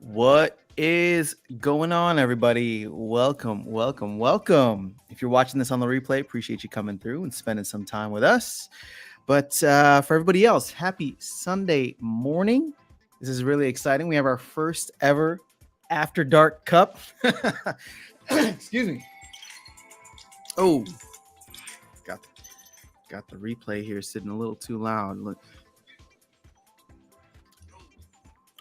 What is going on, everybody? Welcome. If you're watching this on the replay, appreciate you coming through and spending some time with us. But for everybody else, happy Sunday morning. This is really exciting. We have our first ever After Dark Cup. Excuse me. Oh, got the replay here sitting a little too loud. Look.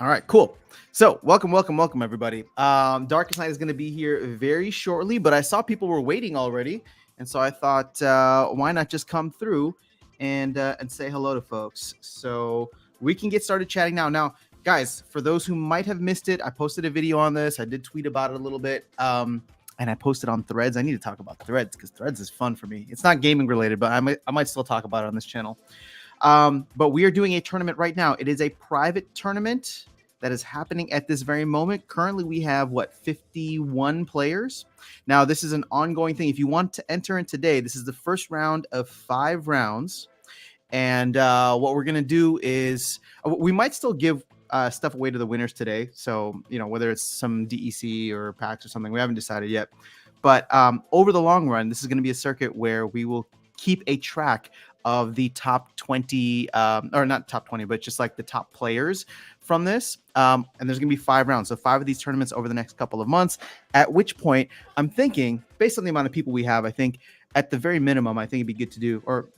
All right, cool. So welcome, everybody. Darkest Night is going to be here very shortly, but I saw people were waiting already, and so I thought, why not just come through and say hello to folks? So we can get started chatting now. Now, guys, for those who might have missed it, I posted a video on this. I did tweet about it a little bit, and I posted on Threads. I need to talk about Threads because Threads is fun for me. It's not gaming related, but I might still talk about it on this channel. But we are doing a tournament right now. It is a private tournament that is happening at this very moment. Currently, we have 51 players. Now, this is an ongoing thing. If you want to enter in today, this is the first round of 5 rounds. And what we're going to do is we might still give stuff away to the winners today. So, whether it's some DEC or packs or something, we haven't decided yet. But over the long run, this is going to be a circuit where we will keep a track of the top 20, or not top 20, but just like the top players from this. And there's going to be 5 rounds. So 5 of these tournaments over the next couple of months, at which point I'm thinking, based on the amount of people we have, I think at the very minimum, I think it'd be good to do, or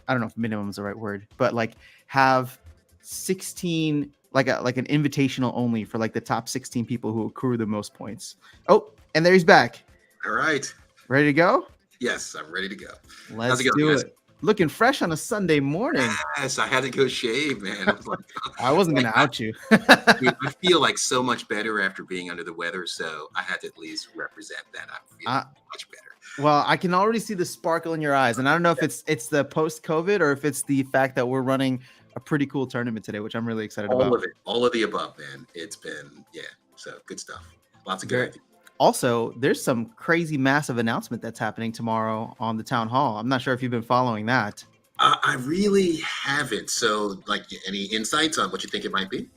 I don't know if minimum is the right word, but like have 16, like an invitational only for like the top 16 people who accrue the most points. Oh, and there he's back. All right. Ready to go? Yes, I'm ready to go. Let's do it. Looking fresh on a Sunday morning. Yes, I had to go shave, man. I was like, I wasn't going to out you. I feel like so much better after being under the weather, so I had to at least represent that. I'm feeling much better. Well, I can already see the sparkle in your eyes, and I don't know if it's the post-COVID or if it's the fact that we're running a pretty cool tournament today, which I'm really excited about. All of it, all of the above, man. It's been, so good stuff. Lots of good ideas. Also, there's some crazy massive announcement that's happening tomorrow on the town hall. I'm not sure if you've been following that. I really haven't. So, like, any insights on what you think it might be?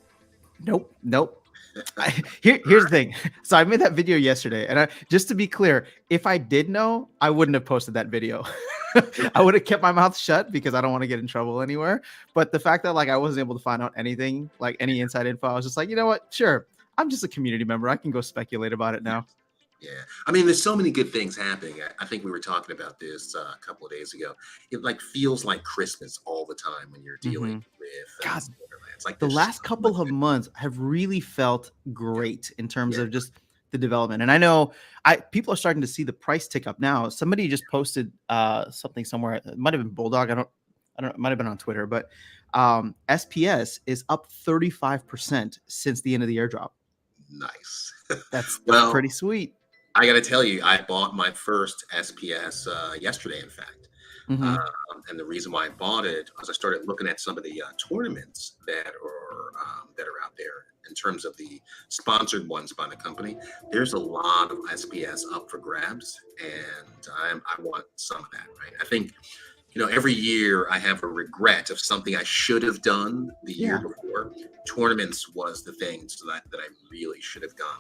Nope. Here's the thing. So I made that video yesterday, and just to be clear, if I did know, I wouldn't have posted that video. I would have kept my mouth shut because I don't want to get in trouble anywhere. But the fact that I wasn't able to find out anything, like any inside info, I was just like, you know what? Sure. I'm just a community member. I can go speculate about it now. Yeah. I mean, there's so many good things happening. I think we were talking about this a couple of days ago. It feels like Christmas all the time when you're dealing with Borderlands. Like the last couple of months have really felt great in terms of just the development. And I know people are starting to see the price tick up now. Somebody just posted something somewhere. It might have been Bulldog. I don't know. It might have been on Twitter, but SPS is up 35% since the end of the airdrop. Nice. That's pretty sweet. I got to tell you, I bought my first SPS yesterday, in fact. And the reason why I bought it was I started looking at some of the tournaments that are out there in terms of the sponsored ones by the company. There's a lot of SPS up for grabs, and I want some of that, right? I think, every year I have a regret of something I should have done the year before. Tournaments was the thing that I really should have gone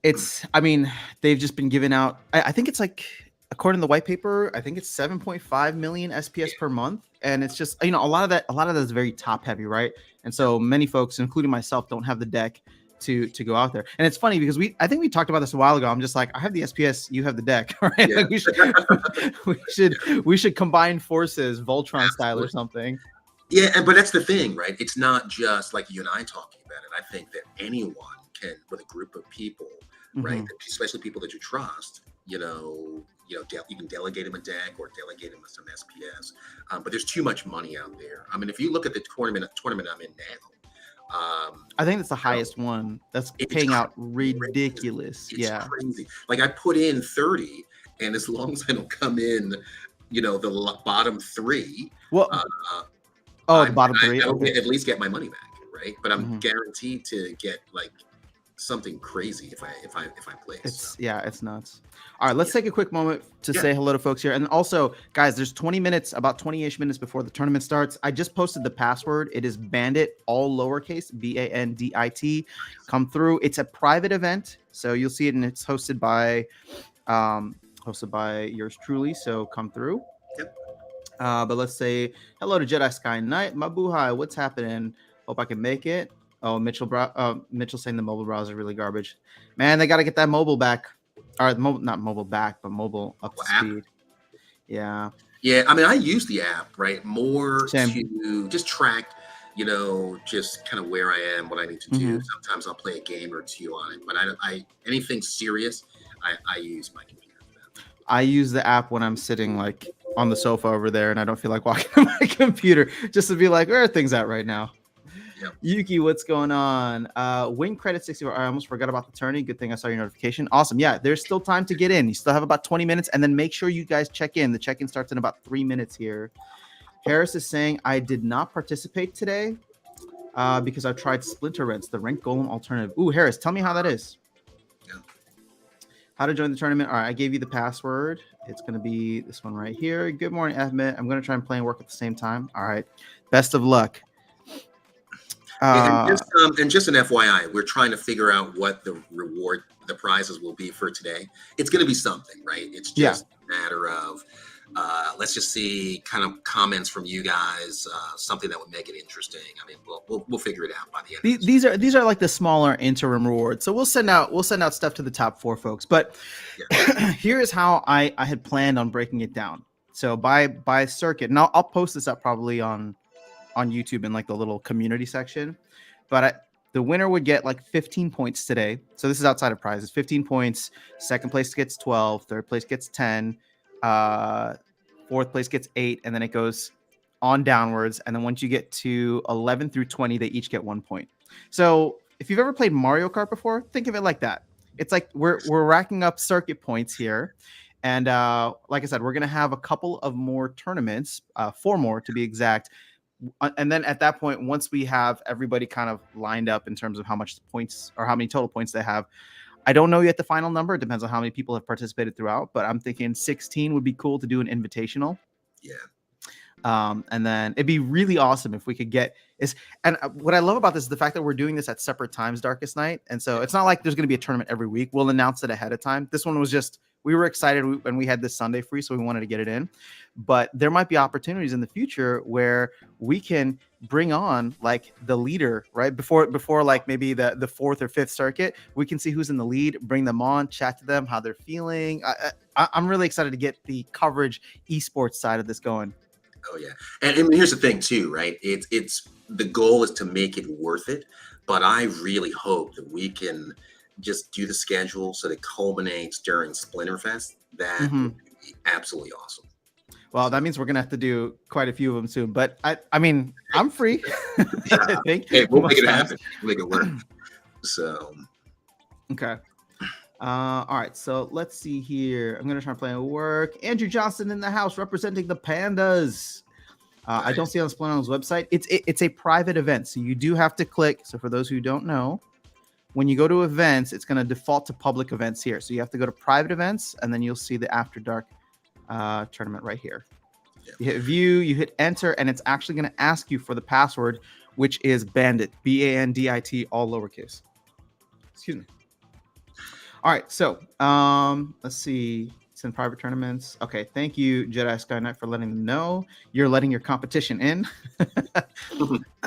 on. I mean, they've just been giving out, I think it's like, according to the white paper, I think it's 7.5 million SPS per month. And it's just, a lot of that is very top heavy, right? And so many folks, including myself, don't have the deck to go out there. And it's funny because I think we talked about this a while ago. I'm just like, I have the SPS, you have the deck, right? Yeah. we should combine forces, Voltron style or something. Yeah, but that's the thing, right? It's not just like you and I talking about it. I think that anyone can, with a group of people, right? Especially people that you trust, you can delegate them a deck or delegate them some SPS. But there's too much money out there. I mean, if you look at the tournament I'm in now, I think that's the highest one. That's paying out ridiculous. It's crazy. Like I put in 30, and as long as I don't come in, the bottom 3. Well, the bottom 3. I'll at least get my money back, right? But I'm guaranteed to get something crazy if I place. So, It's nuts. All right, let's yeah. take a quick moment to Yeah. say hello to folks here. And also, guys, there's 20 minutes, about 20-ish minutes before the tournament starts. I just posted the password. It is Bandit, all lowercase, BANDIT. Come through. It's a private event, so you'll see it, and it's hosted by yours truly. So come through. Yep. But let's say hello to Jedi Sky Knight. Mabuhay, what's happening? Hope I can make it. Oh, Mitchell saying the mobile browser is really garbage. Man, they got to get that mobile back. Or not mobile back, but mobile up to App. speed. Yeah. Yeah. I mean, I use the app, right, more Same. to just track, just kind of where I am, what I need to do. Mhm. Sometimes I'll play a game or two on it, but I anything serious, I use my computer for that. I use the app when I'm sitting like on the sofa over there and I don't feel like walking to my computer, just to be like, where are things at right now? Yep. Yuki, what's going on? Win credit 64. I almost forgot about the tourney. Good thing I saw your notification. Awesome. Yeah, there's still time to get in. You still have about 20 minutes, and then make sure you guys check in. The check-in starts in about 3 minutes here. Harris is saying, I did not participate today because I tried Splinter Reds, the ranked golem alternative. Ooh, Harris, tell me how that is. Yeah. How to join the tournament. All right, I gave you the password. It's going to be this one right here. Good morning, Ahmed. I'm going to try and play and work at the same time. All right. Best of luck. And just an FYI, we're trying to figure out what the prizes will be for today. It's going to be something, right? It's just a matter of let's just see kind of comments from you guys, something that would make it interesting. I mean, we'll figure it out by the end. These are like the smaller interim rewards. So we'll send out stuff to the top 4 folks. But here is how I had planned on breaking it down. So by circuit, and I'll post this up probably on YouTube in like the little community section, but the winner would get like 15 points today. So this is outside of prizes. 15 points. Second place gets 12. Third place gets 10. Fourth place gets 8, and then it goes on downwards. And then once you get to 11 through 20, they each get 1 point. So if you've ever played Mario Kart before, think of it like that. It's like we're racking up circuit points here. And like I said, we're going to have a couple of more tournaments, 4 more to be exact. And then at that point, once we have everybody kind of lined up in terms of how much points or how many total points they have, I don't know yet the final number. It depends on how many people have participated throughout, but I'm thinking 16 would be cool to do an invitational. Yeah. And then it'd be really awesome if we could get is. And what I love about this is the fact that we're doing this at separate times, Darkest Night. And so it's not like there's going to be a tournament every week. We'll announce it ahead of time. This one was just, we were excited when we had this Sunday free, so we wanted to get it in. But there might be opportunities in the future where we can bring on like the leader, right? Before like maybe the 4th or 5th circuit, we can see who's in the lead, bring them on, chat to them, how they're feeling. I'm really excited to get the coverage esports side of this going. Oh yeah, and here's the thing too, right? It's the goal is to make it worth it, but I really hope that we can just do the schedule so that it culminates during Splinterfest. That would be absolutely awesome. Well, that means we're gonna have to do quite a few of them soon. But I mean, I'm free. I think. Hey, we'll make it happen. We'll make it work. So. Okay. All right. So let's see here. I'm gonna try and play and work. Andrew Johnson in the house representing the Pandas. Nice. I don't see it on Splinter's website. It's a private event, so you do have to click. So for those who don't know, when you go to events, it's going to default to public events here. So you have to go to private events, and then you'll see the Afterdark tournament right here. Yeah. You hit view, you hit enter, and it's actually going to ask you for the password, which is Bandit, BANDIT, all lowercase. Excuse me. All right, so let's see. It's in private tournaments. Okay, thank you, Jedi Sky Knight, for letting them know. You're letting your competition in.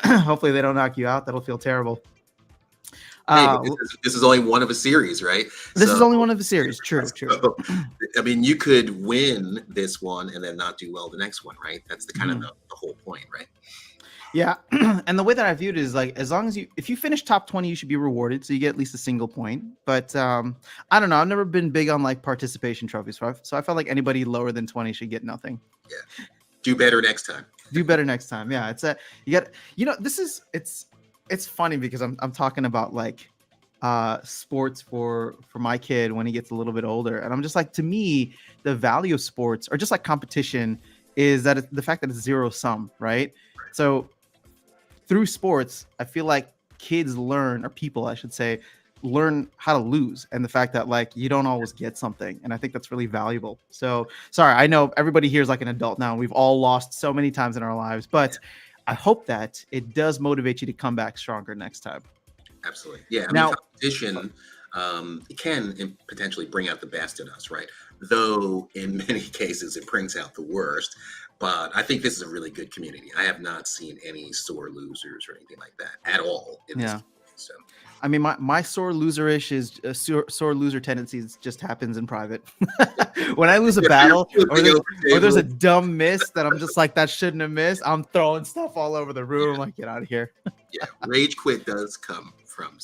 Hopefully they don't knock you out. That'll feel terrible. Hey, this is only one of a series, right? This is only one of a series. True. I mean, you could win this one and then not do well the next one, right? That's the kind of the whole point, right? Yeah, and the way that I viewed it is like, as long as if you finish top 20, you should be rewarded, so you get at least a single point. But I don't know. I've never been big on like participation trophies, so I felt like anybody lower than 20 should get nothing. Yeah, do better next time. Do better next time. Yeah, it's it's funny because I'm talking about like sports for my kid when he gets a little bit older, and I'm just like, to me, the value of sports or just like competition is that the fact that it's zero sum, right? So through sports, I feel like kids learn, or people, I should say, learn how to lose, and the fact that like you don't always get something, and I think that's really valuable. So sorry, I know everybody here is like an adult now, and we've all lost so many times in our lives, but I hope that it does motivate you to come back stronger next time. Absolutely. Yeah. I mean, Now, competition, it can potentially bring out the best in us, right? Though in many cases it brings out the worst. But I think this is a really good community. I have not seen any sore losers or anything like that at all in this yeah. community. So I mean, my sore loserish is sore loser tendencies just happens in private. When I lose a if you're battle flipping over or there's a tables, dumb miss that I'm just like that shouldn't have missed, I'm throwing stuff all over the room. Like, get out of here. yeah, rage quit does come from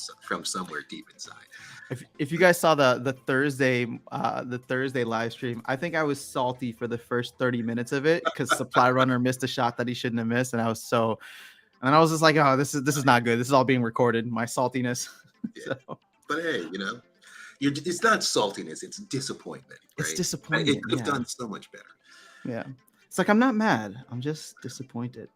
somewhere deep inside. If you guys saw the Thursday live stream, I think I was salty for the first 30 minutes of it because Supply Runner missed a shot that he shouldn't have missed, and I was just like, oh, this is not good. This is all being recorded. My saltiness. Yeah. So, But hey, it's not saltiness, it's disappointment. Right? it's disappointing. It could have done so much better. Yeah. It's like I'm not mad. I'm just disappointed.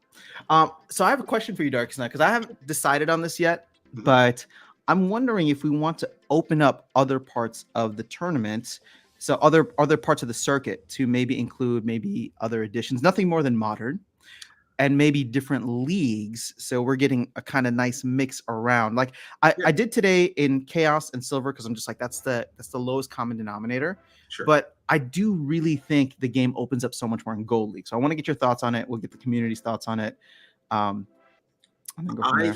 So I have a question for you, Dark Knight, because I haven't decided on this yet, but I'm wondering if we want to open up other parts of the tournament, so other parts of the circuit to maybe include maybe other editions, nothing more than modern, and maybe different leagues. So we're getting a kind of nice mix around. Like I did today in Chaos and Silver because I'm just like that's the lowest common denominator. Sure. But I do really think the game opens up so much more in Gold League. So I want to get your thoughts on it. We'll get the community's thoughts on it. And then go from there.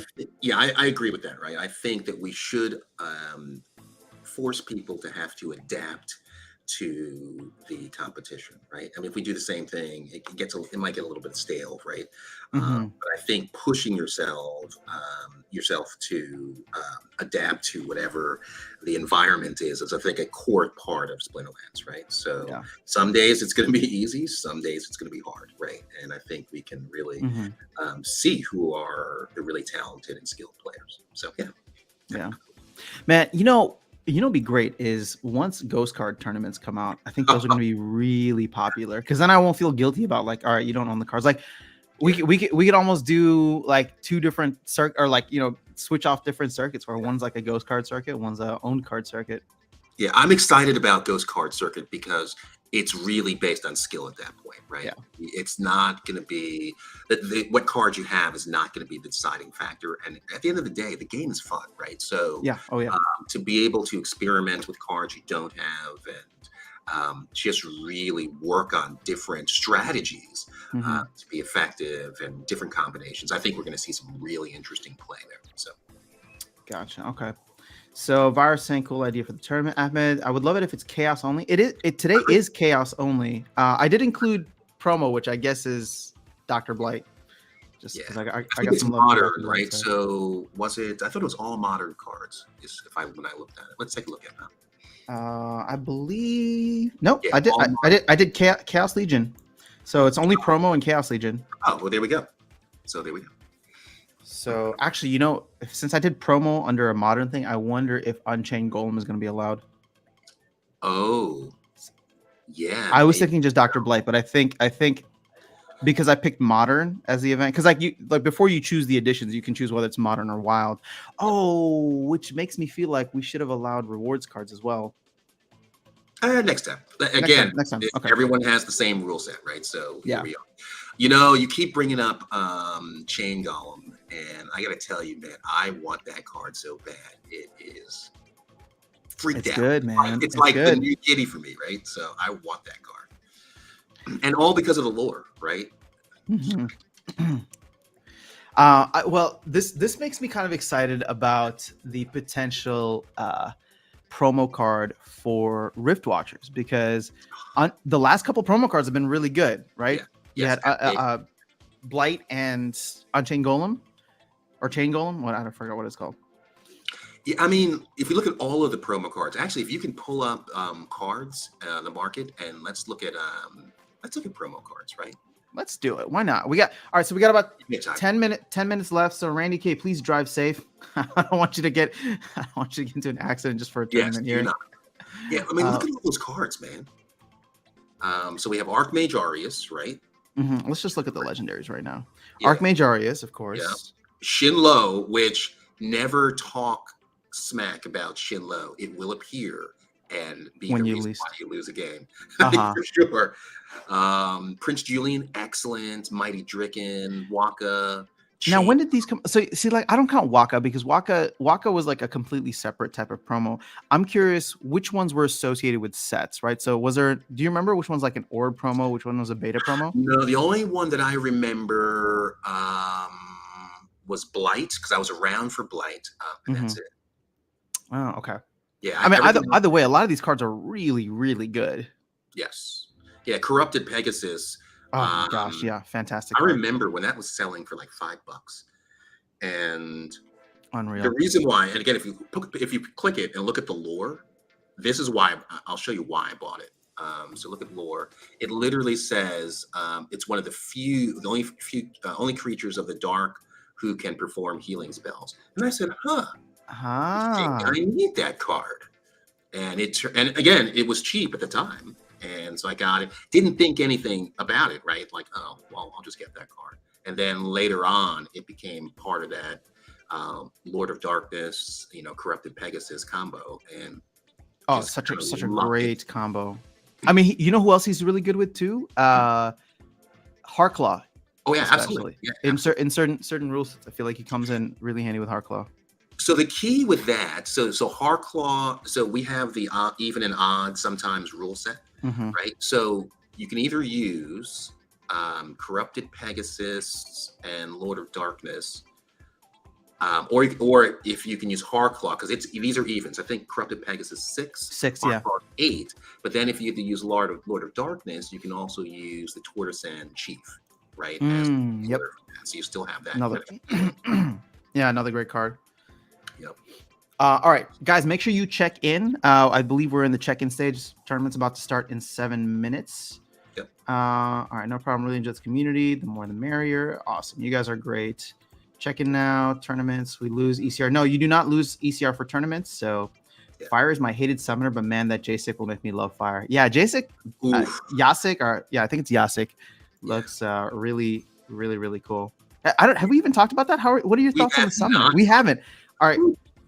I agree with that, right? I think that we should force people to have to adapt to the competition, right? I mean, if we do the same thing, it might get a little bit stale, right? But I think pushing yourself to adapt to whatever the environment is I think a core part of Splinterlands, right? So some days it's going to be easy, some days it's going to be hard, right? And I think we can really see who are the really talented and skilled players. So yeah, man, it'd be great is once ghost card tournaments come out, I think those are going to be really popular because then I won't feel guilty about like, all right, you don't own the cards. Like we could almost do like two different or like, switch off different circuits where one's like a ghost card circuit, one's a owned card circuit. Yeah, I'm excited about Ghost Card Circuit because it's really based on skill at that point, right? Yeah. It's not going to be what cards you have is not going to be the deciding factor. And at the end of the day, the game is fun, right? So to be able to experiment with cards you don't have and just really work on different strategies to be effective and different combinations, I think we're going to see some really interesting play there. So, gotcha. Okay. So Virus saying cool idea for the tournament, Ahmed. I would love it if it's chaos only. Today is chaos only. I did include promo, which I guess is Dr. Blight. Just because I got some modern, right? So was it? I thought it was all modern cards. When I looked at it, let's take a look at that. I believe no, I did Chaos Legion. So it's only promo and Chaos Legion. Oh well, there we go. So actually, since I did promo under a modern thing, I wonder if Unchained Golem is going to be allowed. Oh, yeah. I was thinking just Dr. Blight, but I think because I picked modern as the event, because before you choose the editions, you can choose whether it's modern or wild. Oh, which makes me feel like we should have allowed rewards cards as well. Next time. Again, next time. Okay. Everyone has the same rule set, right? So here we are. You keep bringing up Chain Golem, and I got to tell you, man, I want that card so bad. It is freaked out. It's good, man. It's like good. The new kitty for me, right? So I want that card, and all because of the lore, right? Well, this makes me kind of excited about the potential promo card for Rift Watchers because the last couple promo cards have been really good, right? You had Blight and Unchained Golem or Chain Golem. I forgot what it's called. Yeah, I mean, if you look at all of the promo cards, actually, if you can pull up cards on the market and let's look at promo cards, right? Let's do it. Why not? We got about 10 minutes left. So Randy K, please drive safe. I don't want you to get into an accident just for a tournament here. Yeah, I mean, look at all those cards, man. So we have Archmage Arius, right? Let's just look at the legendaries right now. Yeah. Archmage Arius, of course. Yeah. Shinlo, which never talk smack about Shinlo, it will appear and be When the you reason why least. you lose a game. Uh-huh. For sure. Prince Julian, excellent. Mighty Dricken, Waka, Now, Chain. when did these come? So, see, like, I don't count Waka because Waka was like a completely separate type of promo. I'm curious which ones were associated with sets, right? So, do you remember which one's like an orb promo? Which one was a beta promo? No, the only one that I remember was Blight, because I was around for Blight, and Mm-hmm. that's it. Oh, okay. Yeah, I mean, everything else, either way, a lot of these cards are really, really good. yes. Yeah, Corrupted Pegasus. Oh my gosh, yeah, fantastic I card. remember when that was selling for like $5. And the Unreal. reason why, and again, if you click it and look at the lore, this is why I'll show you why I bought it. So look at lore. It literally says it's one of the only creatures of the dark who can perform healing spells. And I said, I think Ah, I need that card. And again, it was cheap at the time. And so I got it. Didn't think anything about it, right? Like, oh, well, I'll just get that card. And then later on, it became part of that Lord of Darkness, Corrupted Pegasus combo. And oh, just such kinda a loved it. great combo. I mean, you know who else he's really good with too? Harclaw, Oh yeah, especially absolutely. Yeah, in certain rules. I feel like he comes in really handy with Harclaw. so the key with that, so Harclaw, so we have the even and odd sometimes rule set, Mm-hmm. right? So you can either use Corrupted Pegasus and Lord of Darkness, or if you can use Harclaw, because these are evens. I think Corrupted Pegasus 6, Yeah. Harclaw 8. But then if you have to use Lord of Darkness, you can also use the Tortoisan Chief, right? Yep. So you still have that. Another. Yeah, another great card. Yep. All right, guys, make sure you check in. I believe we're in the check-in stage. Tournament's about to start in 7 minutes. Yep. All right, no problem. Really enjoy the community. The more the merrier. Awesome. You guys are great. Check in now. Tournaments. We lose ECR. No, you do not lose ECR for tournaments. So Fire is my hated summoner, but man, that Jasik will make me love Fire. Yeah, Jasik, Yasik, I think it's Yasik. Looks really, really, really cool. Have we even talked about that? What are your thoughts on the summoner? We haven't. All right.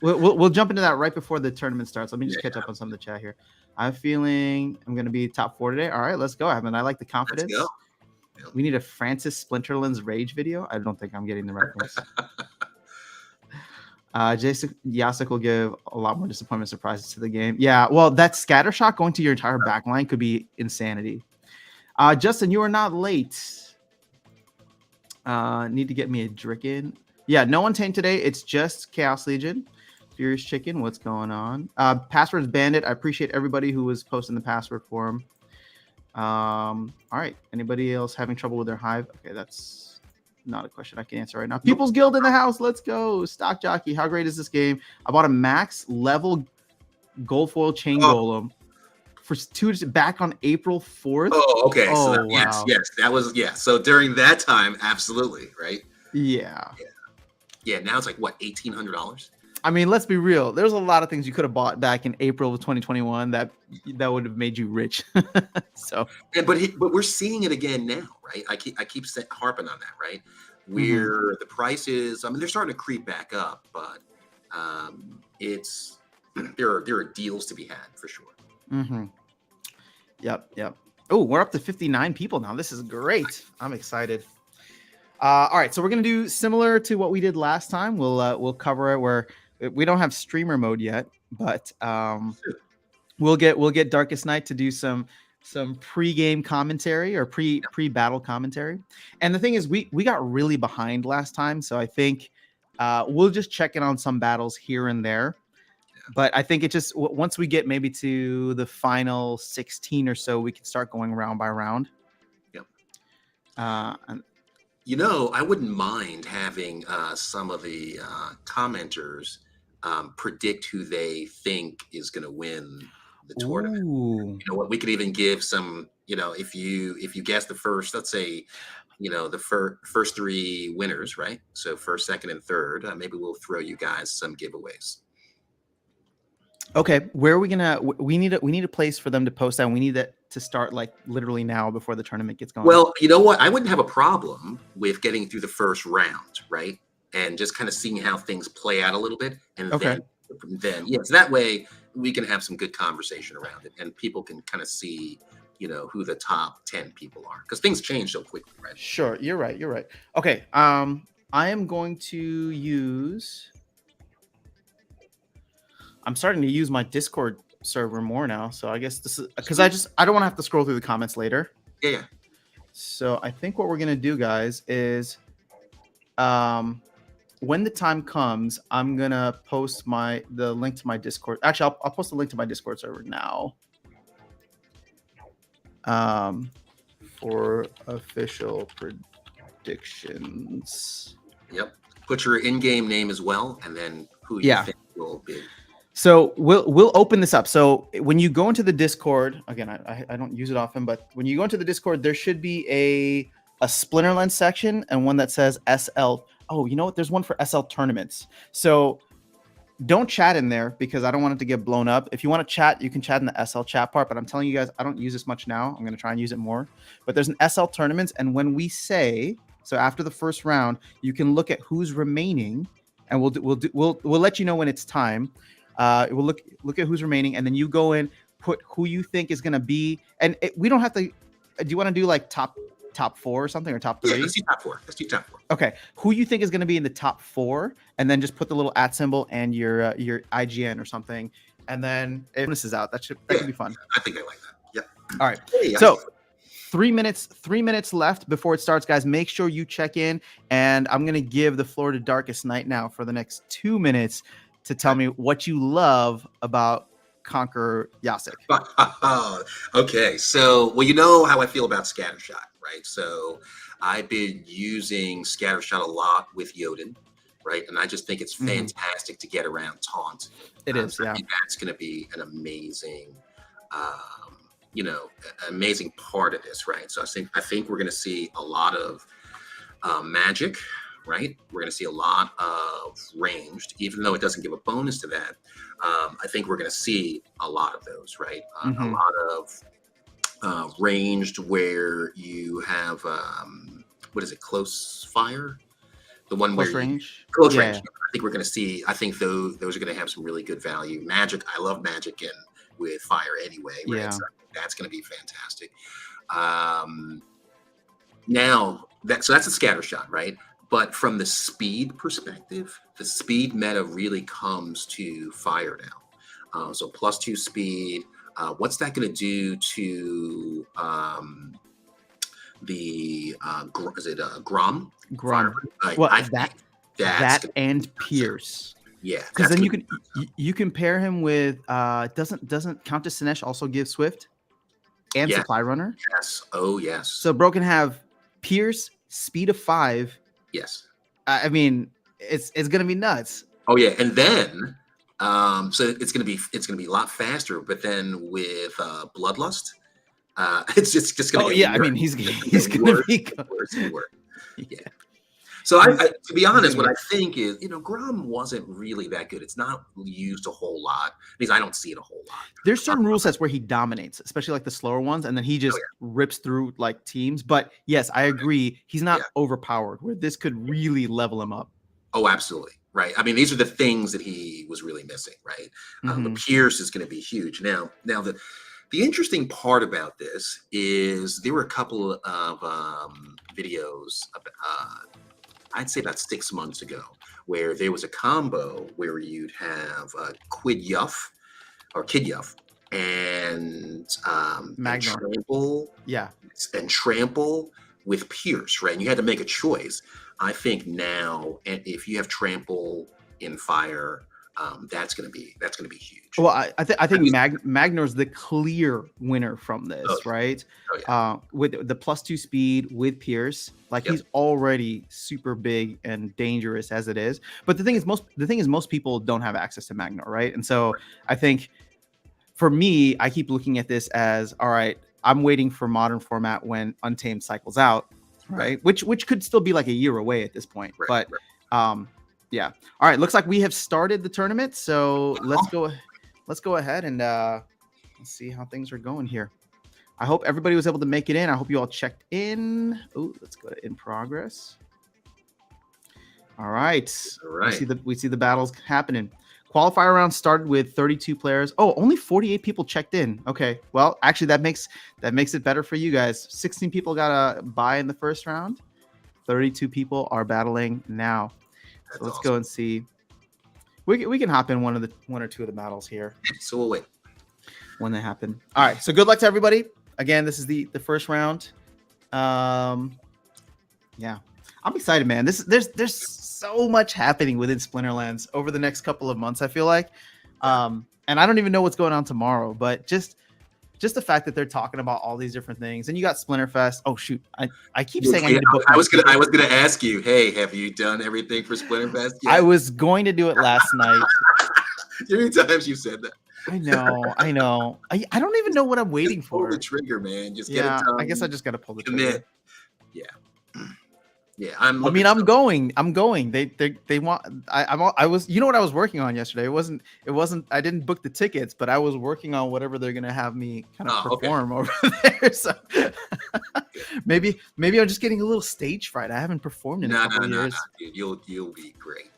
We'll jump into that right before the tournament starts. Let me just catch up on some of the chat here. I'm feeling I'm going to be top 4 today. All right, let's go. I like the confidence. Let's go. We need a Francis Splinterland's Rage video. I don't think I'm getting the reference. Jason Yasik will give a lot more disappointment surprises to the game. Yeah, well, that scatter shot going to your entire backline could be insanity. Justin, you are not late. Need to get me a Dricken. Yeah, no Untamed today. It's just Chaos Legion. Furious Chicken, what's going on? Passwords Bandit. I appreciate everybody who was posting the password for him. All right. Anybody else having trouble with their Hive? Okay, that's not a question I can answer right now. People's Guild in the house. Let's go. Stock Jockey. How great is this game? I bought a max level gold foil chain golem for back on April 4th. Oh, okay. Oh, so wow. yes. That was, So during that time, absolutely, right? Yeah. Now it's like what, $1,800? I mean, let's be real. There's a lot of things you could have bought back in April of 2021 that would have made you rich. So, but we're seeing it again now, right? I keep harping on that, right? Where the prices, I mean, they're starting to creep back up, but it's there are deals to be had for sure. Yep. Oh, we're up to 59 people now. This is great. I'm excited. All right, so we're gonna do similar to what we did last time. We'll cover it where we don't have streamer mode yet, but we'll get Darkest Night to do some pre-game commentary or pre-battle commentary. And the thing is, we got really behind last time, so I think we'll just check in on some battles here and there. But I think it just once we get maybe to the final 16 or so, we can start going round by round. Yep. And I wouldn't mind having some of the commenters predict who they think is going to win the tournament. Ooh. We could even give some, if you guess the first, let's say, the first 3 winners, right? So first, second, and third, maybe we'll throw you guys some giveaways. Okay, where are we gonna? We need a place for them to post that. And we need that to start like literally now before the tournament gets going. Well, you know what? I wouldn't have a problem with getting through the first round, right? And just kind of seeing how things play out a little bit, and then then yes, that way we can have some good conversation around it, and people can kind of see, who the top 10 people are, because things change so quickly, right? Sure, you're right. You're right. Okay. I am going to use. I'm starting to use my Discord server more now, so I guess this is because I don't want to have to scroll through the comments later. Yeah. So I think what we're gonna do, guys, is when the time comes, I'm gonna post the link to my Discord. Actually, I'll post the link to my Discord server now. For official predictions. Yep. Put your in-game name as well, and then who you think will be. So we'll open this up. So when you go into the Discord, again, I don't use it often, but when you go into the Discord, there should be a Splinterland section and one that says SL. Oh, you know what? There's one for SL tournaments. So don't chat in there because I don't want it to get blown up. If you want to chat, you can chat in the SL chat part, but I'm telling you guys, I don't use this much now. I'm going to try and use it more. But there's an SL tournaments, and when we say, so after the first round, you can look at who's remaining, and we'll let you know when it's time. We'll look at who's remaining, and then you go in, put who you think is going to be, and we don't have to. Do you want to do like top 4 or something, or top 3? Yeah, let's do top 4. Let's do top 4. Okay, who you think is going to be in the top 4, and then just put the little @ symbol and your IGN or something, and then if this is out, that should be fun. I think I like that. Yep. All right. Hey, so 3 minutes left before it starts, guys. Make sure you check in, and I'm going to give the floor to Darkest Night now for the next 2 minutes to tell me what you love about Conquer Yasik. Okay, so you know how I feel about Scattershot, right? So I've been using Scattershot a lot with Yoden, right? And I just think it's fantastic to get around taunt. It is, yeah. I think that's going to be an amazing, amazing part of this, right? So I think we're going to see a lot of magic, right? We're going to see a lot of ranged, even though it doesn't give a bonus to that. I think we're going to see a lot of those, right? A lot of ranged where you have, what is it, close fire? The one close where range. Close range. I think we're going to see. I think those are going to have some really good value. Magic. I love magic with fire anyway. Right? Yeah. So that's going to be fantastic. Now that's a scatter shot, right? But from the speed perspective, the speed meta really comes to fire now. So +2 speed. What's that going to do to the is it Grom? Grom. Well, that and Pierce. Yeah, because then you can pair him with doesn't Countess Sinesh also give Swift and Supply Runner? Yes. Oh yes. So Bro can have Pierce, speed of 5. Yes. I mean, it's gonna be nuts. Oh yeah, and then so it's gonna be a lot faster. But then with Bloodlust, it's just gonna. Oh yeah, I mean he's gonna be worse and worse. Yeah. So I to be honest, what I think is, Grom wasn't really that good. It's not used a whole lot because I don't see it a whole lot. There's certain rule sets where he dominates, especially like the slower ones, and then he just rips through like teams. But yes, I agree. He's not overpowered, where this could really level him up. Oh, absolutely. Right. I mean, these are the things that he was really missing, right? The Pierce is going to be huge. Now the interesting part about this is there were a couple of videos I'd say about 6 months ago, where there was a combo where you'd have Kid Yuff and Trample, and Trample with Pierce, right? And you had to make a choice. I think now, and if you have Trample in fire, that's gonna be huge. Well, I think Magnor's the clear winner from this, right? Oh, yeah. With the +2 speed with Pierce, like he's already super big and dangerous as it is. But the thing is, most people don't have access to Magnor, right? And so I think for me, I keep looking at this as, all right, I'm waiting for modern format when Untamed cycles out, right? Which could still be like a year away at this point, but. Yeah. All right. Looks like we have started the tournament. So let's go ahead and let's see how things are going here. I hope everybody was able to make it in. I hope you all checked in. Oh, let's go to in progress. All right. All right. We see the battles happening. Qualifier round started with 32 players. Oh, only 48 people checked in. Okay, well, actually, that makes it better for you guys. 16 people got a bye in the first round. 32 people are battling now. So let's go and see. We can hop in one or two of the battles here. So we'll wait when they happen. All right. So good luck to everybody. Again, this is the first round. Yeah, I'm excited, man. There's so much happening within Splinterlands over the next couple of months, I feel like. And I don't even know what's going on tomorrow, but just the fact that they're talking about all these different things. And you got Splinterfest. Oh shoot. I keep saying I need to book. I was gonna ask you, hey, have you done everything for Splinterfest yet? I was going to do it last night. How many times you said that? I know. I don't even know what I'm waiting for. Pull the trigger, man. Just get it done. I guess I just gotta pull the trigger. Yeah. Yeah, I'm going. They want. I was. You know what I was working on yesterday? It wasn't. I didn't book the tickets, but I was working on whatever they're gonna have me kind of perform over there. So maybe I'm just getting a little stage fright. I haven't performed in a couple of years. Dude, you'll be great.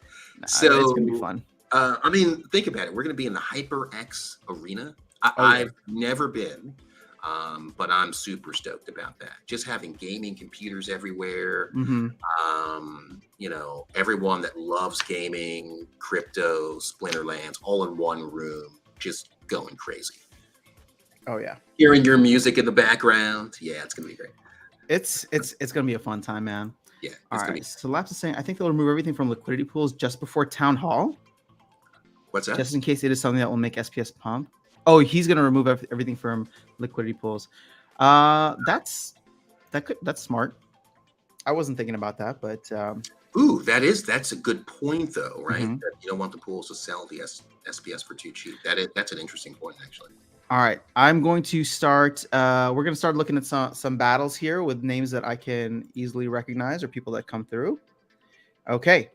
So it's gonna be fun. I mean, think about it. We're gonna be in the HyperX Arena. I've never been. But I'm super stoked about that. Just having gaming computers everywhere. You know, everyone that loves gaming, crypto, Splinterlands, all in one room, just going crazy. Oh yeah. Hearing your music in the background. Yeah, it's gonna be great. It's gonna be a fun time, man. Yeah. All right. So Laps is saying I think they'll remove everything from liquidity pools just before town hall. What's that? Just in case it is something that will make SPS pump. Oh, he's gonna remove everything from liquidity pools. That's smart. I wasn't thinking about that, but that's a good point though, right? That you don't want the pools to sell the SPS for too cheap. That's an interesting point, actually. All right, I'm going to start. We're gonna start looking at some battles here with names that I can easily recognize or people that come through. Okay,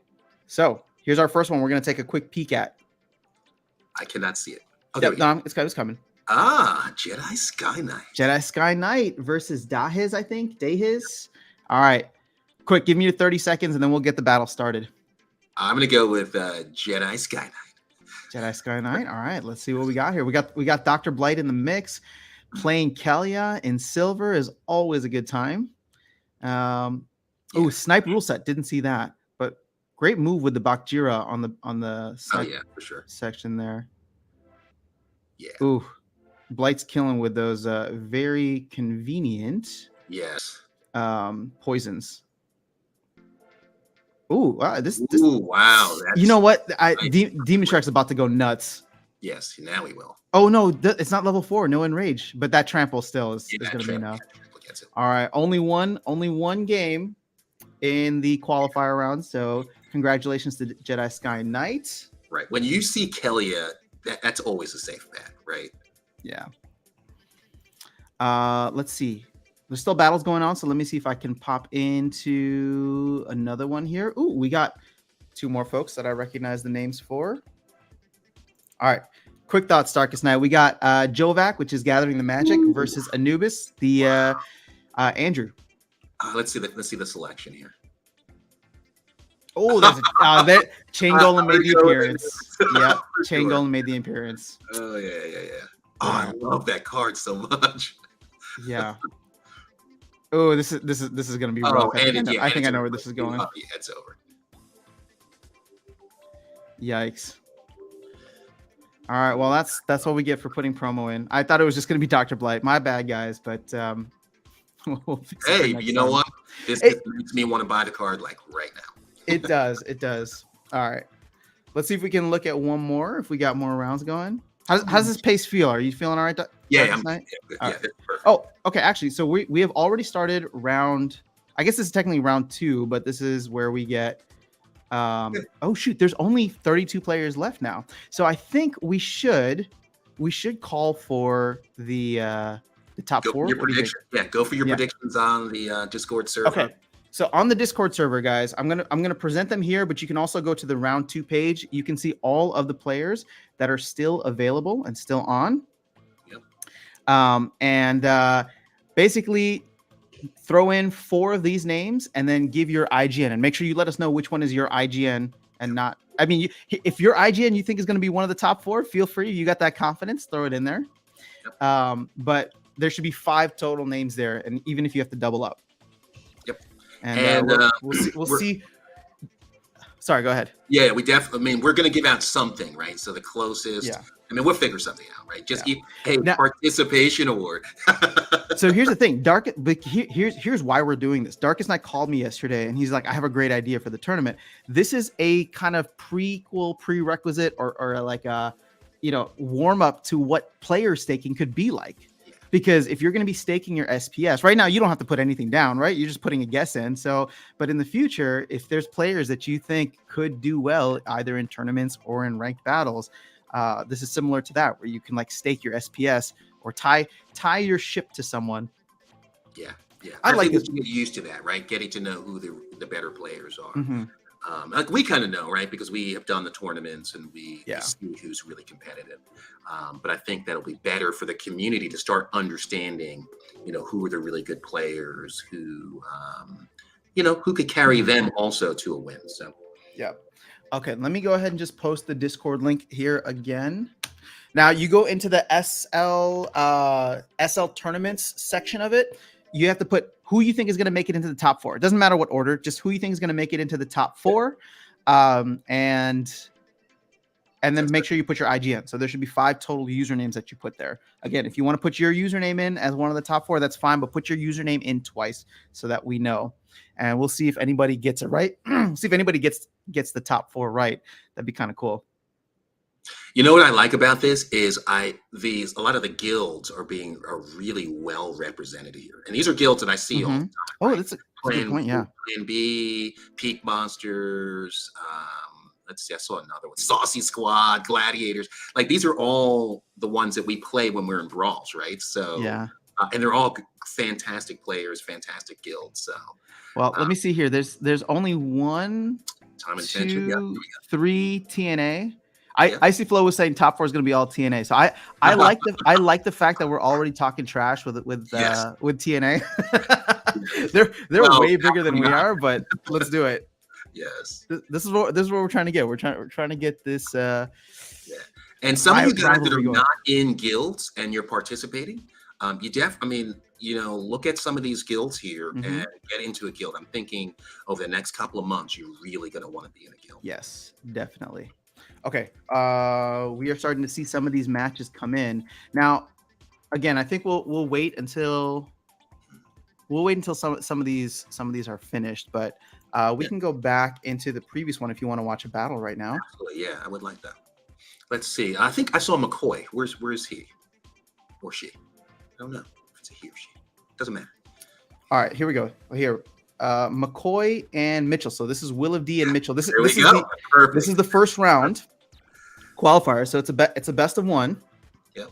so here's our first one. We're gonna take a quick peek at. I cannot see it. Yep, no, it's coming. Jedi Sky Knight. Jedi Sky Knight versus Dahiz, I think. Dahiz. All right. Quick, give me your 30 seconds and then we'll get the battle started. I'm going to go with Jedi Sky Knight. Jedi Sky Knight. All right. Let's see what we got here. We got Dr. Blight in the mix. Playing Kelia in silver is always a good time. Oh, Snipe rule set. Didn't see that. But great move with the Bakjira on the for sure. Section there. Yeah. Ooh, Blight's killing with those very convenient poisons. Ooh, wow, this wow. You know what? Demon Shark's about to go nuts. Yes, now we will. Oh no, it's not level 4, no enrage, but that trample still is going to be enough. All right, only one game in the qualifier round, so congratulations to Jedi Sky Knight. Right. When you see Kelia, that's always a safe bet, right? Yeah. Let's see. There's still battles going on, so let me see if I can pop into another one here. Ooh, we got 2 more folks that I recognize the names for. All right. Quick thoughts, Darkest Night. We got Jovac, which is Gathering the Magic, versus Anubis, the Andrew. Let's see the selection here. Oh, that's Chain Golem made the appearance. Yep, Chain Golem made the appearance. Oh yeah. Oh, I love that card so much. Yeah. Oh, this is gonna be rough. I think I know where this is going. It's over. Yikes. All right, well that's what we get for putting promo in. I thought it was just gonna be Dr. Blight. My bad, guys, but we'll hey, you know what? This makes me want to buy the card like right now. It does. All right. Let's see if we can look at one more, if we got more rounds going. How does this pace feel? Are you feeling all right? Yeah, I'm good. Yeah, right. Oh, okay. Actually, so we have already started round. I guess this is technically round 2, but this is where we get. Oh shoot! There's only 32 players left now, so I think we should call for the top 4. Go for your predictions on the Discord server. Okay. So on the Discord server, guys, I'm gonna present them here, but you can also go to the round 2 page. You can see all of the players that are still available and still on. Yep. Basically throw in 4 of these names and then give your IGN and make sure you let us know which one is your IGN and not. I mean, if your IGN you think is going to be one of the top 4, feel free. You got that confidence, throw it in there. Yep. But there should be 5 total names there, and even if you have to double up. Yep. And we'll see. We'll see. Sorry, go ahead. Yeah, we definitely. I mean, we're going to give out something, right? So the closest. Yeah. I mean, we'll figure something out, right? Just participation award. So here's the thing, but here's why we're doing this. Darkest Night called me yesterday, and he's like, "I have a great idea for the tournament. This is a kind of prerequisite, or like a, warm up to what player staking could be like." Because if you're going to be staking your SPS right now, you don't have to put anything down, right? You're just putting a guess in. So, but in the future, if there's players that you think could do well, either in tournaments or in ranked battles, this is similar to that, where you can like stake your SPS or tie your ship to someone. Yeah. I like to get used to that, right? Getting to know who the better players are. Mm-hmm. Like we kind of know, right? Because we have done the tournaments and we see who's really competitive. But I think that'll be better for the community to start understanding, who are the really good players, who could carry them also to a win. So, yeah. Okay, let me go ahead and just post the Discord link here again. Now you go into the SL tournaments section of it. You have to put who you think is going to make it into the top 4. It doesn't matter what order, just who you think is going to make it into the top 4. And then make sure you put your IGN. So there should be 5 total usernames that you put there. Again, if you want to put your username in as one of the top 4, that's fine, but put your username in twice so that we know. And we'll see if anybody gets it right. See if anybody gets the top 4 right. That'd be kind of cool. You know what I like about this is a lot of the guilds are really well represented here, and these are guilds that I see all the time. Oh, right? That's a good point. Yeah, Plan B, Peak Monsters. Let's see, I saw another one. Saucy Squad, Gladiators. Like these are all the ones that we play when we're in brawls, right? So yeah, and they're all fantastic players, fantastic guilds. So well, let me see here. There's only 1, time and 2, 3 TNA. Icy Flow was saying top 4 is going to be all TNA. So I like the fact that we're already talking trash with TNA. they're way bigger than we are, but let's do it. Yes. This is what we're trying to get. We're trying to get this. And some of you guys that are not in guilds and you're participating, look at some of these guilds here and get into a guild. I'm thinking over the next couple of months, you're really going to want to be in a guild. Yes, definitely. Okay, we are starting to see some of these matches come in now. Again, I think we'll wait until some of these are finished, but we can go back into the previous one if you want to watch a battle right now. Absolutely, yeah, I would like that. Let's see. I think I saw McCoy. Where's he or she? I don't know if it's a he or she. Doesn't matter. All right, here we go. Here. McCoy and Mitchell. So this is Will of D and Mitchell. This is the first round qualifier. So it's a best of 1. Yep.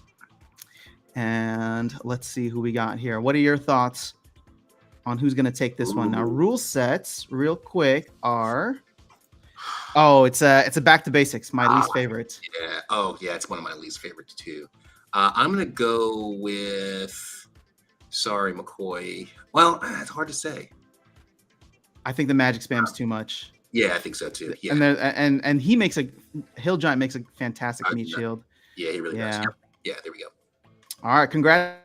And let's see who we got here. What are your thoughts on who's going to take this one? Now, rule sets, real quick, are it's a back to basics. My least favorite. Yeah. Oh yeah, it's one of my least favorites too. I'm gonna go with. Sorry, McCoy. Well, it's hard to say. I think the magic spam's too much. Yeah, I think so too. Yeah. And he makes Hill Giant makes a fantastic meat shield. Yeah, he really does. Yeah, there we go. All right, congrats.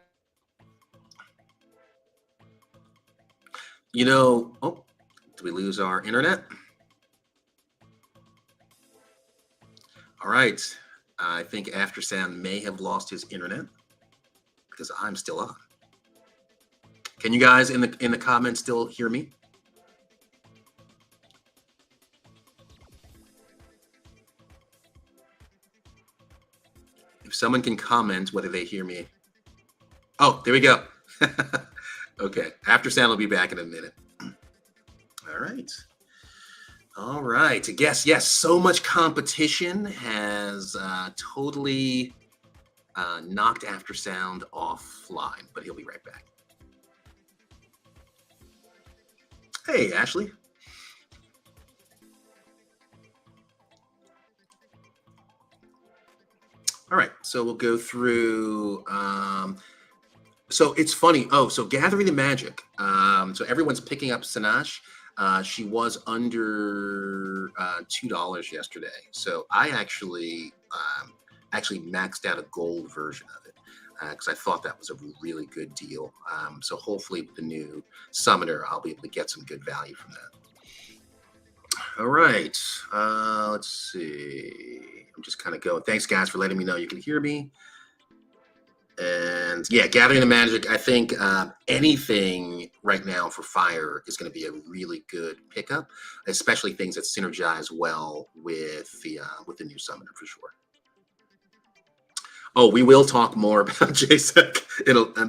Did we lose our internet? All right. I think Aftersound may have lost his internet because I'm still on. Can you guys in the comments still hear me? If someone can comment whether they hear me. Oh, there we go. Okay. Aftersound will be back in a minute. All right. Yes. So much competition has totally knocked Aftersound offline, but he'll be right back. Hey, Ashley. All right, so we'll go through. So it's funny. So Gathering the Magic. So everyone's picking up Sanash. She was under $2 yesterday, so I actually maxed out a gold version of it because I thought that was a really good deal. So hopefully with the new summoner, I'll be able to get some good value from that. All right, let's see. I'm just kind of going. Thanks, guys, for letting me know you can hear me. And yeah, Gathering the Magic, I think anything right now for Fire is going to be a really good pickup, especially things that synergize well with the new summoner for sure. Oh, we will talk more about JSEC.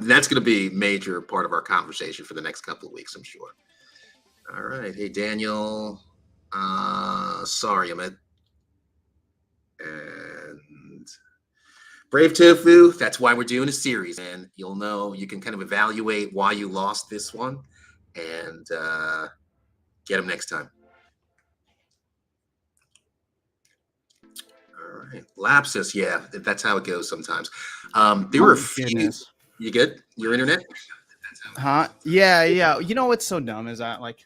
That's going to be a major part of our conversation for the next couple of weeks, I'm sure. All right. Hey, Daniel. Sorry, Amit. And Brave Tofu, that's why we're doing a series. And you'll know, you can kind of evaluate why you lost this one and get them next time. All right. Lapsus, yeah, that's how it goes sometimes. There were a few. Goodness. You good? Your internet? Huh? Yeah. You know what's so dumb is that like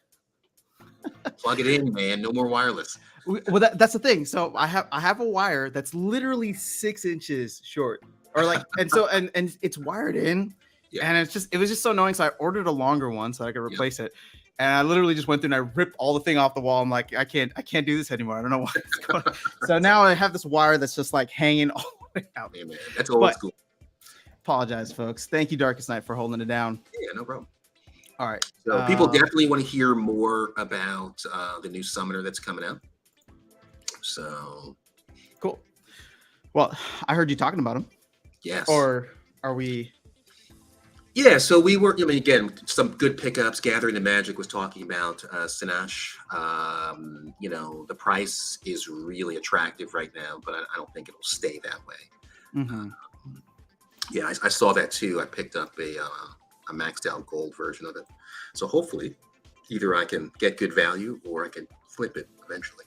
plug it in, man. No more wireless. Well, that's the thing. So I have a wire that's literally 6 inches short, or like, and it's wired in, Yeah. and it was just so annoying. So I ordered a longer one so I could replace it, and I literally just went through and I ripped all the thing off the wall. I'm like, I can't do this anymore. I don't know why it's going. So now I have this wire that's just like hanging all the way out. Hey, man, that's old school. Apologize, folks. Thank you, Darkest Night, for holding it down. Yeah, no problem. All right. So people definitely want to hear more about the new summoner that's coming out. So cool. Well, I heard you talking about him. Yes. Or are we? Yeah. So we were. I mean, again, some good pickups. Gathering the Magic was talking about Sinash. You know, the price is really attractive right now, but I don't think it'll stay that way. Mm-hmm. Yeah, I saw that too. I picked up a maxed out gold version of it. So hopefully, either I can get good value or I can flip it eventually.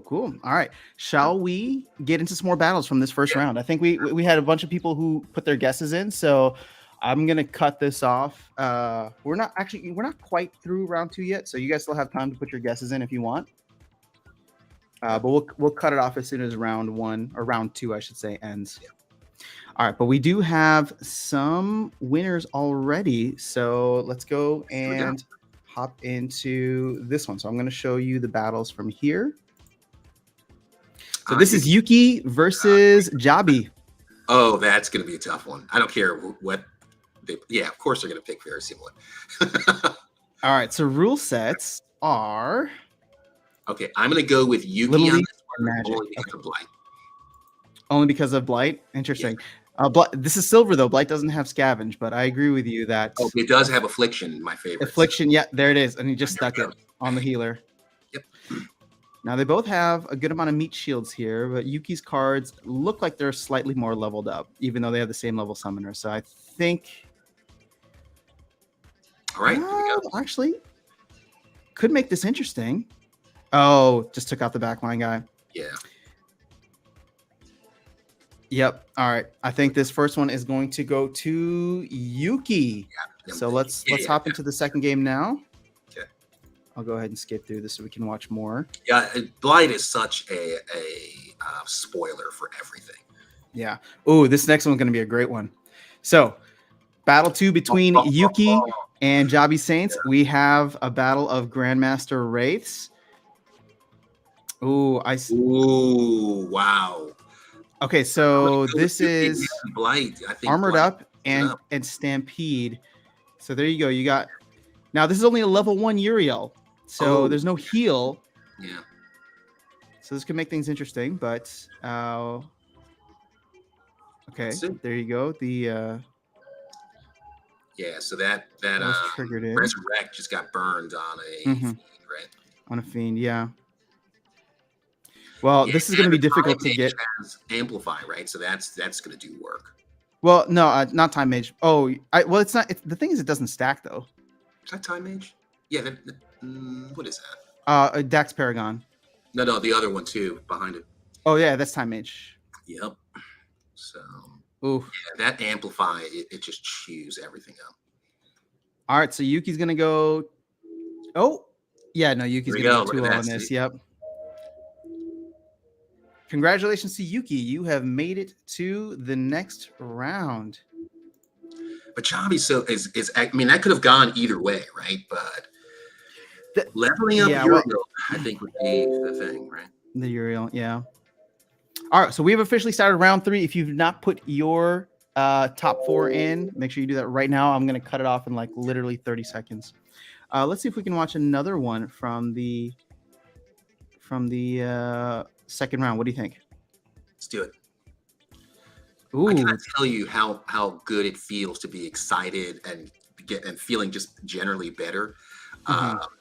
Cool. All right. Shall we get into some more battles from this first round? I think we had a bunch of people who put their guesses in, so I'm gonna cut this off. We're not quite through round 2 yet, so you guys still have time to put your guesses in if you want. But we'll cut it off as soon as round 1 or round 2, I should say, ends. Yeah. All right, but we do have some winners already, so let's go and hop into this one. So I'm going to show you the battles from here. So this is Yuki versus Jabi. Oh, that's going to be a tough one. I don't care what. Of course they're going to pick very similar. All right, so rule sets are. Okay, I'm going to go with Yuki Little on League this one, Magic. only because of Blight. Only because of Blight? Interesting. Yeah. This is silver, though. Blight doesn't have scavenge, but I agree with you that... Oh, it does have Affliction, my favorite. Affliction, yeah, there it is. And he just stuck it on the healer. Yep. Now, they both have a good amount of meat shields here, but Yuki's cards look like they're slightly more leveled up, even though they have the same level summoner. So I think... All right, here we go. Actually, could make this interesting. Oh, just took out the backline guy. Yeah. Yep. All right. I think this first one is going to go to Yuki. Yeah, so let's hop into the second game now. Okay. I'll go ahead and skip through this so we can watch more. Yeah, Blight is such a spoiler for everything. Yeah. Oh, this next one's going to be a great one. So, battle 2 between Yuki and Jabi Saints. Yeah. We have a battle of Grandmaster Wraiths. Ooh, Ooh, wow. Okay, so this is Blight. I think Armored Up and Stampede. So there you go. You got now. This is only a level 1 Uriel, so there's no heal. Yeah. So this could make things interesting, but okay, there you go. The so that triggered in. Resurrect just got burned on a fiend, right? On a fiend, yeah. Well, this is going to be difficult to get. Amplify, right? So that's going to do work. Well, no, not Time Mage. Oh, it's not. The thing is, it doesn't stack though. Is that Time Mage? Yeah. What is that? Dax Paragon. No, the other one too, behind it. Oh yeah, that's Time Mage. Yep. So. Ooh. Yeah, that Amplify, it just chews everything up. All right, so Yuki's going to go Oh, yeah, no, Here Yuki's we gonna go. go Look at 2-0 that. on this. See? Yep. Congratulations to Yuki. You have made it to the next round. But Chabi is I mean, that could have gone either way, right? But leveling up Uriel, I think, would be the thing, right? The Uriel, yeah. All right, so we have officially started round 3. If you've not put your top 4 in, make sure you do that right now. I'm going to cut it off in like literally 30 seconds. Let's see if we can watch another one from the second round. What do you think? Let's do it. Ooh. I cannot tell you how good it feels to be excited and feeling just generally better.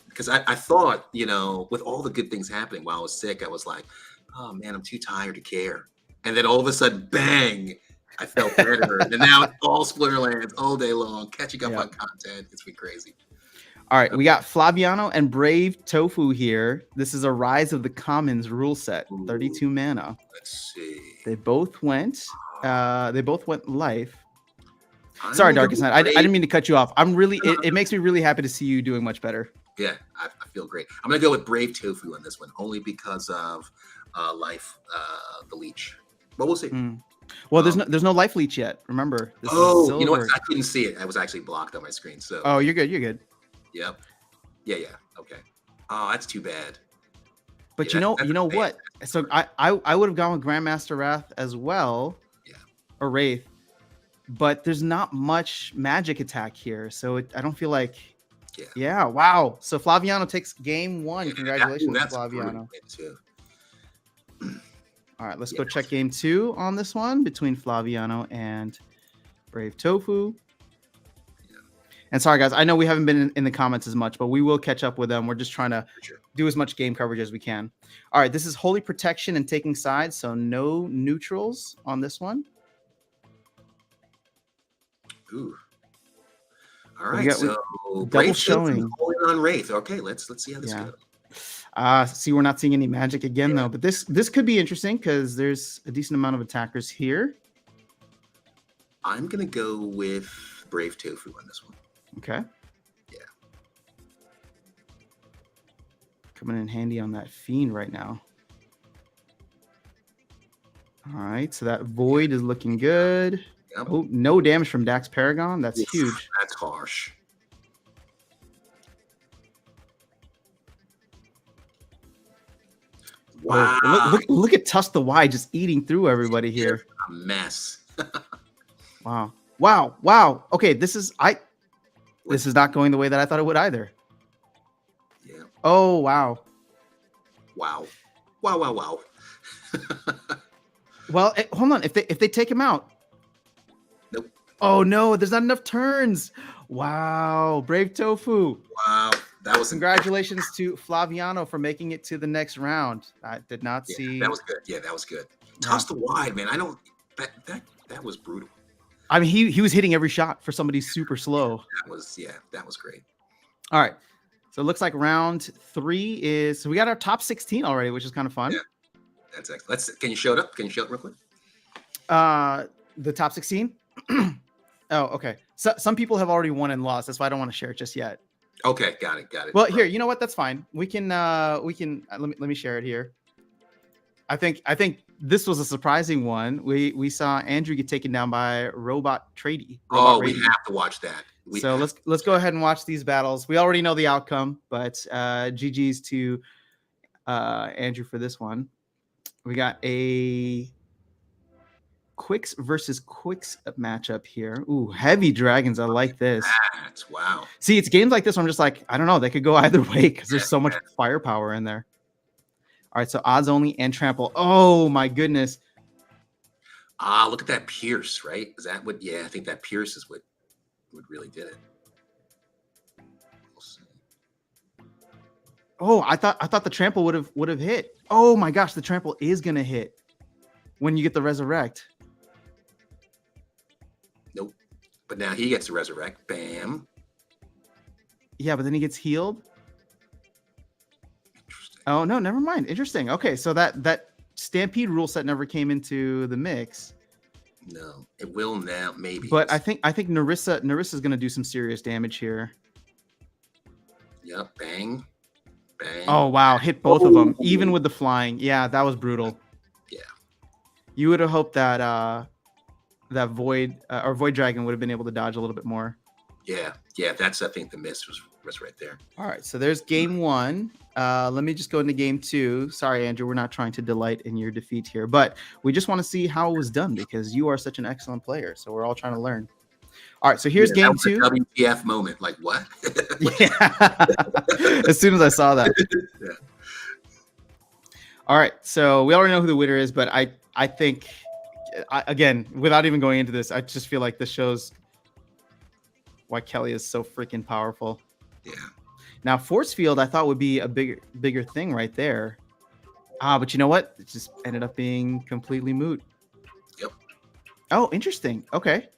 Because I thought, with all the good things happening while I was sick, I was like, oh man, I'm too tired to care. And then all of a sudden, bang, I felt better. And now it's all Splinterlands all day long, catching up on content. It's been crazy. All right, we got Flaviano and Brave Tofu here. This is a Rise of the Commons rule set, 32 mana. Let's see. They both went life. Sorry, Darkest Night. I didn't mean to cut you off. I'm really it makes me really happy to see you doing much better. Yeah, I feel great. I'm gonna go with Brave Tofu on this one, only because of Life, the Leech. But we'll see. Well, there's no Life Leech yet. Remember. You know what? I couldn't see it. I was actually blocked on my screen. So. Oh, you're good. You're good. Yep. Yeah. Okay. Oh, that's too bad. But you know what? So I would have gone with Grandmaster Wrath as well. Yeah. Or Wraith. But there's not much magic attack here, so I don't feel like. Yeah. Wow. So Flaviano takes game 1. Congratulations, Flaviano. All right, let's go check game 2 on this one between Flaviano and Brave Tofu. And sorry, guys, I know we haven't been in the comments as much, but we will catch up with them. We're just trying to do as much game coverage as we can. All right, this is Holy Protection and taking sides, so no neutrals on this one. Ooh. All right, so double showing on Wraith. Okay, let's see how this goes. See, we're not seeing any magic again, though, but this could be interesting because there's a decent amount of attackers here. I'm going to go with Brave Tofu on this one. Okay. Yeah. Coming in handy on that Fiend right now. All right, so that Void is looking good. Yep. Oh, no damage from Dax Paragon. That's huge. That's harsh. Wow. Look at Tusk the Y just eating through everybody here. A mess. Wow. Okay, this is not going the way that I thought it would either. Yeah. Oh, wow. Wow. Well, hold on. If they take him out. Nope. Oh no, there's not enough turns. Wow, Brave Tofu. Wow. That was congratulations to Flaviano for making it to the next round. I did not see. That was good. Yeah, that was good. Toss the wide, man. That was brutal. I mean, he was hitting every shot for somebody super slow. That was great. All right. So it looks like round 3 is, so we got our top 16 already, which is kind of fun. Yeah. That's excellent. Can you show it up? Can you show it real quick? The top 16? Oh, okay. So some people have already won and lost. That's why I don't want to share it just yet. Okay, got it. Well, here, you know what? That's fine. We can let me share it here. I think this was a surprising one. We saw Andrew get taken down by Robot Tradie. We have to watch that. Let's go ahead and watch these battles. We already know the outcome, but GG's to Andrew for this one. We got a Quicks versus Quicks matchup here. Ooh, heavy dragons. I like this. Wow. See, it's games like this where I'm just like, I don't know. They could go either way because there's so much firepower in there. All right, so odds only and trample. Oh my goodness. Look at that Pierce, right? Is that what? Yeah, I think that Pierce is what really did it. We'll see. Oh, I thought the trample would have hit. Oh my gosh, the trample is gonna hit when you get the resurrect. Nope. But now he gets to resurrect. Bam. Yeah, but then he gets healed. Oh no, never mind. Interesting. Okay, so that Stampede rule set never came into the mix. No, it will now, maybe. But I think Narissa is going to do some serious damage here. Yep. Bang. Bang. Oh, wow. Hit both of them, even with the flying. Yeah, that was brutal. Yeah. You would have hoped that that Void or Void Dragon would have been able to dodge a little bit more. Yeah. Yeah. That's, I think, the miss was right there. All right. So there's game one. Let me just go into game two. Sorry, Andrew. We're not trying to delight in your defeat here, but we just want to see how it was done because you are such an excellent player. So we're all trying to learn. All right. So here's game two. WTF moment. Like what? Yeah. As soon as I saw that. Yeah. All right. So we already know who the winner is, but I think, again, without even going into this, I just feel like this shows why Kelly is so freaking powerful. Yeah. Now, force field, I thought would be a bigger thing right there. But you know what? It just ended up being completely moot. Yep. Oh, interesting. Okay.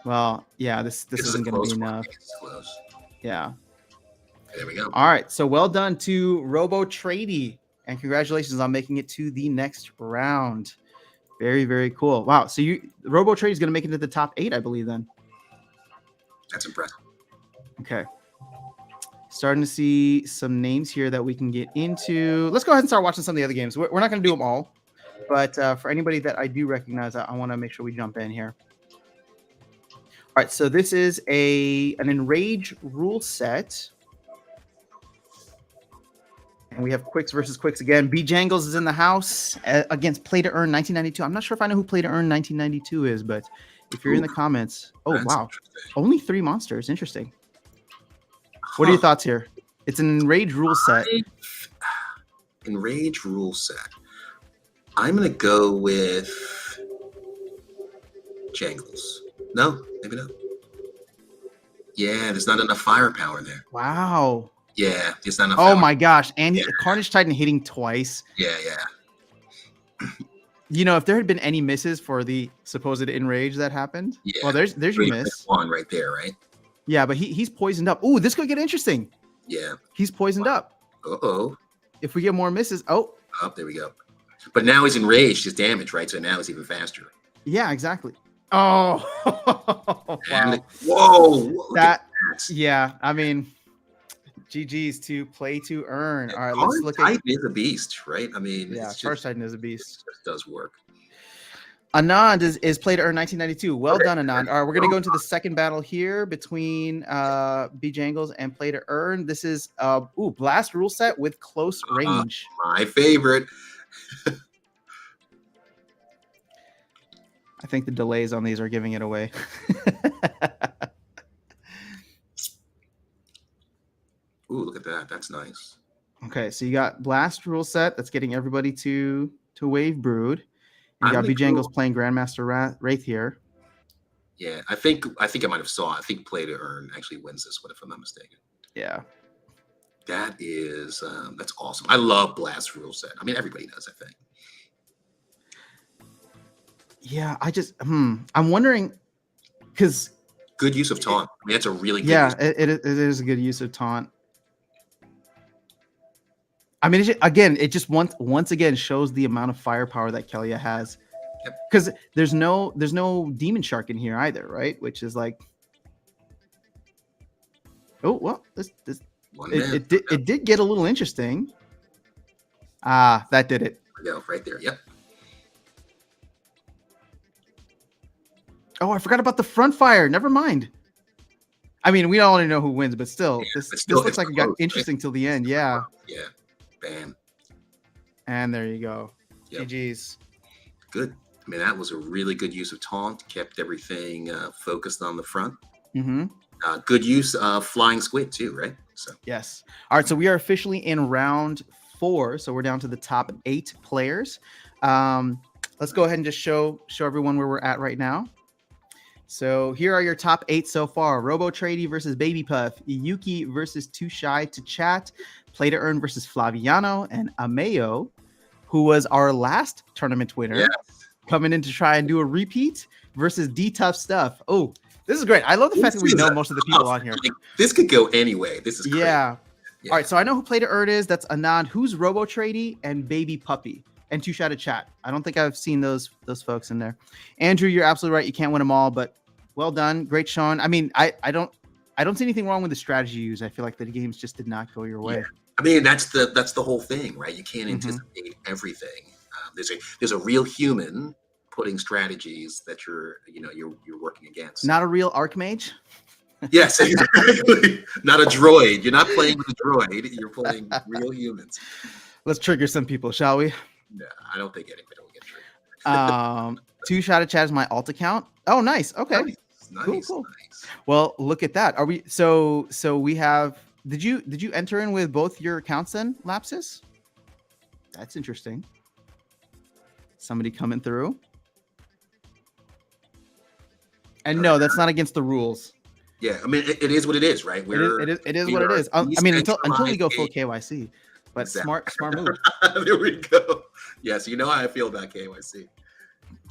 Well, yeah, this isn't going to be enough. Yeah. There we go. All right. So well done to Robo Trady, and congratulations on making it to the next round. Very, very cool. Wow. So Robo Trade is going to make it to the top 8, I believe, then. That's impressive. Okay. Starting to see some names here that we can get into. Let's go ahead and start watching some of the other games. We're not going to do them all, but for anybody that I do recognize, I want to make sure we jump in here. All right. So this is an Enrage rule set. And we have Quicks versus Quicks again. B Jangles is in the house against Play to Earn 1992. I'm not sure if I know who Play to Earn 1992 is, but if you're in the comments, wow, only 3 monsters. Interesting. What are your thoughts here? It's an Enrage rule set. Enrage rule set. I'm gonna go with Jangles. No, maybe not. Yeah, there's not enough firepower there. Wow. Yeah, it's not enough. Oh my gosh. And Carnage Titan hitting twice. Yeah. You know, if there had been any misses for the supposed Enrage that happened, well, there's your miss. One right there, right? Yeah, but he's poisoned up. Ooh, this could get interesting. Yeah. He's poisoned up. Uh-oh. If we get more misses. Oh, there we go. But now he's enraged, his damage, right? So now it's even faster. Yeah, exactly. Oh, wow. Whoa. That. Yeah, I mean, GG's to Play to Earn. All right, let's look at. Titan is a beast, right? I mean, yeah, Charge Titan is a beast. It does work. Anand is Play to Earn 1992. Well done, Anand. All right, we're going to go into the second battle here between B Jangles and Play to Earn. This is Blast rule set with close range. My favorite. I think the delays on these are giving it away. Ooh, look at that. That's nice. Okay, so you got Blast rule set that's getting everybody to Wave Brood. And you got B Jangles playing Grandmaster Wraith here. Yeah, I think I might have saw. I think Play to Earn actually wins this one, if I'm not mistaken. Yeah. That is that's awesome. I love Blast rule set. I mean, everybody does, I think. Yeah, I'm wondering because good use of taunt. I mean, that's a really good it is a good use of taunt. I mean, it just once again shows the amount of firepower that Kelia has. Because there's no Demon Shark in here either, right? Which is like, oh well, it did get a little interesting. That did it. Yeah, right there. Yep. Oh, I forgot about the front fire. Never mind. I mean, we already know who wins, but still, this looks like it got interesting till the end. Yeah. Yeah. Bam. And there you go. Yep. GG's. Good. I mean, that was a really good use of taunt. Kept everything focused on the front. Mm-hmm. Good use of Flying Squid too, right? So yes. All right. So we are officially in round 4. So we're down to the top 8 players. Let's go ahead and just show everyone where we're at right now. So here are your top 8 so far. Robo Trady versus Baby Puff, Yuki versus Too Shy to Chat, Play to Earn versus Flaviano, and Ameo, who was our last tournament winner, coming in to try and do a repeat versus D Tough Stuff. Oh, this is great. I love the fact that we know most of the people on here. This could go anyway. This is great. Yeah. All right, so I know who Play to Earn is. That's Anand. Who's Robo Trady and Baby Puppy and Too Shy to Chat. I don't think I've seen those folks in there. Andrew, you're absolutely right. You can't win them all, but well done. Great, Sean. I mean, I don't I don't see anything wrong with the strategy you use. I feel like the games just did not go your Yeah, way. I mean that's the whole thing, right? You can't Mm-hmm. anticipate everything. There's a real human putting strategies that you're working against. Not a real archmage. Yes, exactly. Not a droid. You're not playing with a droid. You're playing real humans. Let's trigger some people, shall we? No, I don't think anybody will get triggered. Two-shot chat is my alt account. Oh, nice. Okay. Nice. Cool. Well, look at that. Are we so we have did you enter in with both your accounts then, Lapsus? That's interesting. Somebody coming through. And no, that's not against the rules. Yeah, I mean it is what it is, right? It is what it is. I mean, until we go full KYC. But exactly. smart move. There we go. Yes, you know how I feel about KYC.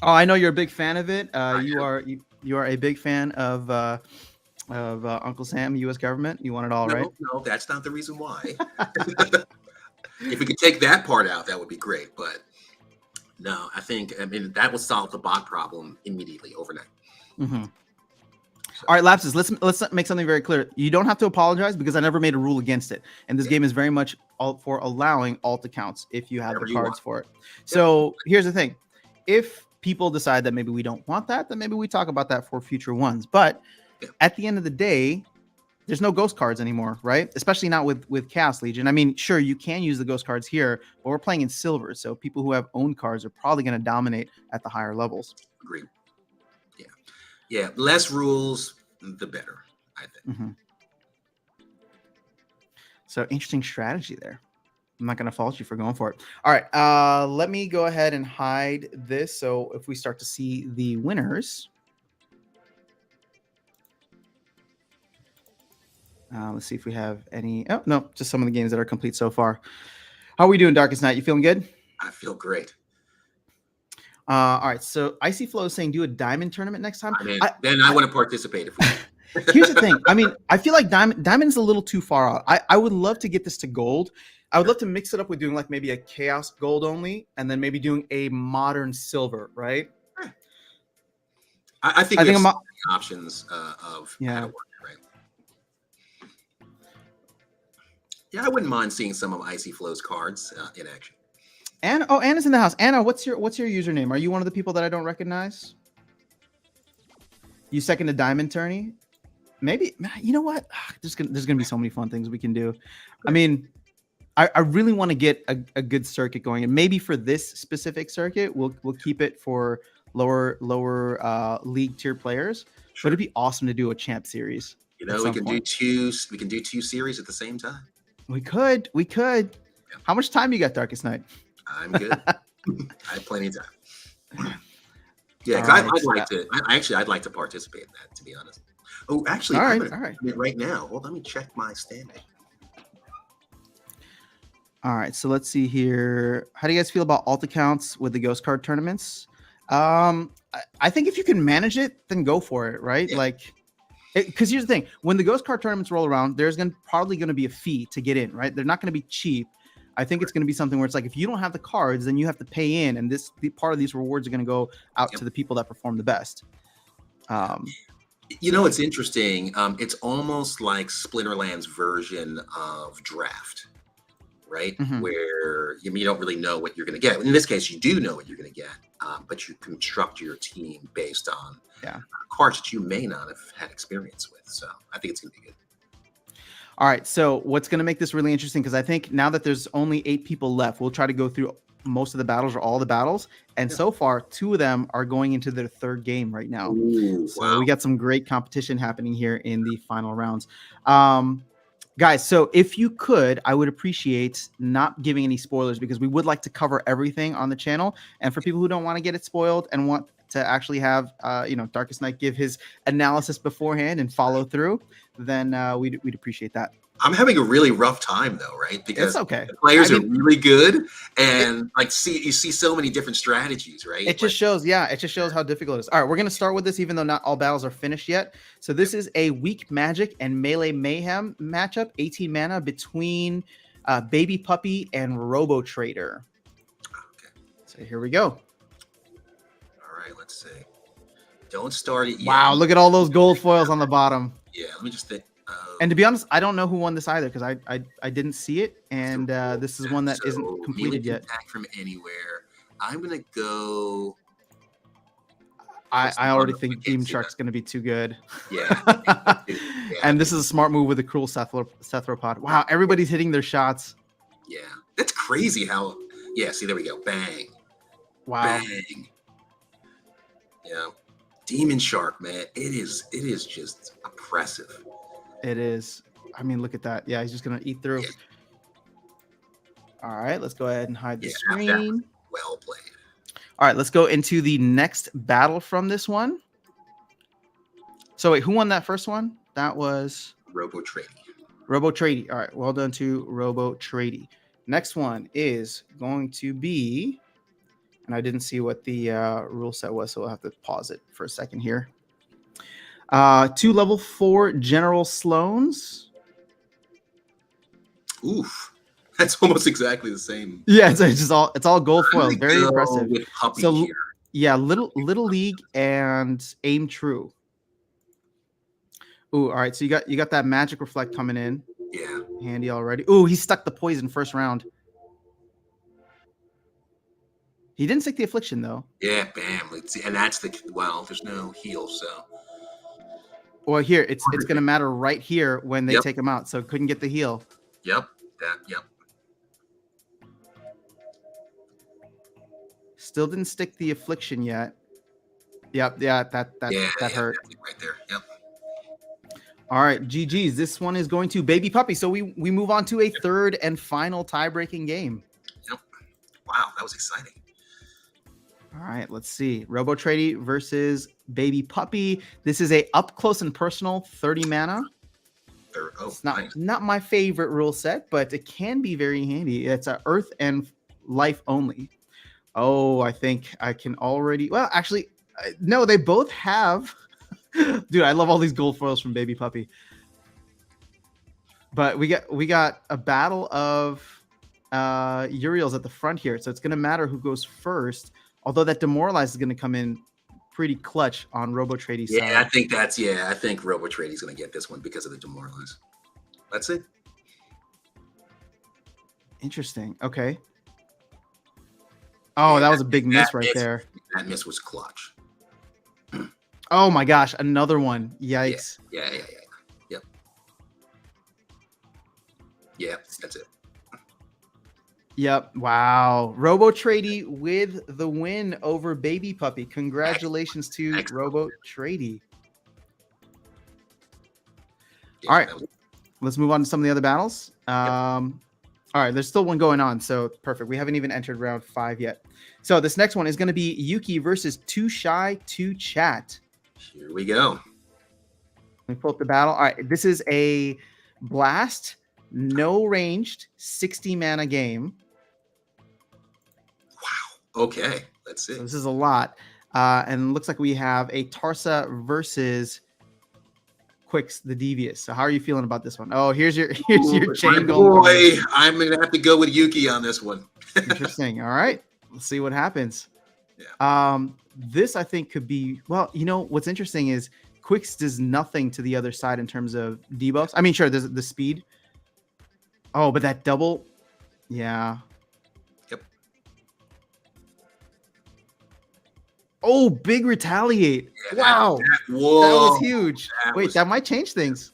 Oh, I know you're a big fan of it. You are a big fan of Uncle Sam, U.S. government. You want it all, right? No, that's not the reason why. If we could take that part out, that would be great. But no, I mean that would solve the bot problem immediately overnight. Mm-hmm. All right, Lapsus, let's make something very clear. You don't have to apologize because I never made a rule against it. And this game is very much for allowing alt accounts if you have the cards for it. So here's the thing. If people decide that maybe we don't want that, then maybe we talk about that for future ones. But at the end of the day, there's no ghost cards anymore, right? Especially not with Chaos Legion. I mean, sure, you can use the ghost cards here, but we're playing in silver. So people who have owned cards are probably going to dominate at the higher levels. Agreed. Yeah, less rules, the better, I think. Mm-hmm. So interesting strategy there. I'm not going to fault you for going for it. All right, let me go ahead and hide this. So if we start to see the winners, let's see if we have any. Oh, no, just some of the games that are complete so far. How are we doing, Darkest Night? You feeling good? I feel great. All right, so Icy Flow is saying do a diamond tournament next time. I mean, then I want to participate if we Here's the thing. I mean, I feel like diamond is a little too far out. I would love to get this to gold. I would love to mix it up with doing like maybe a chaos gold only, and then maybe doing a modern silver, right? I think we have options of how to work it, right? Yeah, I wouldn't mind seeing some of Icy Flow's cards in action. Anna's in the house. Anna, what's your username? Are you one of the people that I don't recognize? You second a diamond tourney? Maybe, you know what? There's gonna be so many fun things we can do. I mean, I really want to get a good circuit going, and maybe for this specific circuit, we'll keep it for lower league tier players. Sure. But it'd be awesome to do a champ series. You know, we can do two series at the same time. We could. Yeah. How much time you got, Darkest Night? I'm good. I have plenty of time. Yeah, I'd like to participate in that, to be honest. Oh, actually, all right. Right now, well, let me check my standing. All right, so let's see here. How do you guys feel about alt accounts with the ghost card tournaments? I think if you can manage it, then go for it, right? Yeah. Because here's the thing: when the ghost card tournaments roll around, there's probably going to be a fee to get in, right? They're not going to be cheap. I think it's going to be something where it's like if you don't have the cards, then you have to pay in, and part of these rewards are going to go out to the people that perform the best. You know, it's interesting. It's almost like Splinterland's version of draft, right? Mm-hmm. Where you don't really know what you're going to get. In this case, you do know what you're going to get, but you construct your team based on cards that you may not have had experience with. So I think it's going to be good. All right, so what's going to make this really interesting, because I think now that there's only 8 people left, we'll try to go through most of the battles or all the battles. And so far, 2 of them are going into their 3rd game right now. Ooh, so we got some great competition happening here in the final rounds. Guys, so if you could, I would appreciate not giving any spoilers, because we would like to cover everything on the channel. And for people who don't want to get it spoiled and want to actually have Darkest Night give his analysis beforehand and follow through, then we'd appreciate that. I'm having a really rough time though, right? Because it's okay. The players are really good, and you see so many different strategies, right? It just shows how difficult it is. All right, we're gonna start with this, even though not all battles are finished yet. So this is a Weak Magic and Melee Mayhem matchup, 18 mana between Baby Puppy and Robo Trader. Okay. So here we go. All right, let's see. Don't start it yet. Wow, look at all those gold foils on the bottom. Yeah, let me just think. And to be honest, I don't know who won this either because I didn't see it, and this is one that isn't completed yet. Attack from anywhere. I'm gonna go. I already think Demon Shark's going to be too good. Yeah. And this is a smart move with a cruel Cephalopod. Wow, everybody's hitting their shots. Yeah, that's crazy how. Yeah, see, there we go. Bang. Wow. Bang. Yeah. Demon Shark, man. It is just oppressive. It is. I mean, look at that. Yeah, he's just going to eat through. Yeah. All right, let's go ahead and hide the screen. Well played. All right, let's go into the next battle from this one. So wait, who won that first one? That was Robo Trady. Robo Trady. All right, well done to Robo Trady. Next one is going to be, and I didn't see what the rule set was, so we'll have to pause it for a second here. 2 level 4 General Sloans. Oof. That's almost exactly the same. Yeah, it's all gold foil. Very impressive. So here. Yeah, little league and aim true. Ooh, all right. So you got that magic reflect coming in. Yeah. Handy already. Ooh, he stuck the poison first round. He didn't stick the affliction though. Yeah, bam. Let's see. And that's there's no heal, so. Well, here it's gonna matter right here when they take him out. So couldn't get the heal. Yep. Yep. Still didn't stick the affliction yet. Yep, yeah, that hurt. Right there. Yep. All right, GG's. This one is going to Baby Puppy. So we move on to a third and final tie-breaking game. Yep. Wow, that was exciting. All right, let's see. Robo Trady versus Baby Puppy. This is a up close and personal 30 mana. It's not my favorite rule set, but it can be very handy. It's a Earth and Life only. Oh, I think I can already. Well, actually, no, they both have. Dude, I love all these gold foils from Baby Puppy. But we got a battle of Uriels at the front here, so it's going to matter who goes first. Although that Demoralize is going to come in pretty clutch on Robo Trady's side. I think Robo Trady's going to get this one because of the Demoralize. Let's see. Interesting. Okay. Oh, that was a big miss right there. That miss was clutch. Oh my gosh, another one. Yikes. Yeah. Yep, that's it. Yep. Wow. Robo Trady with the win over Baby Puppy. Congratulations to Robo Trady. All right. Let's move on to some of the other battles. All right, there's still one going on, so perfect. We haven't even entered round 5 yet. So this next one is going to be Yuki versus Too Shy to Chat. Here we go. Let me pull up the battle. All right, this is a blast, no ranged, 60 mana game. Wow. Okay, let's see. So this is a lot. And it looks like we have a Tarsa versus Quicks the Devious. So how are you feeling about this one? Oh, here's your chain golem. Boy, I'm gonna have to go with Yuki on this one. Interesting. All right, let's see what happens. Yeah. This I think could be, well, you know what's interesting is Quicks does nothing to the other side in terms of debuffs. I mean, sure, there's the speed. Oh, but that double, yeah. Yep. Oh, big retaliate. Yeah, wow. That was huge. That might change things.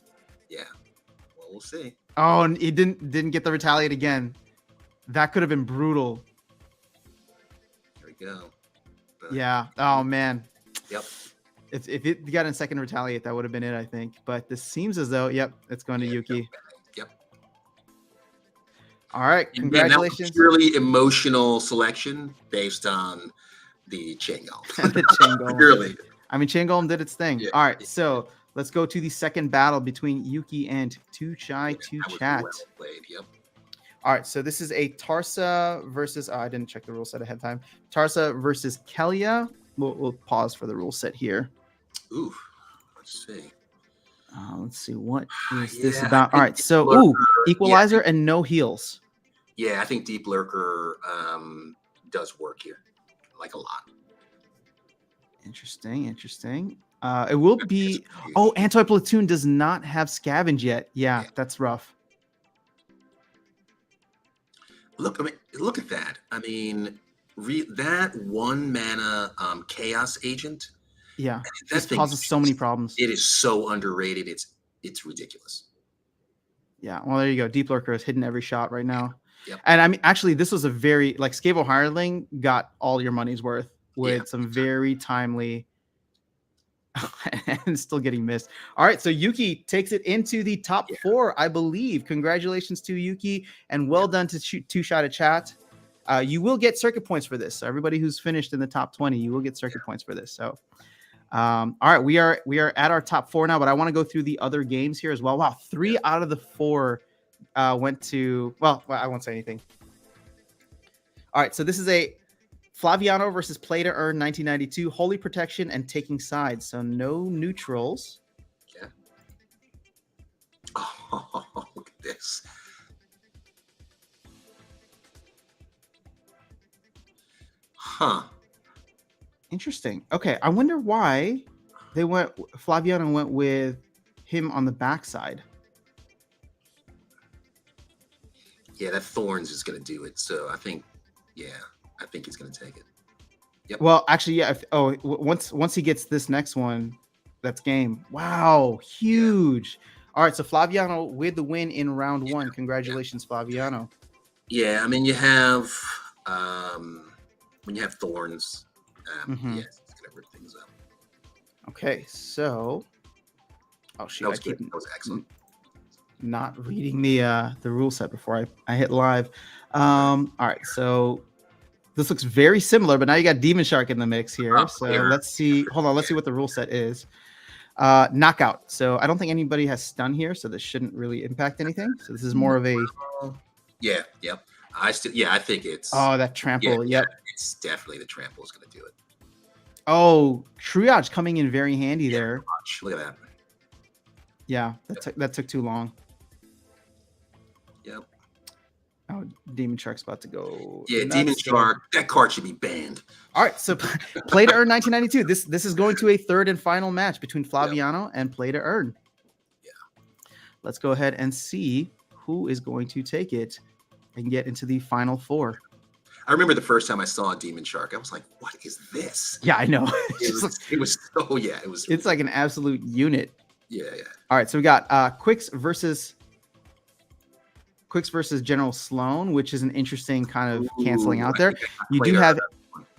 Yeah. Well, we'll see. Oh, and he didn't get the retaliate again. That could have been brutal. There we go. Yeah. Oh man. Yep. If it got in second retaliate, that would have been it, I think. But this seems as though, yep, it's going to Yuki. Yep. All right. Congratulations. Purely emotional selection based on the chain golem. The chain golem. Purely. I mean, chain golem did its thing. Yeah. All right. So let's go to the second battle between Yuki and Too Shy to Chat. Well played. Yep. All right, so this is a Tarsa versus. I didn't check the rule set ahead of time. Tarsa versus Kelia. We'll pause for the rule set here. Ooh, let's see. Let's see what is this about. All right, so equalizer and no heals. Yeah, I think Deep Lurker does work here, like a lot. Interesting. It will That's be. Oh, huge. anti-platoon does not have scavenge yet. Yeah, Yeah. that's rough. Look, I mean, look at that. I mean, that 1 mana chaos agent. Yeah, That just thing causes is so many just, problems. it is so underrated. It's ridiculous. Yeah, well, there you go. Deep Lurker is hitting every shot right now. Yep. And I mean, actually, this was a very, like, Scavo Hireling got all your money's worth Yeah. with some very timely and still getting missed. All right, so Yuki takes it into the top Yeah. 4, I believe. Congratulations to Yuki, and well done to Two-Shot at Chat. You will get circuit points for this. So everybody who's finished in the top 20, you will get circuit points for this. So all right, we are at our top 4 now, but I want to go through the other games here as well. Wow, 3 out of the 4 went to, well, I won't say anything. All right, so this is a Flaviano versus Play to Earn 1992, Holy Protection and Taking Sides. So no neutrals. Yeah. Oh, look at this. Huh. Interesting. Okay, I wonder why Flaviano went with him on the backside. Yeah, that Thorns is going to do it. So I think he's going to take it. Yep. Well, actually, yeah. Once he gets this next one, that's game. Wow, huge. Yeah. All right, so Flaviano with the win in round 1. Congratulations, Flaviano. Yeah, I mean, you have when you have Thorns, yes, it's going to rip things up. Okay, so shoot, that was excellent. Not reading the rule set before I hit live. All right, so this looks very similar, but now you got Demon Shark in the mix here. So let's see. Hold on, let's see what the rule set is. Knockout. So I don't think anybody has stun here, so this shouldn't really impact anything. So this is more of a yep. I think it's that trample. Yep. It's definitely the trample is going to do it. Oh, Triage coming in very handy there. Look at that. Yeah, that took too long. Yep. Oh, Demon Shark's about to go. Yeah, Demon Shark. That card should be banned. All right, so Play to Earn 1992. This is going to a third and final match between Flaviano and Play to Earn. Yeah. Let's go ahead and see who is going to take it and get into the final 4. I remember the first time I saw a Demon Shark, I was like, "What is this?" Yeah, I know. It's like an absolute unit. Yeah. All right, so we got Quicks versus General Sloan, which is an interesting kind of canceling out there. You do have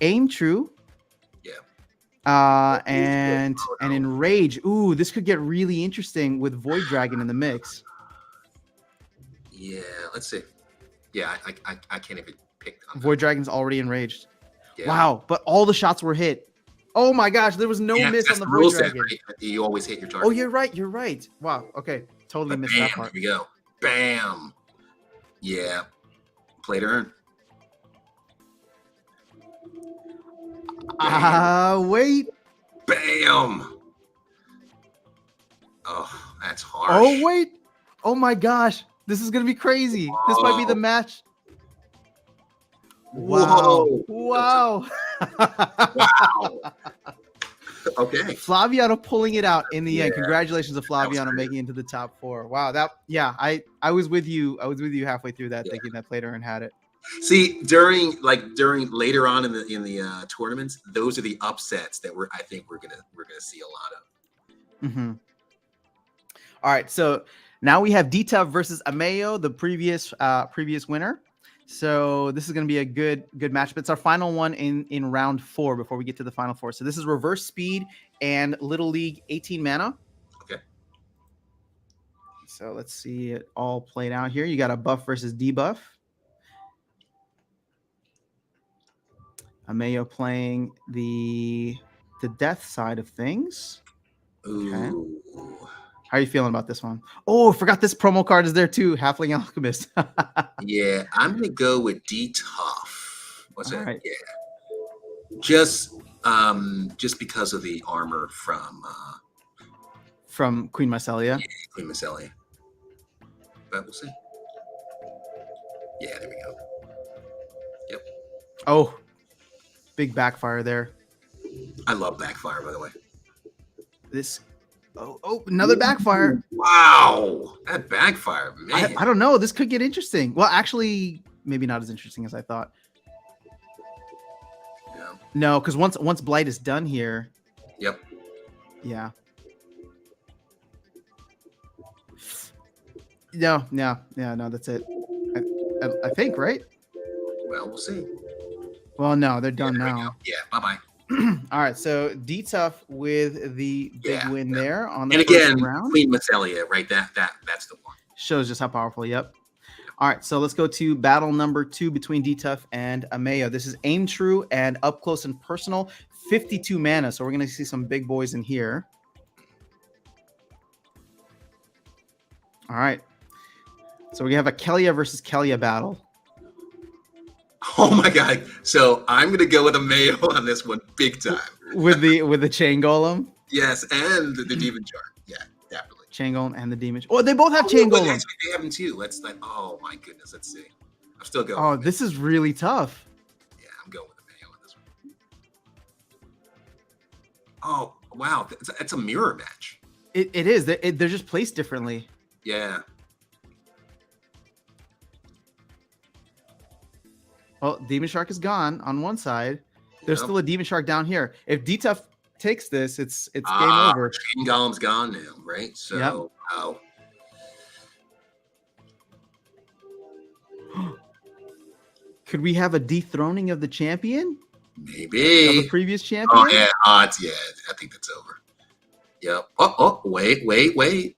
Aim True. Yeah. And Enrage. Ooh, this could get really interesting with Void Dragon in the mix. Yeah, let's see. Yeah, I can't even pick on Void Dragon's already enraged. Yeah. Wow, but all the shots were hit. Oh my gosh, there was no miss on the Void Dragon. Right? You always hit your target. Oh, you're right. Wow, okay. Totally missed that part. Here we go. Bam. Yeah. Play to Earn. Wait. Bam. Oh, that's harsh. Oh, wait. Oh my gosh. This is going to be crazy. Whoa. This might be the match. Wow. Wow. Okay. Flaviano pulling it out in the end. Congratulations to Flaviano making it into the top 4. Wow. I was with you. I was with you halfway through that, thinking that Play to Earn had it. See, during later on in the tournaments, those are the upsets that I think we're gonna see a lot of. Mm-hmm. All right, so now we have Dita versus Ameo, the previous winner. So this is going to be a good match, but it's our final one in round 4 before we get to the final 4. So this is Reverse Speed and Little League 18 mana. Okay. So let's see it all played out here. You got a buff versus debuff. Ameo playing the death side of things. Okay. Ooh. How are you feeling about this one? Oh, I forgot this promo card is there too. Halfling Alchemist. Yeah, I'm gonna go with D Tough. What's that? Right. Yeah. Just because of the armor from Queen Mycelia. Yeah, Queen Mycelia. But we'll see. Yeah, there we go. Yep. Oh, big backfire there. I love backfire, by the way. This. Oh, another backfire. Wow, that backfire, man. I don't know. This could get interesting. Well, actually, maybe not as interesting as I thought. Yeah. No, because once Blight is done here. Yep. Yeah. No, that's it. I think, right? Well, we'll see. Well, no, they're done now. Yeah, bye-bye. All right, so D-Tough with the big win there on the and first again, round. Queen Macelia, right? That's the one. Shows just how powerful. Yep. All right, so let's go to battle number 2 between D-Tough and Ameo. This is Aim True and Up Close and Personal, 52 mana. So we're going to see some big boys in here. All right. So we have a Kelia versus Kelia battle. Oh my god! So I'm going to go with Ameo on this one, big time. with the Chain Golem. Yes, and the Demon Chart. Yeah, definitely. Chain Golem and the Demon. Oh, they both have Chain Golem. Actually, they have them too. Let's like. Oh my goodness. Let's see. I'm still going. Oh, this is really tough. Yeah, I'm going with Ameo on this one. Oh wow, it's a mirror match. It is. They're just placed differently. Yeah. Well, Demon Shark is gone on one side. There's still a Demon Shark down here. If D-Tough takes this, it's game over. Chain Golem's gone now, right? So, wow. Could we have a dethroning of the champion? Maybe. Of the previous champion? Oh, yeah. I think that's over. Yep. Oh, wait.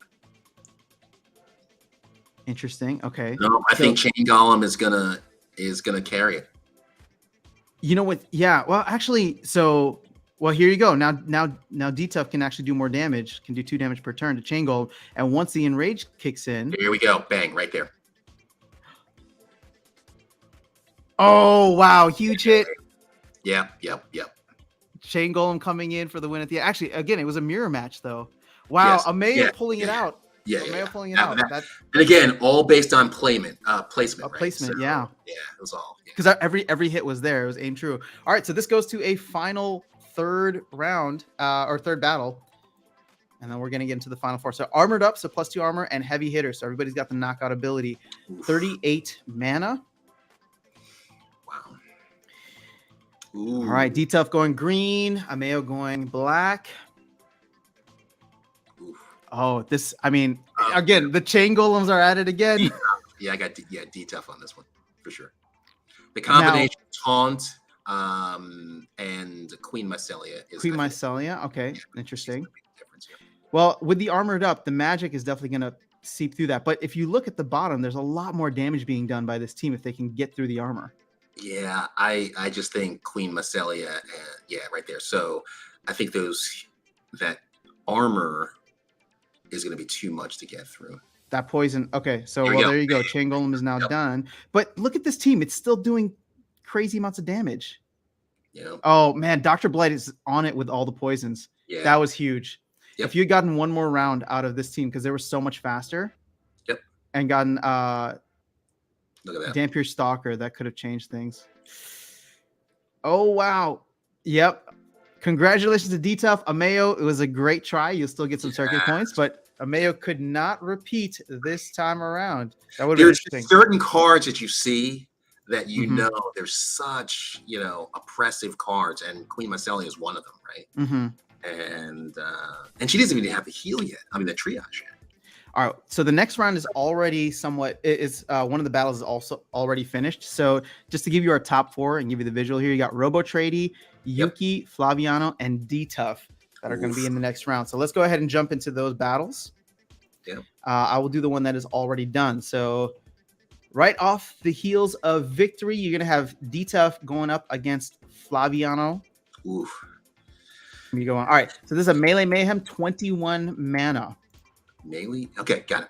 Interesting. Okay. No, I think Chain Golem is gonna carry it. You know what? Yeah. Well, actually, here you go. Now D-Tough can actually do more damage. Can do 2 damage per turn to Chain Golem, and once the Enrage kicks in, here we go. Bang! Right there. Oh wow! Huge hit. Yep. Chain Golem coming in for the win at the. Actually, again, it was a mirror match though. Wow, yes. Ameo pulling it out. Yeah. Pulling it out. And again, all based on placement. Placement, right? So, yeah. Yeah, it was all. Because every hit was there. It was aim true. All right, so this goes to a final third round or third battle, and then we're gonna get into the final 4. So armored up, so +2 armor and heavy hitter. So everybody's got the knockout ability. 38 mana. Wow. Ooh. All right, D-Tough going green, Ameo going black. Oh, again, the Chain Golems are at it again. Yeah, I got D-Tough on this one for sure. The combination taunt and Queen Mycelia is Queen Mycelia. Okay, interesting. Difference here. Well, with the armored up, the magic is definitely going to seep through that. But if you look at the bottom, there's a lot more damage being done by this team if they can get through the armor. Yeah, I just think Queen Mycelia, right there. So I think that armor is going to be too much to get through. That poison. Okay, so there you go. Chain Golem is now done. But look at this team. It's still doing crazy amounts of damage. Yeah. Oh, man. Dr. Blight is on it with all the poisons. Yeah. That was huge. Yep. If you had gotten one more round out of this team, because they were so much faster. Yep. And gotten look at that. Dampier Stalker, that could have changed things. Oh, wow. Yep. Congratulations to D-Tough. Ameo, it was a great try. You'll still get some circuit points, but Ameo could not repeat this time around. That would be interesting. Certain cards that you see that know there's such oppressive cards, and Queen Mycelia is one of them, right? Mm-hmm. And she doesn't even have the heal yet. I mean, the triage yet. All right, so the next round is already one of the battles is also already finished. So just to give you our top 4 and give you the visual here, you got Robo Trady, Yuki, Flaviano, and D-Tough that are going to be in the next round. So let's go ahead and jump into those battles. Yeah. I will do the one that is already done. So right off the heels of victory, you're going to have D-Tough going up against Flaviano. Oof. Let me go on. All right, so this is a Melee Mayhem, 21 mana. Melee? Okay, got it.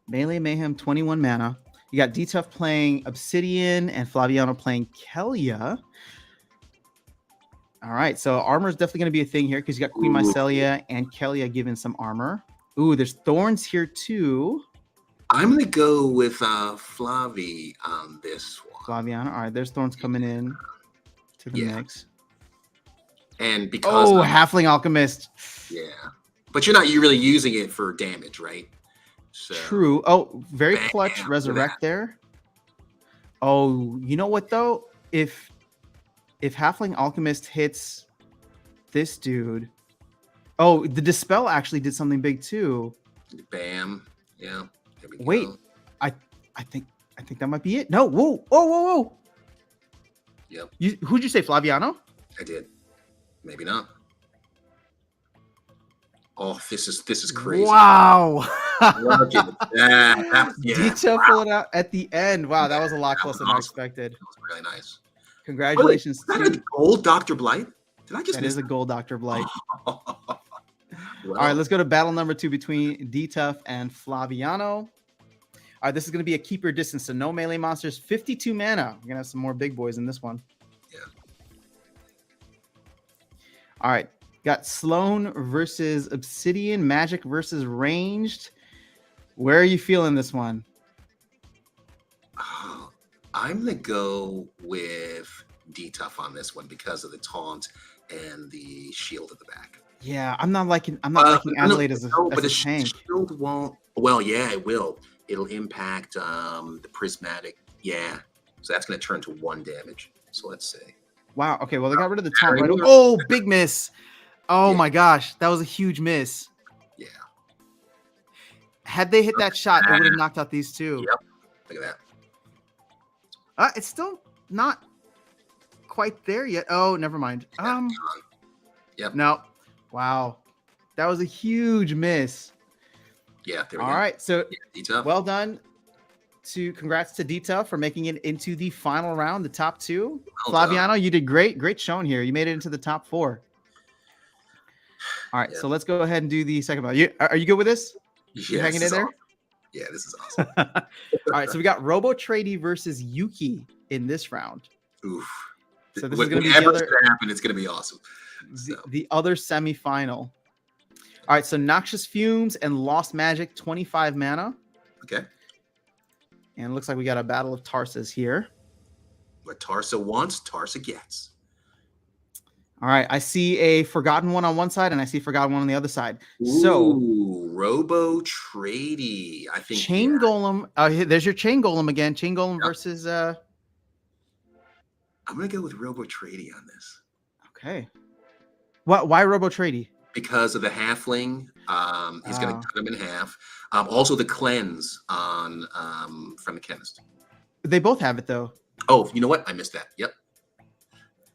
Melee Mayhem, 21 mana. You got D-Tough playing Obsidian and Flaviano playing Kelia. All right, so armor is definitely going to be a thing here because you got Queen Mycelia and Kelia giving some armor. Ooh, there's thorns here too. I'm going to go with Flavi on this one. Flaviano. All right, there's thorns coming in to the mix. And because Oh, Halfling Alchemist. yeah, but you're not really using it for damage, right? So True. Oh, very bam, clutch look at resurrect there. Oh, you know what though? If Halfling Alchemist hits this dude, oh, the Dispel actually did something big too. that. Bam. Yeah. There we Wait, go. I think that might be it. No, whoa. Yep. Who'd you say, Flaviano? I did. Maybe not. Oh, this is crazy. Wow. Look at that. Detail pull it out at the end. Wow, that was a lot that closer was than I awesome. expected. That was really nice. Congratulations Wait, is that to a gold Dr. Blight? Did I just that miss is a gold Dr. Blight. Well, All right, let's go to battle number 2 between D-Tough and Flaviano. All right, this is going to be a keeper distance, so no melee monsters. 52 mana. We're going to have some more big boys in this one. Yeah. All right, got Sloan versus Obsidian, Magic versus Ranged. Where are you feeling this one? I'm going to go with D-Tough on this one because of the taunt and the shield at the back. Yeah, I'm not liking Adelaide as a tank. Shield won't. Well, yeah, it will. It'll impact the prismatic. Yeah, so that's going to turn to 1 damage. So let's see. Wow. Okay. Well, they got rid of the taunt. Right? Oh, big miss. Oh my gosh, that was a huge miss. Yeah. Had they hit that shot, it would have knocked out these two. Yep. Look at that. It's still not quite there yet. Oh, never mind. Yep. No. Wow. That was a huge miss. Yeah. There we All go. right. So D-Tough. well done. Congrats to D-Tough for making it into the final round, the top 2. Well Flaviano, you did great. Great showing here. You made it into the top 4. All right. So let's go ahead and do the second round. Are you good with this? You hanging in there? Awesome. Yeah, this is awesome. All right. So we got Robo Trady versus Yuki in this round. Oof. So this is going to be the other happen. It's going to be awesome. The other semifinal. All right. So Noxious Fumes and Lost Magic, 25 mana. Okay. And it looks like we got a battle of Tarsas here. What Tarsa wants, Tarsa gets. All right. I see a Forgotten One on one side, and I see Forgotten One on the other side. Ooh, so Robo Trady. I think Chain Golem. There's your Chain Golem again. Chain Golem versus. I'm gonna go with Robo Trady on this. Okay. Why Robo Trady? Because of the halfling. He's gonna cut him in half. Also the cleanse on from the chemist. They both have it though. Oh, you know what? I missed that. Yep.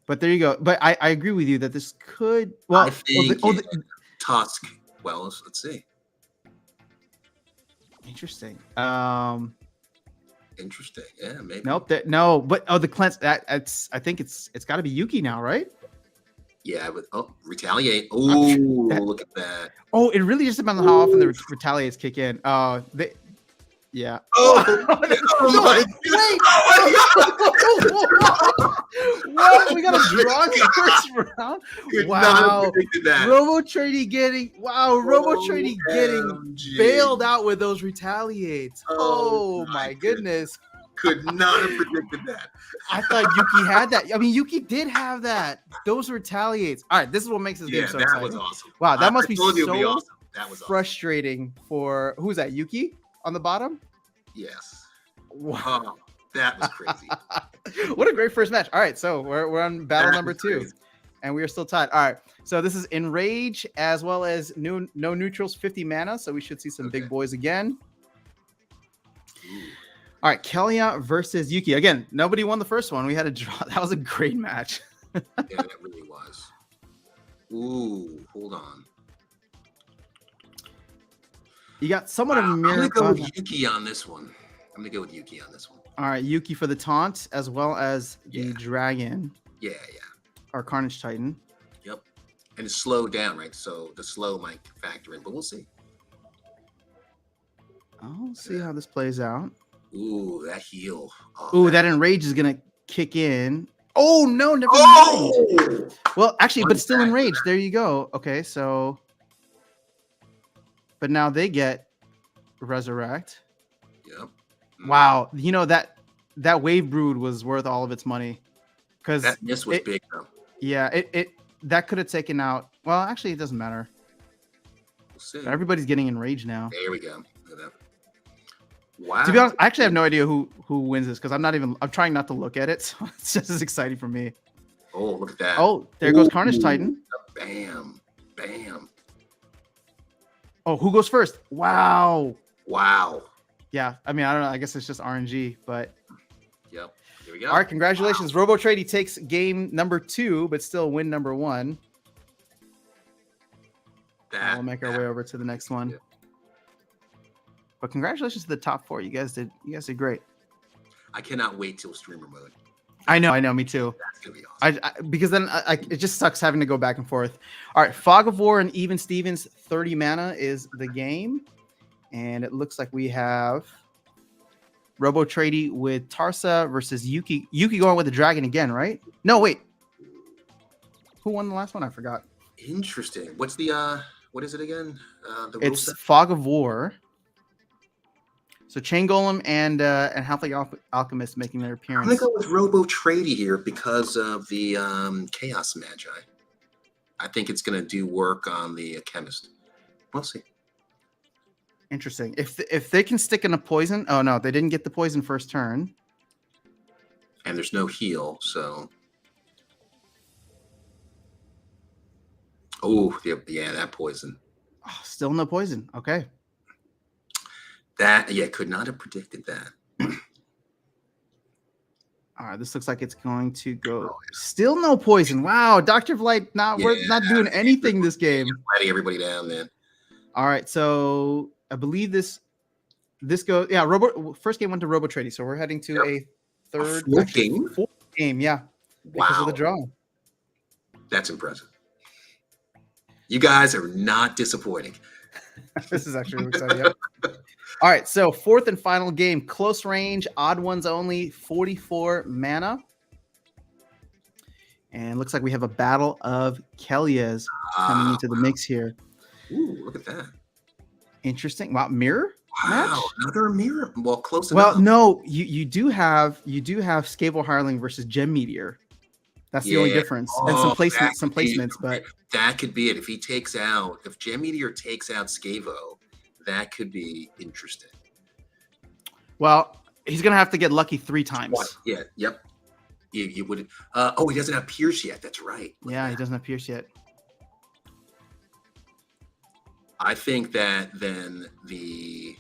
But there you go. But I agree with you that this could. Well, I think Tusk. Well, let's see. Interesting. Interesting. Yeah, maybe. Nope. No. But the cleanse. It's. I think it's got to be Yuki now, right? Yeah. Retaliate. Oh, look at that. Oh, it really just depends on how often the retaliates kick in. Yeah. Oh, my God. What? We got a draw in the first round? Wow. Robo Trady getting bailed out with those retaliates. Oh my goodness. Could not have predicted that. I thought Yuki had that. I mean, Yuki did have that. Those retaliates. All right, this is what makes this game so exciting. That was awesome. Wow, that must be so awesome. That was frustrating for who's that? Yuki on the bottom? Yes. Wow. Oh, that was crazy. What a great first match. All right, so we're on battle number 2. And we are still tied. All right, so this is Enrage as well as no neutrals, 50 mana. So we should see some big boys again. Ooh. All right, Kelia versus Yuki. Again, nobody won the first one. We had a draw. That was a great match. Yeah, that really was. Ooh, hold on. You got somewhat of a mirror. I'm going to go with Yuki on this one. All right, Yuki for the taunt as well as the dragon. Yeah. Our Carnage Titan. Yep. And it's slowed down, right? So the slow might factor in, but we'll see. I'll see how this plays out. Ooh, that heal. Ooh, that Enrage is going to kick in. Oh, no, never mind. Well, actually, but still Enrage. There you go. Okay, so... But now they get Resurrect. Yep. Wow. You know, that Wave Brood was worth all of its money. Because that miss was big, though. Yeah, that could have taken out. Well, actually, it doesn't matter. We'll see. Everybody's getting enraged now. There we go. Look at that. Wow. To be honest, I actually have no idea who wins this because I'm trying not to look at it. So it's just as exciting for me. Oh, look at that. Oh, there goes Carnage Titan. Bam. Bam. Oh, who goes first? Wow. Wow. Yeah, I mean, I don't know. I guess it's just RNG, but yep. Here we go. All right, congratulations. Wow. RoboTrady takes game number 2, but still win number 1. We'll make our way over to the next one. Yeah. But congratulations to the top 4. You guys did great. I cannot wait till streamer mode. I know, me too. That's gonna be awesome. Because then it just sucks having to go back and forth. All right, Fog of War and Even Stevens, 30 mana is the game. And it looks like we have RoboTrady with Tarsa versus Yuki. Yuki going with the dragon again, right? No, wait. Who won the last one? I forgot. Interesting. What's the what is it again? It's Fog of War. So Chain Golem and Halfling Alchemist making their appearance. I'm gonna go with RoboTrady here because of the Chaos Magi. I think it's gonna do work on the Chemist. We'll see. Interesting. If they can stick in a poison. Oh no, they didn't get the poison first turn. And there's no heal, so. Oh yeah, that poison. Oh, still no poison. Okay. Could not have predicted that. All right, this looks like it's going to go. Still no poison. Wow, Dr. Blight we're not doing anything this game. Letting everybody down, man. All right, so I believe this goes. Yeah, first game went to RoboTrady, so we're heading to a third fourth game. Yeah, because of the draw. That's impressive. You guys are not disappointing. This is actually exciting. Yep. All right, so fourth and final game, close range, odd ones only, 44 mana. And looks like we have a Battle of Kelias coming into the mix here. Ooh, look at that. Interesting. Wow, mirror? Wow, match? Another mirror. Well, close enough. Well, no, you do have Scable Hireling versus Gem Meteor. That's the only difference. And some placements, but that could be it. If Gem Meteor takes out Scavo, that could be interesting. Well, he's gonna have to get lucky 3 times. What? Yeah, yep. You would he doesn't have Pierce yet. That's right. He doesn't have Pierce yet. I think that then that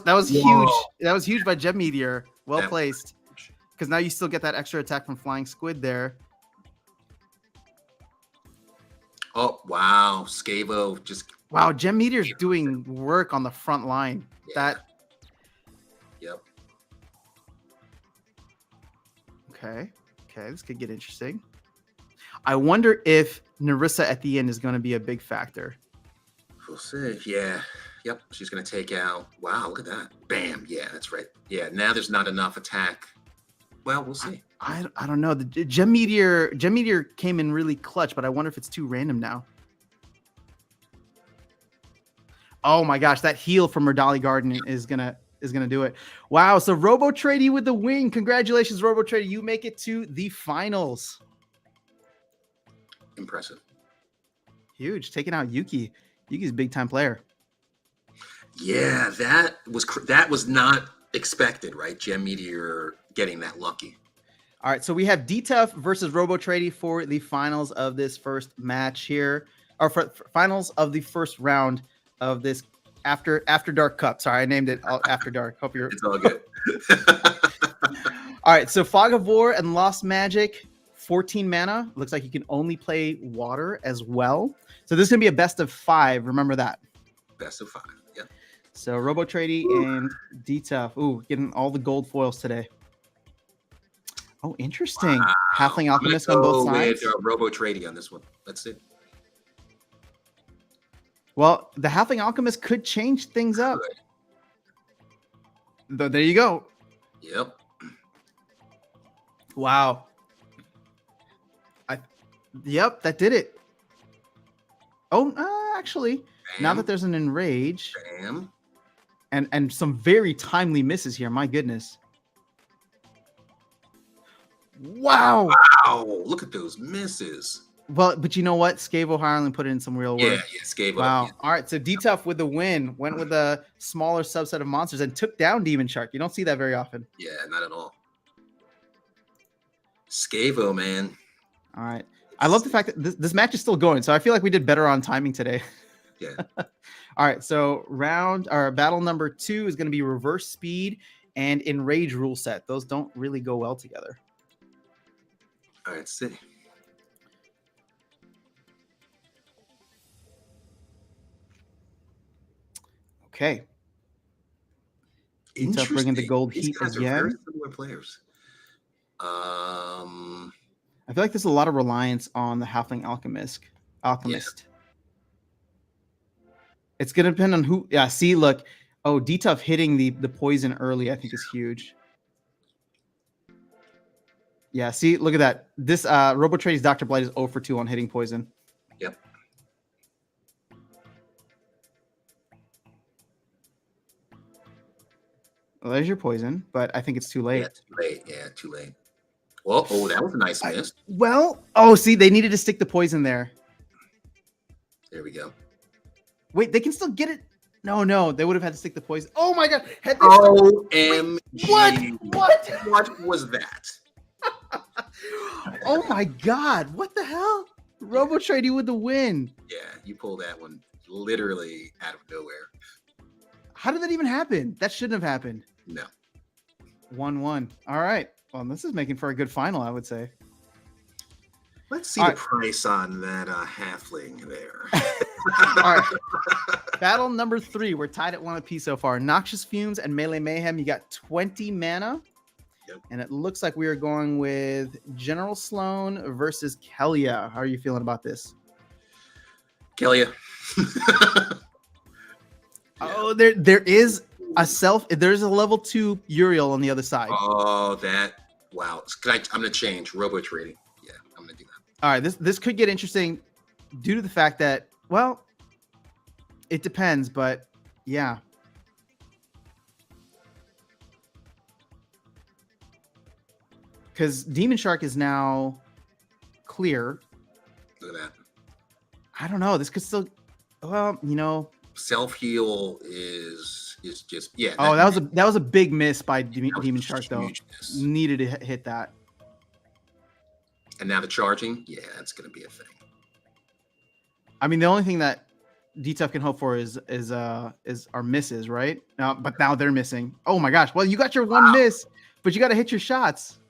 was huge. That was huge by Gem Meteor. Well placed. Because now you still get that extra attack from Flying Squid there. Oh, wow. Scavo just... Wow, Gem Meteor's doing work on the front line. Yeah. Yep. Okay, this could get interesting. I wonder if Narissa at the end is going to be a big factor. We'll see. Yeah. Yep. She's going to take out... Wow, look at that. Bam. Yeah, that's right. Yeah, now there's not enough attack. Well, we'll see. I don't know. The Gem Meteor came in really clutch, but I wonder if it's too random now. Oh my gosh, that heal from Murdali Garden is gonna do it. Wow, so RoboTrady with the win. Congratulations, RoboTrady. You make it to the finals. Impressive. Huge. Taking out Yuki. Yuki's a big time player. Yeah, that was not expected, right? Gem Meteor getting that lucky. All right, so we have DTuff versus RoboTrady for the finals of this first match here, or for finals of the first round of this After Dark Cup. Sorry, I named it After Dark. Hope you're. It's all good. All right, so Fog of War and Lost Magic, 14 mana. Looks like you can only play water as well. So this is gonna be a best of 5. Remember that. Best of 5. Yeah. So RoboTrady and DTuff. Ooh, getting all the gold foils today. Oh, interesting. Wow. Halfling Alchemist on both sides. With RoboTrady on this one. Let's see. Well, the Halfling Alchemist could change things up. There you go. Yep. Wow. Yep, that did it. Oh, actually, now that there's an Enrage. Bam. And some very timely misses here. My goodness. Wow. Wow. Look at those misses. Well, but you know what? Scavo Hireland put in some real Yeah, work. yeah, Scavo. Wow. Yeah, All right. So D-Tough with the win went with a smaller subset of monsters and took down Demon Shark. You don't see that very often. yeah, not at all. Scavo, man. All right. I love the fact that this match is still going. So I feel like we did better on timing today. Yeah. All right. So battle number 2 is going to be reverse speed and enrage rule set. Those don't really go well together. All right, see. Okay. Interesting. Bringing the gold These heat guys again. are very similar players. I feel like there's a lot of reliance on the Halfling Alchemist. Yeah. It's gonna depend on who. Yeah, see, look. Oh, D-Tough hitting the poison early, I think is huge. Yeah, see, look at that. This RoboTrade's Dr. Blight is 0 for 2 on hitting poison. Yep. Well, there's your poison, but I think it's too late. Yeah, too late. Yeah, too late. Well, oh, that was a nice miss. See, they needed to stick the poison there. There we go. Wait, they can still get it. No, they would have had to stick the poison. Oh my god! OMG. What was that? Oh my god! What the hell? RoboTrade with the win. Yeah, you pulled that one literally out of nowhere. How did that even happen? That shouldn't have happened. No. 1-1. All right. Well, this is making for a good final, I would say. Let's see the price on that halfling there. All right. Battle number 3. We're tied at 1 apiece so far. Noxious Fumes and Melee Mayhem. You got 20 mana. Yep. And it looks like we are going with General Sloan versus Kelia. How are you feeling about this? Kelia. Oh, there is there's a level 2 Uriel on the other side. Oh, wow. I'm gonna change Robo Trading. Yeah, I'm gonna do that. All right, this could get interesting due to the fact that, well, it depends, but yeah. Because Demon Shark is now clear. Look at that. I don't know. This could still, well, self-heal is just, yeah. Oh, that was a big miss by Demon Shark, though. Miss. Needed to hit that. And now the charging, yeah, that's gonna be a thing. I mean, the only thing that D-Tough can hope for is our misses, right? But now they're missing. Oh my gosh! Well, you got your one miss, but you got to hit your shots.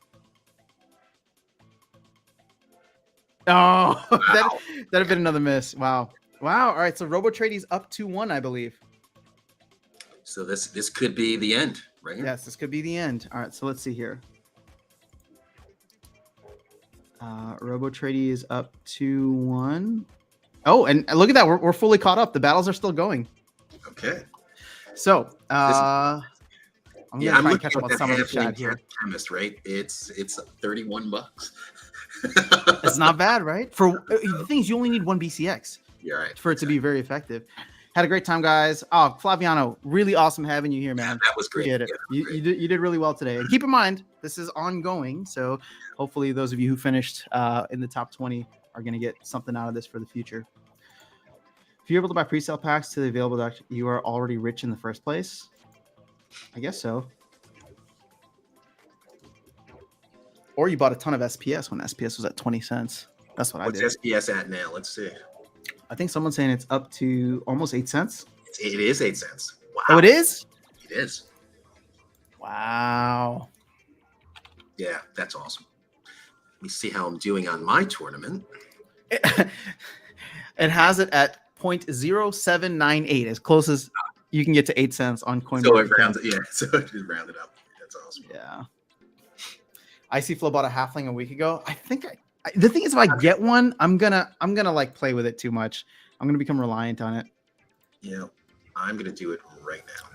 Oh, that'd have been another miss. Wow. All right, so RoboTrade's up 2-1, I believe. So this could be the end, right? Yes, this could be the end. All right, so let's see here. RoboTrade is up 2-1. Oh, and look at that. We're fully caught up. The battles are still going. Okay. So I'm gonna try and catch up on some of the chat here. Chemist, right? It's $31. It's not bad, right? For the thing is, you only need 1 BCX. Yeah, right. For it to be very effective. Had a great time, guys. Oh, Flaviano, really awesome having you here, man. Yeah, that was great. You did it. You did really well today. And keep in mind, this is ongoing, so hopefully those of you who finished in the top 20 are going to get something out of this for the future. If you're able to buy pre-sale packs to the available, you are already rich in the first place. I guess so. Or you bought a ton of SPS when SPS was at 20 cents. That's what I did. What's SPS at now? Let's see. I think someone's saying it's up to almost 8 cents. It is 8 cents. Wow. Oh, it is? It is. Wow. Yeah, that's awesome. Let me see how I'm doing on my tournament. It has it at 0.0798, as close as you can get to 8 cents on Coinbase. So it rounded, yeah. So it just rounded up. That's awesome. Yeah. Icy Flow bought a halfling a week ago. I think the thing is, if I get one, I'm gonna like play with it too much. I'm gonna become reliant on it. Yeah, I'm gonna do it right now.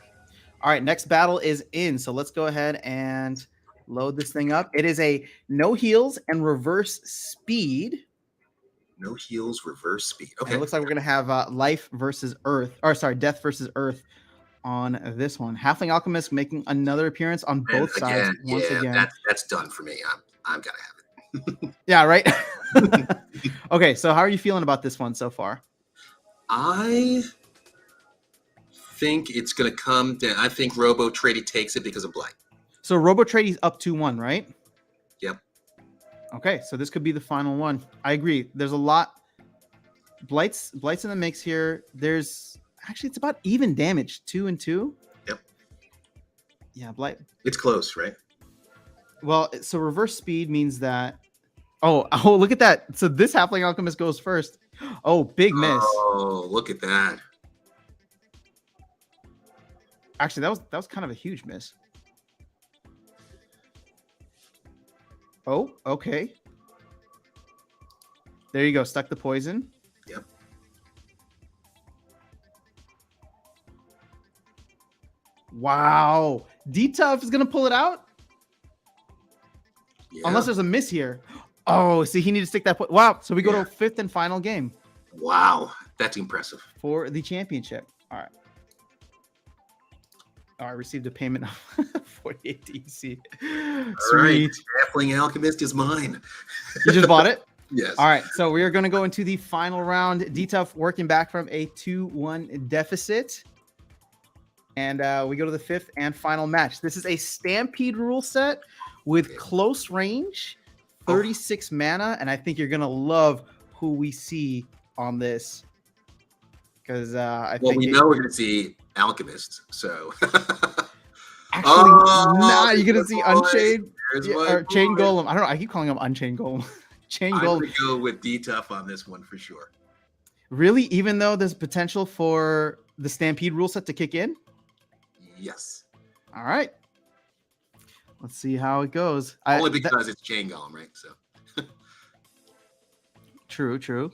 All right, next battle is in. So let's go ahead and load this thing up. It is a no heals and reverse speed. No heals, reverse speed. Okay. And it looks like we're gonna have life versus earth, or sorry, death versus earth on this one. Halfling Alchemist making another appearance on both sides once again. That's done for me. I'm gonna have it. Yeah, right. Okay, so how are you feeling about this one so far? I think it's going to come down. I think Robo Trady takes it because of Blight. So Robo Trady's up 2-1, right? Yep. Okay, so this could be the final one. I agree. There's a lot. Blight's in the mix here. There's actually it's about even damage, 2 and 2. Yep. Yeah, Blight. It's close, right? Well, so reverse speed means that. Oh, look at that. So this Halfling Alchemist goes first. Oh, big miss. Oh, look at that. Actually, that was kind of a huge miss. Oh, okay. There you go. Stuck the poison. Yep. Wow. D-Tough is going to pull it out? Yeah. Unless there's a miss here. Oh, see, he needed to stick that. Wow. So we go to a fifth and final game. Wow. That's impressive. For the championship. All right. Oh, I received a payment of 48 DC. All right. Halfling Alchemist is mine. You just bought it? Yes. All right. So we are going to go into the final round. D-Tough working back from a 2-1 deficit. And we go to the fifth and final match. This is a Stampede rule set with close range, 36 mana. And I think you're going to love who we see on this. Because we know we're going to see Alchemist. So actually, you're going to see Unchained or Chain Golem. I don't know. I keep calling him Unchained Golem. Chain Golem. I'm going to go with D-Tough on this one for sure. Really? Even though there's potential for the Stampede rule set to kick in? Yes. All right. Let's see how it goes. Only because it's Chain Golem, right? So. True.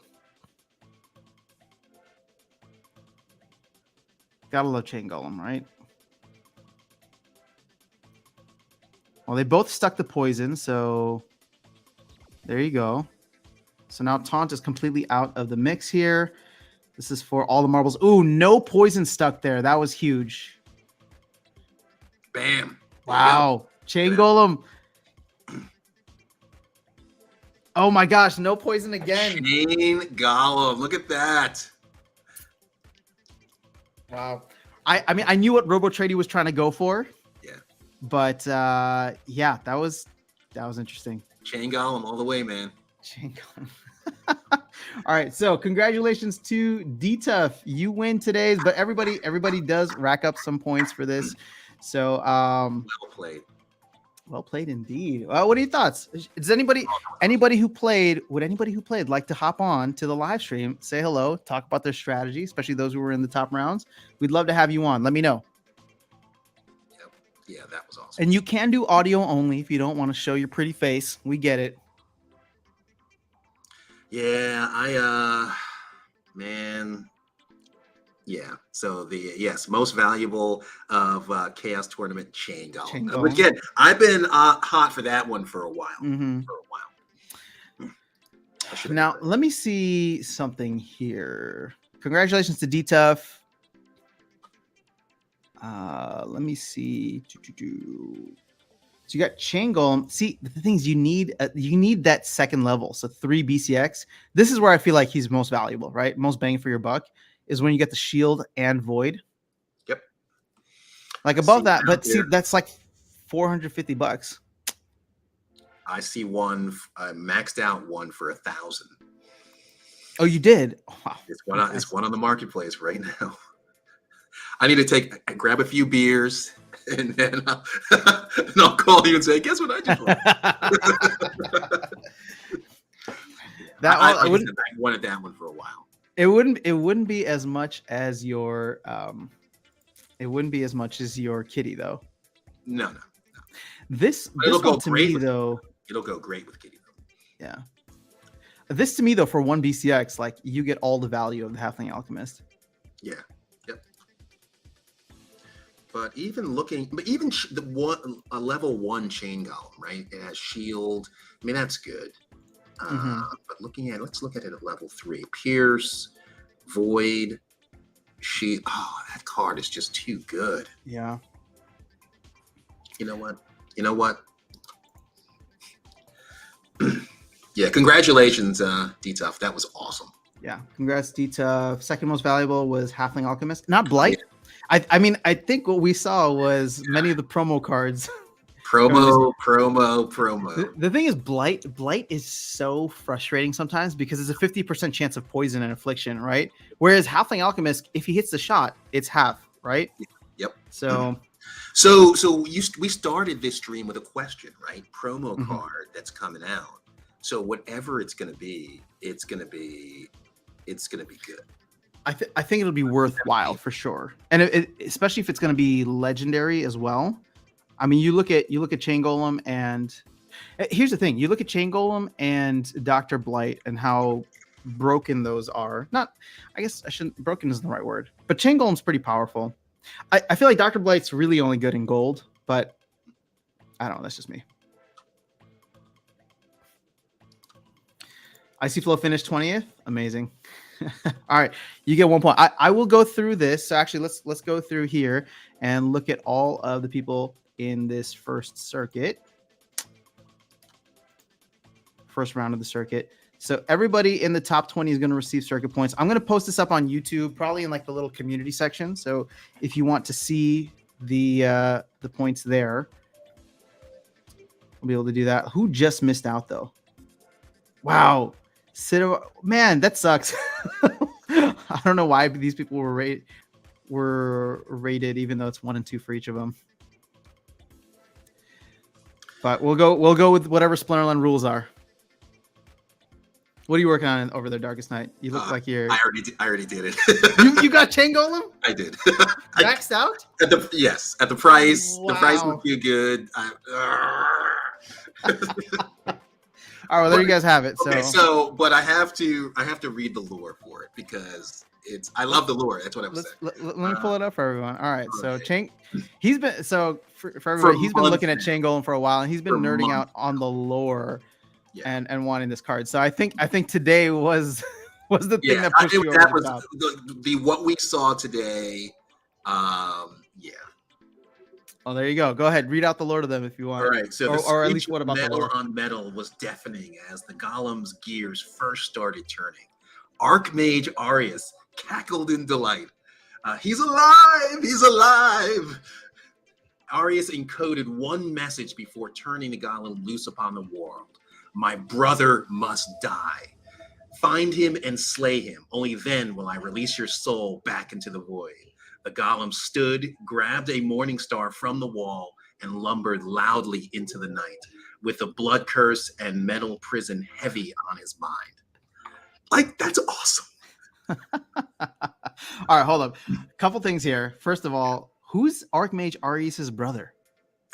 Gotta love Chain Golem, right? Well, they both stuck the poison, so there you go. So now Taunt is completely out of the mix here. This is for all the marbles. Ooh, no poison stuck there. That was huge. Bam. Wow. Chain Golem. Oh my gosh, no poison again. Chain Golem. Look at that. Wow. I mean, I knew what Robo Trady was trying to go for. Yeah. But yeah, that was interesting. Chain Golem all the way, man. Chain Golem. All right, so congratulations to D-Tough. You win today's, but everybody does rack up some points for this. So well played. Well played indeed. What are your thoughts? Does anybody who played like to hop on to the live stream, say hello, talk about their strategy, especially those who were in the top rounds? We'd love to have you on. Let me know. Yep. Yeah, that was awesome. And you can do audio only if you don't want to show your pretty face. We get it. Yeah, yeah. So most valuable of Chaos Tournament Chain Golem. But again, I've been hot for that one for a while. Mm-hmm. Now let me see something here. Congratulations to D-Tough. Let me see. So you got Chain Golem. See, the things you need that second level. So 3 BCX. This is where I feel like he's most valuable, right? Most bang for your buck is when you get the shield and void. Yep. Like above that, but see, that's like $450. I see one maxed out one for 1,000. Oh, you did? Wow. It's one on the marketplace right now. I need to grab a few beers. And then I'll call you and say, guess what I just won? I wanted that one for a while. It wouldn't be as much as your kitty though. No. This one to me though. It'll go great with kitty though. Yeah. This to me though, for 1 BCX, like you get all the value of the Halfling Alchemist. Yeah. Yep. But even a level 1 Chain Golem, right? It has shield. I mean, that's good. But let's look at it at level 3. Pierce, Void, Shield. Oh, that card is just too good. Yeah. You know what? You Yeah, congratulations, D-Tough. That was awesome. Yeah, congrats, D-Tough. Second most valuable was Halfling Alchemist, not Oh, yeah. Blight. I mean, I think what we saw was many of the promo cards. Promo. The thing is, Blight is so frustrating sometimes because it's a 50% chance of poison and affliction, right? Whereas Halfling Alchemist, if he hits the shot, it's half, right? Yep. So we started this stream with a question, right? Promo Mhm. card that's coming out. So whatever it's gonna be, it's gonna be good. I think it'll be worthwhile for sure, and especially if it's going to be legendary as well. I mean, you look at Chain Golem, and here's the thing: you look at Chain Golem and Dr. Blight, and how broken those are. Not, I guess I shouldn't. Broken isn't the right word, but Chain Golem's pretty powerful. I feel like Dr. Blight's really only good in gold, but I don't know. That's just me. Icy Flow finished 20th. Amazing. All right, you get 1 point. I will go through this. So actually, let's go through here and look at all of the people in this first circuit, first round of the circuit. So everybody in the top 20 is going to receive circuit points. I'm going to post this up on YouTube, probably in like the little community section. So if you want to see the points there, we'll be able to do that. Who just missed out though? Wow. Man, that sucks. I don't know why these people were rated, even though it's 1 and 2 for each of them. But we'll go with whatever Splinterland rules are. What are you working on over there, Darkest Night? You look like you're. I already did it. you got Chain Golem? I did. Maxed out? At the price. Wow. The price would be good. All right, well, there you guys have it. So, but I have to read the lore for it because I love the lore. That's what I was saying. Let me pull it up for everyone. All right, so Okay. he's been for everybody. He's been looking at months. Chain Golem for a while, and he's been For nerding out months. on the lore, Yeah. and wanting this card. So I think today was the thing Yeah, that pushed you over that the was top. the what we saw today. Yeah. Oh, there you go. Go ahead, read out the lore to them if you want. All right, so or at least what about the metal lore? on metal was deafening as the golem's gears first started turning. Archmage Arius cackled in delight. He's alive! He's alive! Arius encoded one message before turning the golem loose upon the world. My brother must die. Find him and slay him. Only then will I release your soul back into the void. The golem stood, grabbed a morning star from the wall, and lumbered loudly into the night, with a blood curse and metal prison heavy on his mind. Like, that's awesome. All right, hold up. Couple things here. First of all, who's Archmage Arius' brother?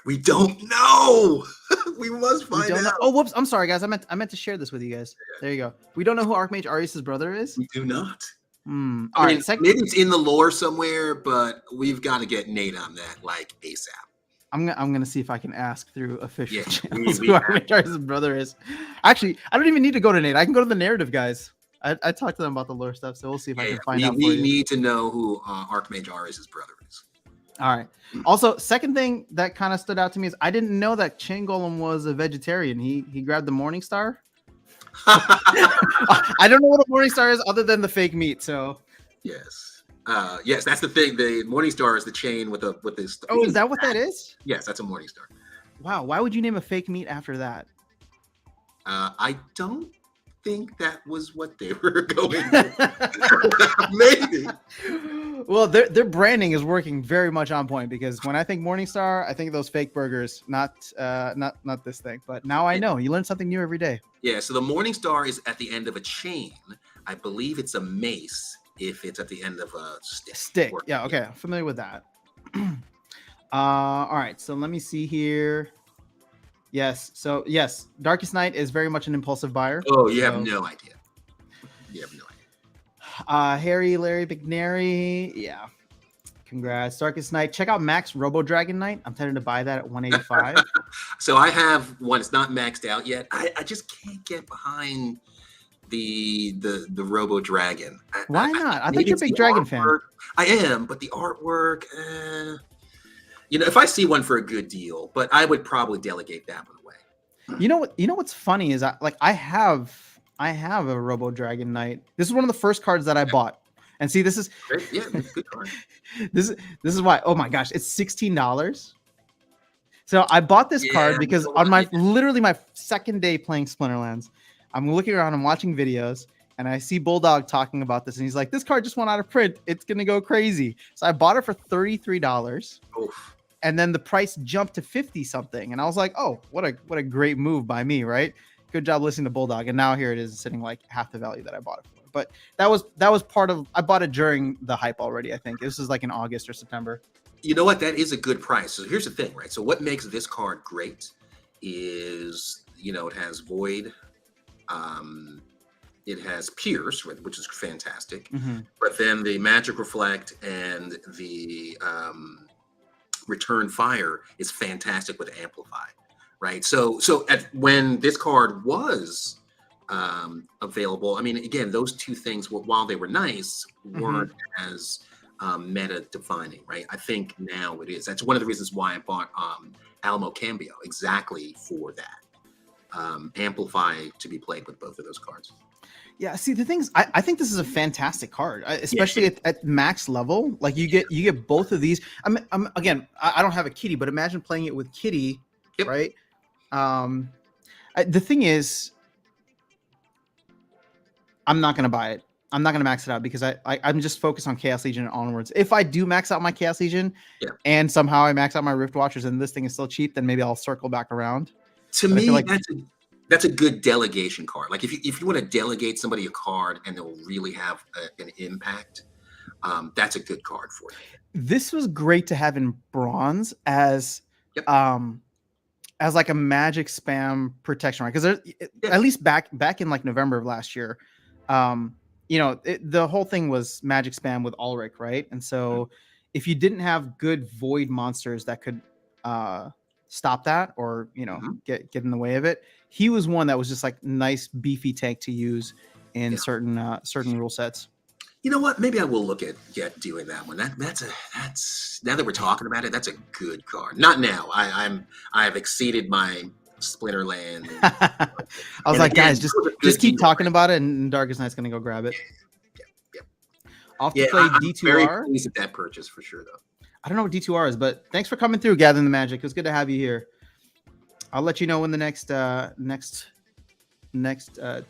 We don't know. We must find out. Oh, whoops! I'm sorry, guys. I meant to share this with you guys. There you go. We don't know who Archmage Arius' brother is. We do not. All I mean, right. maybe it's in the lore somewhere, but we've got to get Nate on that like ASAP. I'm gonna see if I can ask through official channels we who Archmage Arius' brother is. Actually, I don't even need to go to Nate. I can go to the narrative guys. I talked to them about the lore stuff, so we'll see if I can find out for you. We need to know who Archmage Arius' brother is. All right. Also, second thing that kind of stood out to me is I didn't know that Chain Golem was a vegetarian. He grabbed the Morning Star. I don't know what a Morning Star is other than the fake meat. So yes, that's the thing. The Morning Star is the chain with this. Oh, is that what that is? Yes, that's a Morning Star. Wow. Why would you name a fake meat after that? I don't think that was what they were going for. Maybe. Well, their branding is working very much on point because when I think Morningstar, I think of those fake burgers, not this thing. But now I know. You learn something new every day. Yeah. So the Morning Star is at the end of a chain. I believe it's a mace if it's at the end of a stick. Yeah. Okay. I'm familiar with that. All right. So let me see here. Yes. So yes, Darkest Night is very much an impulsive buyer. Oh, you have no idea. You have no idea. Harry, Larry, McNary. Yeah. Congrats. Darkest Night. Check out Max Robo Dragon Knight. I'm tempted to buy that at 185. So I have one. It's not maxed out yet. I just can't get behind the Robo Dragon. Why not? I think you're a big Dragon fan. I am, but the artwork, if I see one for a good deal, but I would probably delegate that one away. You know what's funny is I have a Robo Dragon Knight. This is one of the first cards that I bought. And see, this is Great. Yeah, good card. this is why. Oh my gosh, it's $16. So I bought this card Yeah, you because know on what? Yeah. my literally my second day playing Splinterlands, I'm looking around, I'm watching videos, and I see Bulldog talking about this, and he's like, "This card just went out of print. It's gonna go crazy." So I bought it for $33, Oof. and then the price jumped to 50 something, and I was like, "Oh, what a great move by me, right? Good job listening to Bulldog." And now here it is, sitting like half the value that I bought it for. But that was part of, I bought it during the hype already. I think this is like in August or September. You know what? That is a good price. So here's the thing, right? So what makes this card great is, it has Void, it has Pierce, right, which is fantastic. Mm-hmm. But then the Magic Reflect and the Return Fire is fantastic with Amplify, right? So when this card was available, I mean, again, those two things, while they were nice, weren't as meta defining, right? I think now it is. That's one of the reasons why I bought Alamo Cambio, exactly for that. Amplify to be played with both of those cards. Yeah, see, the thing is, I think this is a fantastic card, especially at max level. Like you get both of these. Again, I don't have a Kitty, but imagine playing it with Kitty, Yep. right? The thing is, I'm not gonna buy it. I'm not gonna max it out because I'm just focused on Chaos Legion and onwards. If I do max out my Chaos Legion, and somehow I max out my Rift Watchers and this thing is still cheap, then maybe I'll circle back around. To me, that's a good delegation card. Like if you want to delegate somebody a card and they'll really have an impact, that's a good card for you. This was great to have in bronze as like a magic spam protection, right? Because at least back in like November of last year, the whole thing was magic spam with Ulrich, right? And so if you didn't have good void monsters that could stop that or get in the way of it, he was one that was just like nice beefy tank to use in certain rule sets. You know what? Maybe I will look at doing that one. That's now that we're talking about it, that's a good card. Not now. I have exceeded my Splinterland. I was like, again, guys, just keep talking about it, and Darkest Night's gonna go grab it. Yep. Off to play I'm D2R. Very pleased with that purchase for sure, though. I don't know what D2R is, but thanks for coming through, Gathering the Magic. It was good to have you here. I'll let you know when the next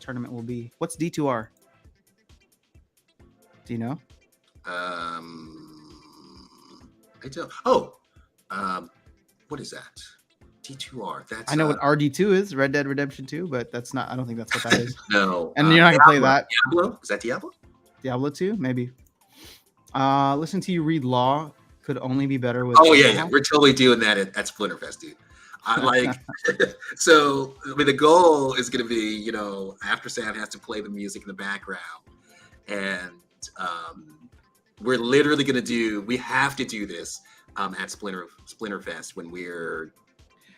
tournament will be. What's D2R? Do you know? I don't. Oh, what is that? D2R. That's. I know what RD2 is, Red Dead Redemption 2, but that's not. I don't think that's what that is. No. And you're not gonna play that. Diablo? Is that Diablo? Diablo 2, maybe. Listen to you read Law could only be better with. Oh yeah. We're totally doing that at Splinterfest, dude. So I mean, the goal is going to be, after Sam has to play the music in the background, and we're literally going to we have to do this at Splinterfest when we're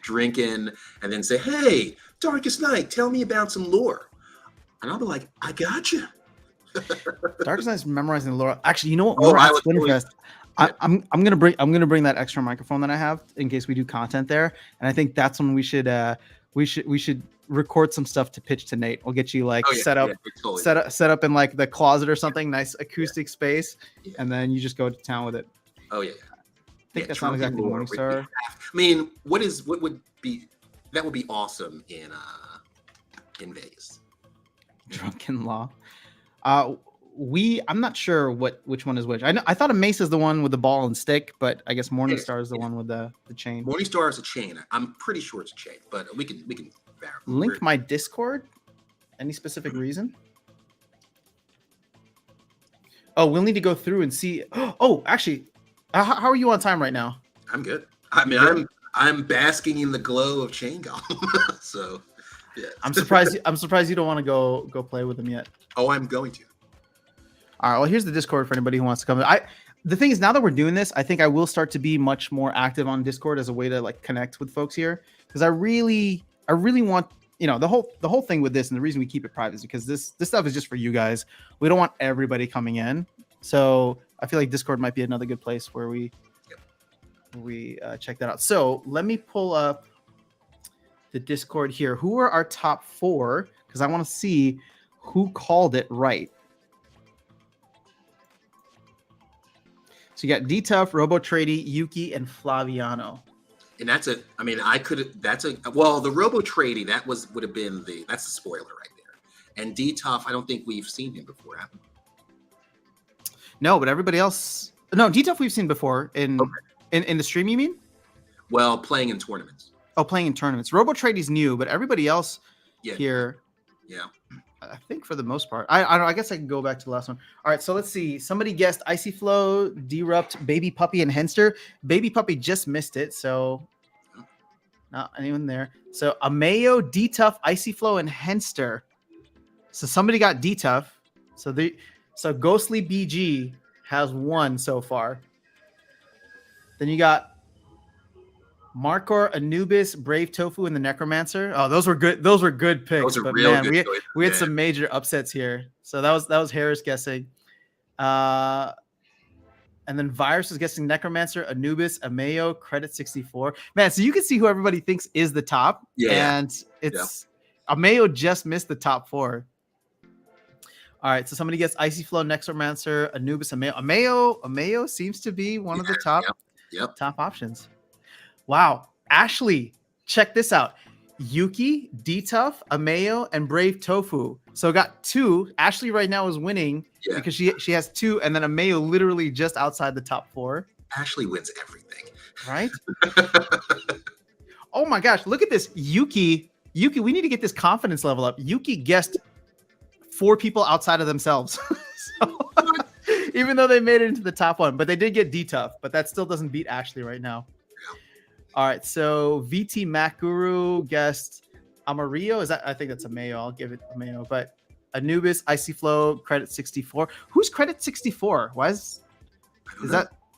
drinking, and then say, "Hey, Darkest Night, tell me about some lore," and I'll be like, "I got you." Darkest Night's memorizing the lore. Actually, you know what? We're at Splinterfest. I'm gonna bring that extra microphone that I have in case we do content there, and I think that's when we should record some stuff to pitch to Nate. We'll get you set up in like the closet or something, nice acoustic space, and then you just go to town with it. Oh yeah. I think that's not exactly Morningstar. I mean, what would be that would be awesome in Vegas. Drunken Law. I'm not sure which one is which. I thought a Mace is the one with the ball and stick, but I guess Morningstar is the one with the chain. Morningstar is a chain. I'm pretty sure it's a chain, but we can link my Discord. Any specific reason? Oh, we'll need to go through and see. Oh, actually, how are you on time right now? I'm good. I mean, I'm basking in the glow of Chain Golem. So, yeah. I'm surprised you don't want to go play with them yet. Oh, I'm going to. All right. Well, here's the Discord for anybody who wants to come. The thing is, now that we're doing this, I think I will start to be much more active on Discord as a way to like connect with folks here, because I really want, the whole thing with this, and the reason we keep it private is because this stuff is just for you guys. We don't want everybody coming in, so I feel like Discord might be another good place where we check that out. So let me pull up the Discord here. Who are our top 4? Because I want to see who called it right. So you got D-Tough, RoboTrady, Yuki, and Flaviano. And that's the Robo Trady, would have been that's the spoiler right there. And D-Tough, I don't think we've seen him before, have we? No, but everybody else. No, D-Tough we've seen before in the stream. You mean? Well, playing in tournaments. Oh, playing in tournaments. RoboTrady's new, but everybody else here. Yeah. I think for the most part. I don't know. I guess I can go back to the last one. All right, so let's see. Somebody guessed Icy Flow, Derupt, Baby Puppy, and Henster. Baby Puppy just missed it, so not anyone there. So Ameo, D-Tough, Icy Flow, and Henster. So somebody got D-Tough. So Ghostly BG has 1 so far. Then you got Markor, Anubis, Brave Tofu, and the Necromancer. Oh, those were good. Those were good picks. Those are real good. We had some major upsets here. So that was Harris guessing. And then Virus is guessing Necromancer, Anubis, Ameo, Credit 64. Man, so you can see who everybody thinks is the top. Yeah. And it's Ameo just missed the top 4. All right, so somebody gets Icy Flow, Necromancer, Anubis, Ameo. Ameo seems to be one of the top top options. Wow. Ashley, check this out. Yuki, D-Tough, Ameo, and Brave Tofu. So got 2. Ashley right now is winning because she has 2, and then Ameo literally just outside the top 4. Ashley wins everything. Right? Oh my gosh, look at this. Yuki, we need to get this confidence level up. Yuki guessed 4 people outside of themselves. So, even though they made it into the top 1, but they did get D-Tough, but that still doesn't beat Ashley right now. All right, so VT Mac Guru guessed Amarillo. I think that's Ameo. I'll give it Ameo. But Anubis, Icy Flow, Credit 64. Who's Credit 64? Why is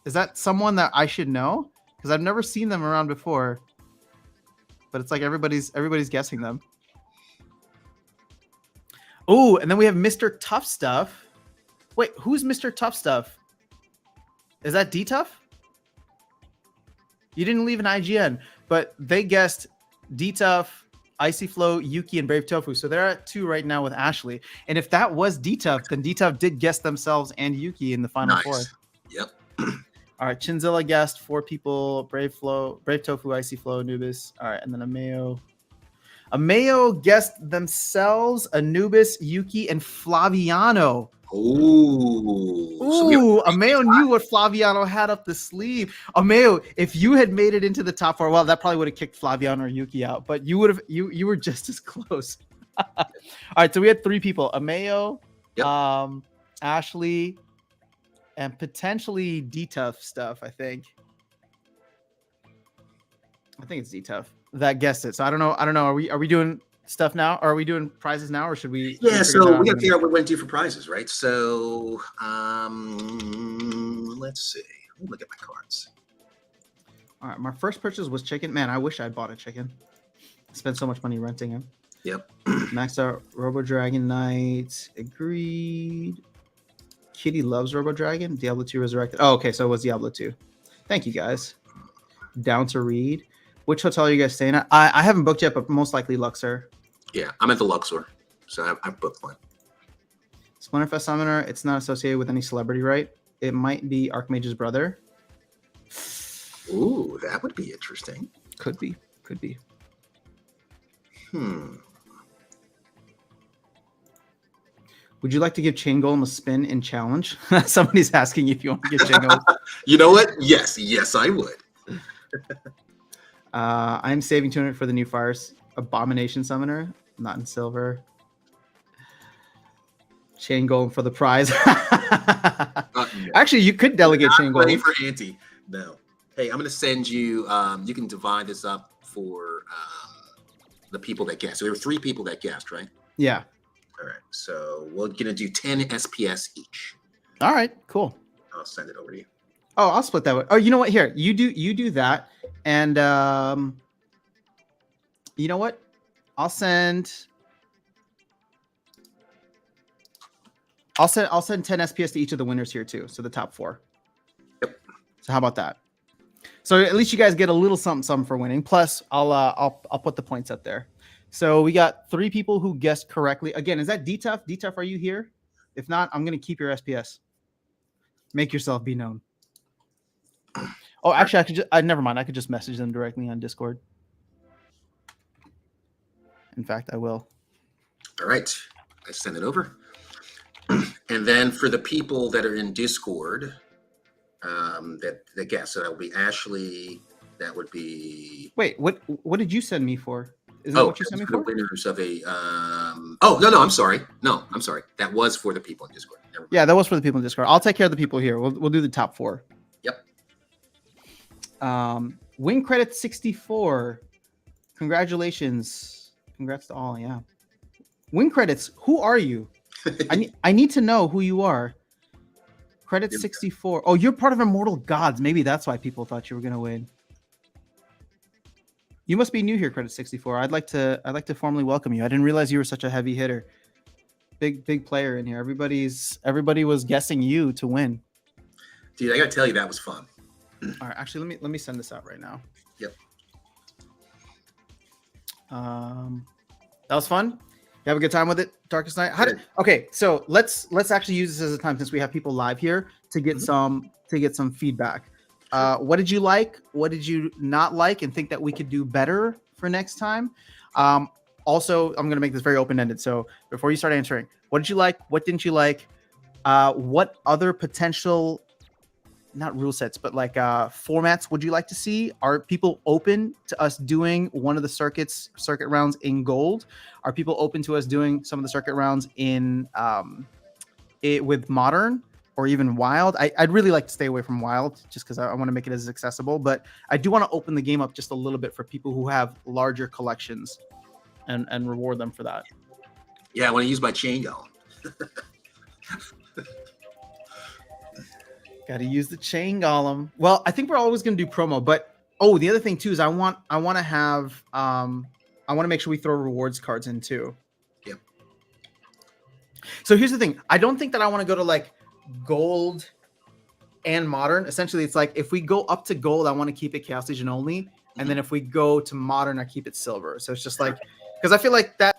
that someone that I should know? Because I've never seen them around before. But it's like everybody's guessing them. Oh, and then we have Mr. Tough Stuff. Wait, who's Mr. Tough Stuff? Is that D-Tough? You didn't leave an IGN, but they guessed D-Tough, Icy Flow, Yuki, and Brave Tofu. So they're at 2 right now with Ashley. And if that was D-Tough, then D-Tough did guess themselves and Yuki in the final 4. Yep. All right, Chinzilla guessed 4 people: Brave Tofu, Icy Flow, Anubis. All right, and then Ameo guessed themselves, Anubis, Yuki, and Flaviano. Ooh, Ameo knew what Flaviano had up the sleeve. Ameo, if you had made it into the top 4, well, that probably would have kicked Flaviano or Yuki out, but you were just as close. All right, so we had 3 people: Ameo, Ashley, and potentially D-Tough stuff. I think it's D-Tough that guessed it. So I don't know. Are we doing stuff now? Or are we doing prizes now, or should we? Yeah, so we got to figure out what we're going to do for prizes, right? So let's see. Let me look at my cards. All right, my first purchase was chicken. Man, I wish I bought a chicken. I spent so much money renting him. Yep. Maxed out Robo Dragon Knight. Agreed. Kitty loves Robo Dragon. Diablo 2 Resurrected. Oh, okay, so it was Diablo 2. Thank you, guys. Down to read. Which hotel are you guys staying at? I haven't booked yet, but most likely Luxor. Yeah, I'm at the Luxor, so I've booked one. Splinterfest Summoner, it's not associated with any celebrity, right? It might be Archmage's brother. Ooh, that would be interesting. Could be. Would you like to give Chain Golem a spin in challenge? Somebody's asking if you want to give Chain Golem. You know what? Yes, I would. I'm saving 200 for the new Fires Abomination Summoner, not in silver. Chain Golem for the prize. No. Actually, you could delegate Chain Golem for Auntie. No. Hey, I'm going to send you. You can divide this up for the people that guessed. So there were 3 people that guessed, right? Yeah. All right. So we're going to do 10 SPS each. All right. Cool. I'll send it over to you. Oh, I'll split that way. Oh, you know what? Here, you do that, and you know what? I'll send 10 SPS to each of the winners here too. So the top 4. Yep. So how about that? So at least you guys get a little something for winning. Plus, I'll put the points up there. So we got 3 people who guessed correctly. Again, is that DTuff? DTuff, are you here? If not, I'm gonna keep your SPS. Make yourself be known. Oh, actually, I could just never mind. I could just message them directly on Discord. In fact, I will. All right, I send it over. And then for the people that are in Discord, that guess, so that would be Ashley. That would be. Wait, what did you send me for? Isn't that what you sent me for? The winners of a. Oh no, I'm sorry. No, I'm sorry. That was for the people in Discord. Yeah, that was for the people in Discord. I'll take care of the people here. We'll do the top 4. Yep. Win credit 64. Congratulations. Congrats to all. Yeah. Win credits. Who are you? I need to know who you are. Credit 64. Oh, you're part of Immortal Gods. Maybe that's why people thought you were gonna win. You must be new here, Credit 64. I'd like to formally welcome you. I didn't realize you were such a heavy hitter. Big player in here. Everybody was guessing you to win. Dude, I gotta tell you, that was fun. All right, actually, let me send this out right now. Yep. That was fun. You have a good time with it, Darkest Night. Okay, so let's actually use this as a time, since we have people live here, to get some feedback. What did you like? What did you not like, and think that we could do better for next time? Also, I'm going to make this very open-ended. So before you start answering, what did you like? What didn't you like? What other potential, not rule sets, but like formats would you like to see? Are people open to us doing one of the circuit rounds in gold? Are people open to us doing some of the circuit rounds in with modern or even wild? I'd really like to stay away from wild, just because I want to make it as accessible, but I do want to open the game up just a little bit for people who have larger collections and reward them for that. Yeah, I want to use my chain golem. Got to use the chain golem. Well, I think we're always going to do promo, but the other thing too is I want to have I want to make sure we throw rewards cards in too. Yep. So here's the thing. I don't think that I want to go to like gold and modern. Essentially, it's like if we go up to gold, I want to keep it Chaos Legion only, and then if we go to modern, I keep it silver. So it's just like, because I feel like that,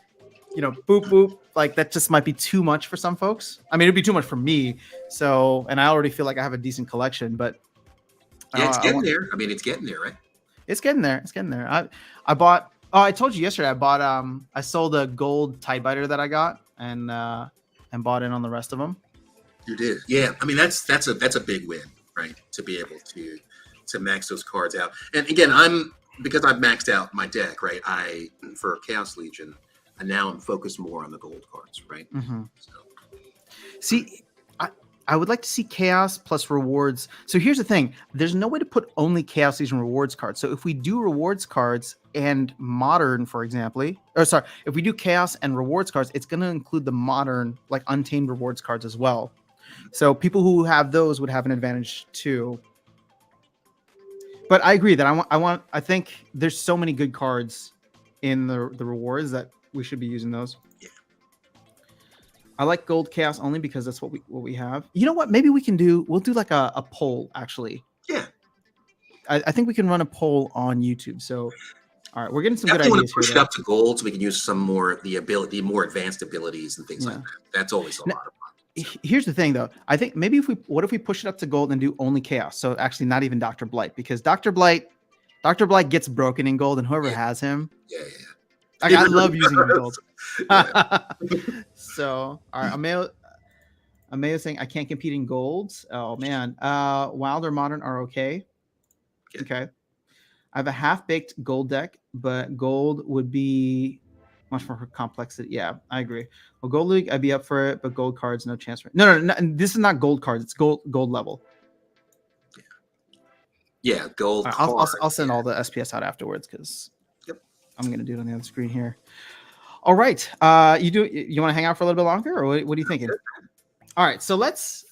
boop boop, like that just might be too much for some folks. I mean, it'd be too much for me. So, and I already feel like I have a decent collection, but yeah, it's getting there. I mean, it's getting there, right? It's getting there. It's getting there. I bought. Oh, I told you yesterday. I sold a gold TIE biter that I got and bought in on the rest of them. You did, yeah. I mean, that's a big win, right? To be able to max those cards out. And again, because I've maxed out my deck, right? For Chaos Legion, and now I'm focused more on the gold cards, right? Mm-hmm. So. See, I would like to see Chaos plus rewards. So here's the thing. There's no way to put only Chaos Legion rewards cards. So if we do rewards cards and modern, for example, if we do Chaos and rewards cards, it's going to include the modern, like Untamed rewards cards as well. So people who have those would have an advantage too. But I agree that I think there's so many good cards in the rewards that we should be using those. Yeah. I like gold Chaos only because that's what we have. You know what? Maybe we'll do like a poll actually. Yeah. I think we can run a poll on YouTube. So all right, we're getting some Definitely good want ideas to push here. it up to gold so we can use some more the more advanced abilities and things like that. That's always a lot of fun. Here's the thing though. I think maybe what if we push it up to gold and do only Chaos? So actually not even Dr. Blight, because Dr. Blight gets broken in gold, and whoever has him. Yeah. Like, I love using him in gold. So all right, Ameo saying I can't compete in golds. Oh man. Wild or modern are okay. Okay. I have a half-baked gold deck, but gold would be much more complexity. Yeah, I agree. Well, Gold League, I'd be up for it, but gold cards, no chance for it. No, this is not gold cards. It's gold level. Yeah, gold. Right, I'll send all the SPS out afterwards because I'm gonna do it on the other screen here. All right, you want to hang out for a little bit longer, or what are you thinking? All right, so let's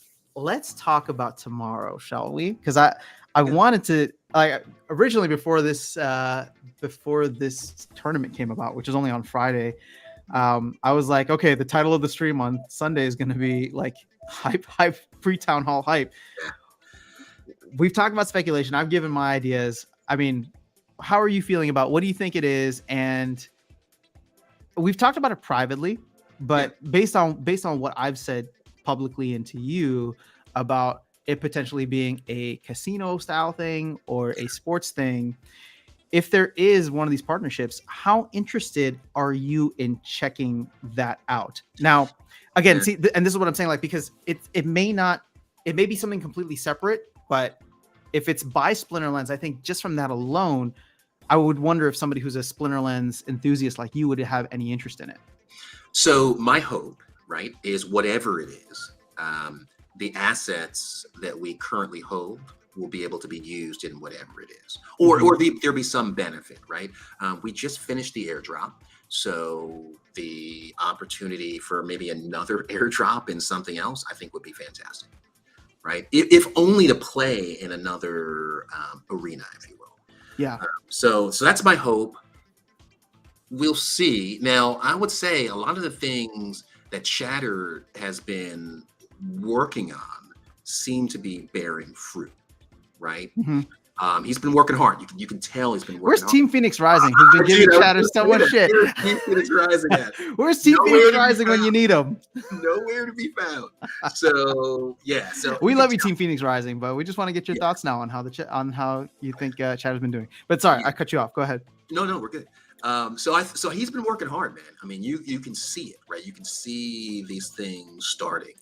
talk about tomorrow, shall we? Because I wanted to, like, originally before this tournament came about, which is only on Friday, I was like, okay, the title of the stream on Sunday is going to be like hype, free town hall hype. we've talked about speculation. I've given my ideas. I mean, how are you feeling about, what do you think it is? And we've talked about it privately, but based on what I've said publicly and to you about it potentially being a casino style thing or a sports thing, if there is one of these partnerships, how interested are you in checking that out? Now, again, see, and this is what I'm saying, like, because it may be something completely separate, but if it's by Splinterlands, I think just from that alone, I would wonder if somebody who's a Splinterlands enthusiast like you would have any interest in it. So my hope, right, is whatever it is, the assets that we currently hold will be able to be used in whatever it is, or there'll be some benefit, right? We just finished the airdrop, so the opportunity for maybe another airdrop in something else, I think, would be fantastic, right? If only to play in another arena, if you will. Yeah. So that's my hope. We'll see. Now, I would say a lot of the things that Shatter has been working on seem to be bearing fruit, right? He's been working hard. You can tell he's been working Where's hard. Team Phoenix Rising, who's been giving Shatter so much shit? Where's Team Phoenix Rising at? Where's Team Phoenix Rising when you need them? Nowhere to be found. So yeah. So we love you, Team Phoenix Rising, but we just want to get your thoughts now on how you think Shatter's been doing. But sorry, I cut you off. Go ahead. No, we're good. So he's been working hard, man. I mean, you can see it, right? You can see these things starting.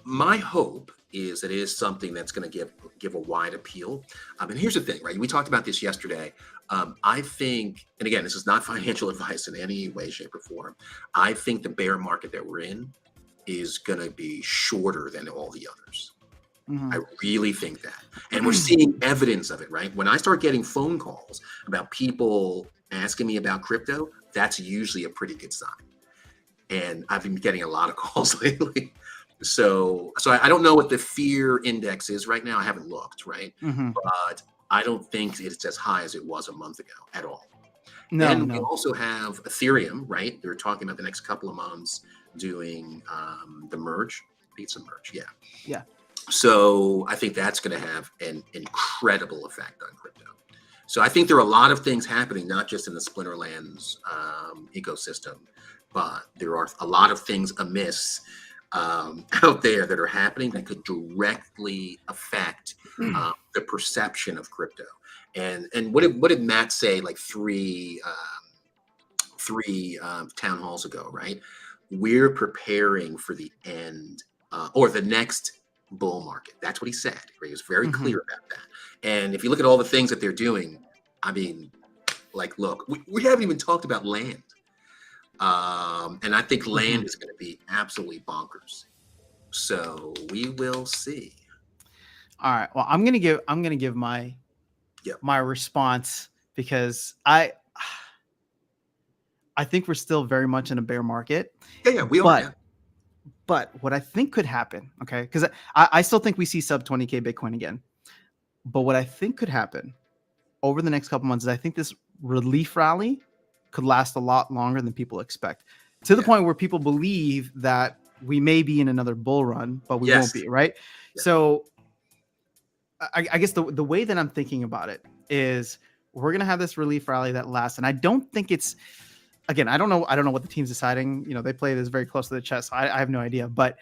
My hope is that it is something that's going to give a wide appeal. And here's the thing, right? We talked about this yesterday. I think, and again, this is not financial advice in any way, shape, or form. I think the bear market that we're in is going to be shorter than all the others. I really think that. And we're seeing evidence of it, right? When I start getting phone calls about people asking me about crypto, that's usually a pretty good sign. And I've been getting a lot of calls lately. So I don't know what the fear index is right now. I haven't looked, right? But I don't think it's as high as it was a month ago at all. And we also have Ethereum, right? They're talking about the next couple of months doing the merge. It's a merge, yeah. So I think that's going to have an incredible effect on crypto. So I think there are a lot of things happening, not just in the Splinterlands ecosystem, but there are a lot of things amiss out there that are happening that could directly affect the perception of crypto. And what did Matt say like three town halls ago, right? We're preparing for the end or the next bull market. That's what he said. He was very clear about that. And if you look at all the things that they're doing, I mean, like, look, we haven't even talked about land. And I think land is going to be absolutely bonkers. So we will see. All right. Well, I'm gonna give my response because I think we're still very much in a bear market. Yeah, we are. Yeah. But what I think could happen, okay, because I still think we see sub 20K Bitcoin again. But what I think could happen over the next couple months is I think this relief rally could last a lot longer than people expect, to the point where people believe that we may be in another bull run, but we won't be, right? Yeah. So I guess the way that I'm thinking about it is we're going to have this relief rally that lasts. And I don't think it's, again, I don't know what the team's deciding. You know, they play this very close to the chest. So I have no idea, but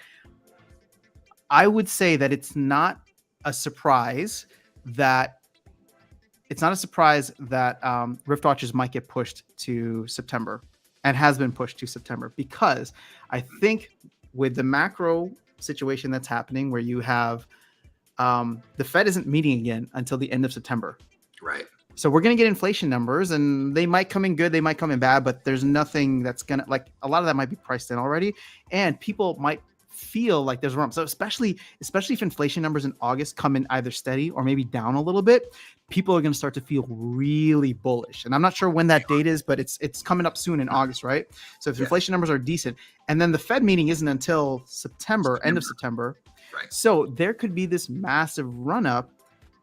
I would say that it's not a surprise that Rift Watches might get pushed to September and has been pushed to September, because I think with the macro situation that's happening where you have the Fed isn't meeting again until the end of September. Right. So we're going to get inflation numbers, and they might come in good, they might come in bad, but there's nothing that's going to, like, a lot of that might be priced in already, and people might feel like there's room. So especially if inflation numbers in August come in either steady or maybe down a little bit, people are going to start to feel really bullish. And I'm not sure when that date is, but it's coming up soon in August, right? So if inflation numbers are decent, and then the Fed meeting isn't until September, end of September. Right. So there could be this massive run up,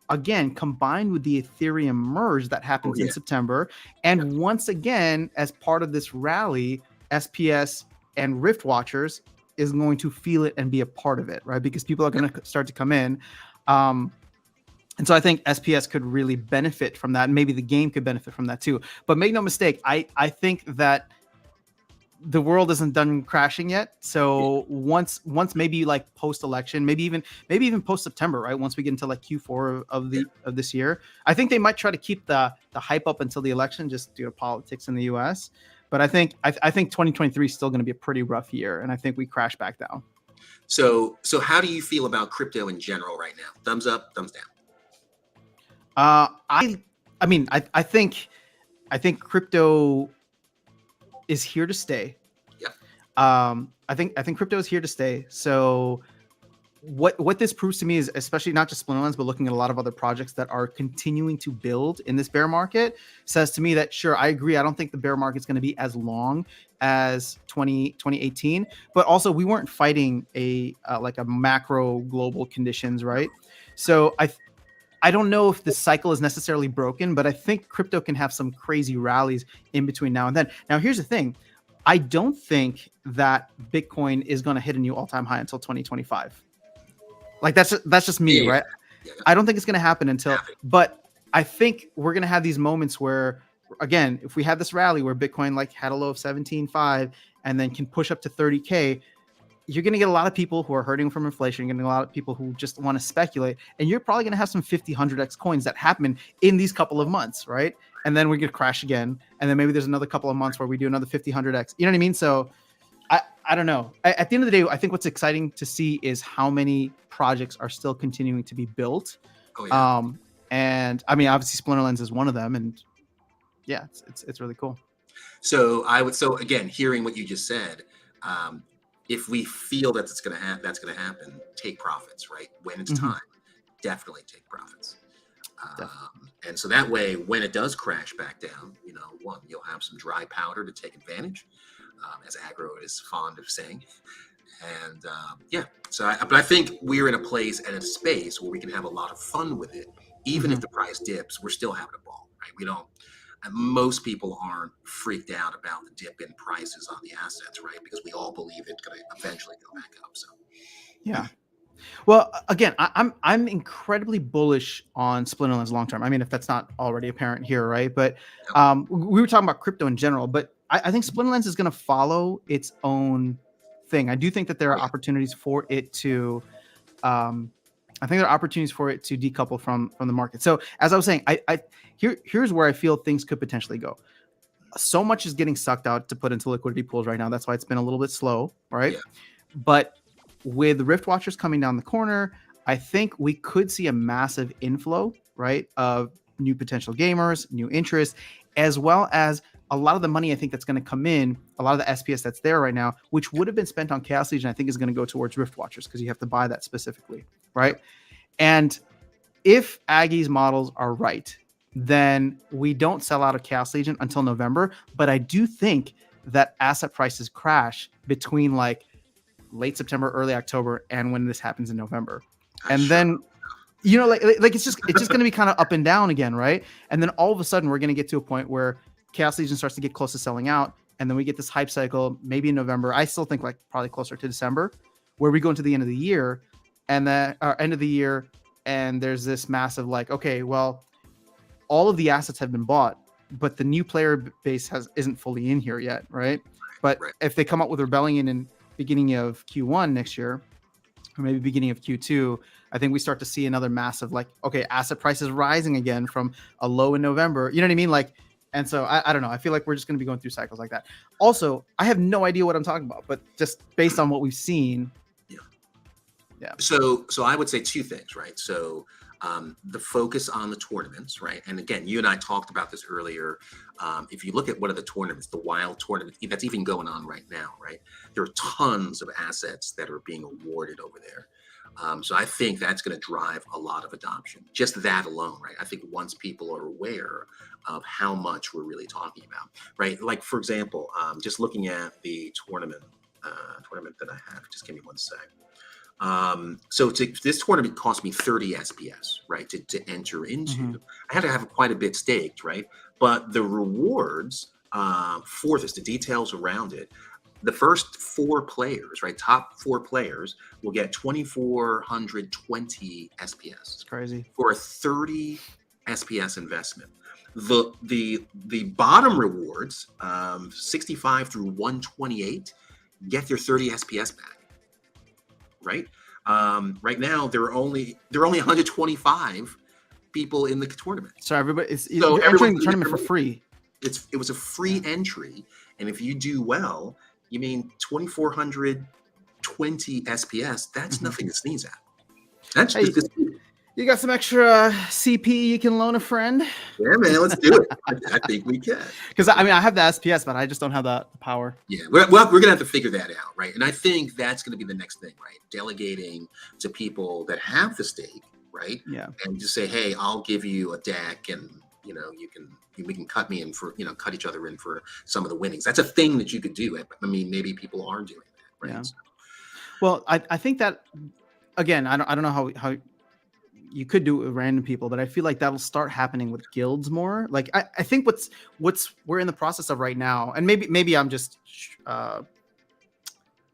again, combined with the Ethereum merge that happens in September. And once again, as part of this rally, SPS and Rift Watchers is going to feel it and be a part of it, right? Because people are going to start to come in. And so I think SPS could really benefit from that. And maybe the game could benefit from that too. But make no mistake, I think that the world isn't done crashing yet. So once maybe like post election, maybe even post September, right? Once we get into like Q4 of this year, I think they might try to keep the hype up until the election, just due to politics in the US. But I think 2023 is still going to be a pretty rough year, and I think we crash back down. So how do you feel about crypto in general right now? Thumbs up, thumbs down? I mean, I think crypto is here to stay. Yeah. I think crypto is here to stay. So what this proves to me is, especially not just Splinterlands, but looking at a lot of other projects that are continuing to build in this bear market, says to me that, sure, I agree. I don't think the bear market is going to be as long as 2018, but also we weren't fighting a macro global conditions, right? So I don't know if the cycle is necessarily broken, but I think crypto can have some crazy rallies in between now and then. Now, here's the thing. I don't think that Bitcoin is going to hit a new all-time high until 2025. Like that's just me, right? Yeah. I don't think it's going to happen but I think we're going to have these moments where, again, if we have this rally where Bitcoin like had a low of 17.5 and then can push up to 30K, you're going to get a lot of people who are hurting from inflation. You're going to get a lot of people who just want to speculate, and you're probably going to have some 50, 100x coins that happen in these couple of months, right? And then we're going to crash again. And then maybe there's another couple of months where we do another 50, 100x. You know what I mean? So I don't know. At the end of the day, I think what's exciting to see is how many projects are still continuing to be built. Oh, yeah. And I mean, obviously Splinterlands is one of them. And yeah, it's really cool. So again, hearing what you just said, if we feel that that's going to happen, take profits, right? When it's time, definitely take profits. And so that way, when it does crash back down, you'll have some dry powder to take advantage, as Agro is fond of saying. And but I think we're in a place and a space where we can have a lot of fun with it. Even if the price dips, we're still having a ball, right? We don't. And most people aren't freaked out about the dip in prices on the assets, right? Because we all believe it's going to eventually go back up. So, yeah. Well, again, I'm incredibly bullish on Splinterlands long term. I mean, if that's not already apparent here, right? But we were talking about crypto in general, but I think Splinterlands is going to follow its own thing. I do think that there are opportunities for it to. I think there are opportunities for it to decouple from the market. So as I was saying, here's where I feel things could potentially go. So much is getting sucked out to put into liquidity pools right now. That's why it's been a little bit slow, right? Yeah. But with Rift Watchers coming down the corner, I think we could see a massive inflow, right, of new potential gamers, new interest, as well as a lot of the money I think that's going to come in, a lot of the SPS that's there right now, which would have been spent on Chaos Legion, I think is going to go towards Rift Watchers because you have to buy that specifically, right? And if Aggie's models are right, then we don't sell out of Chaos Legion until November. But I do think that asset prices crash between like late September, early October, and when this happens in November. And then, like it's just going to be kind of up and down again, right? And then all of a sudden we're going to get to a point where Chaos Legion starts to get close to selling out, and then we get this hype cycle maybe in November. I still think like probably closer to December, where we go into the end of the year, and then end of the year, and there's this massive like, okay, well, all of the assets have been bought, but the new player base isn't fully in here yet, right? But if they come up with Rebellion in beginning of Q1 next year, or maybe beginning of Q2, I think we start to see another massive like, okay, asset prices rising again from a low in November. You know what I mean? Like, and so I don't know. I feel like we're just going to be going through cycles like that. Also, I have no idea what I'm talking about, but just based on what we've seen. Yeah. So I would say two things, right? So the focus on the tournaments, right? And again, you and I talked about this earlier. If you look at one of the tournaments, the wild tournament that's even going on right now, right? There are tons of assets that are being awarded over there. So I think that's going to drive a lot of adoption. Just that alone, right? I think once people are aware of how much we're really talking about, right? Like, for example, just looking at the tournament that I have, just give me one sec. So this tournament cost me 30 SPS, right, to enter into. I had to have quite a bit staked, right? But the rewards for this, the details around it, the first 4 players, right? Top 4 players will get 2,420 SPS It's crazy. for a 30 SPS investment. The bottom rewards, 65 through 128, get their 30 SPS back, right? Right now there are only 125 people in the tournament. So everybody, So you're entering the tournament for free. It was a free entry, and if you do well, you mean 2,420 SPS. That's nothing to sneeze at. That's Hey, just you got some extra CP you can loan a friend? yeah, man. Let's do it. I think we can. Because I mean, I have the SPS, but I just don't have the power. Yeah, we're gonna have to figure that out, right? And I think that's gonna be the next thing, right? Delegating to people that have the stake, right? Yeah. And just say, hey, I'll give you a deck, and we can cut me in for cut each other in for some of the winnings. That's a thing that you could do. I mean, maybe people are doing that, right? Yeah. Well, I think that again, I don't know how you could do it with random people, but I feel like that'll start happening with guilds more. Like I think what's we're in the process of right now, and maybe I'm just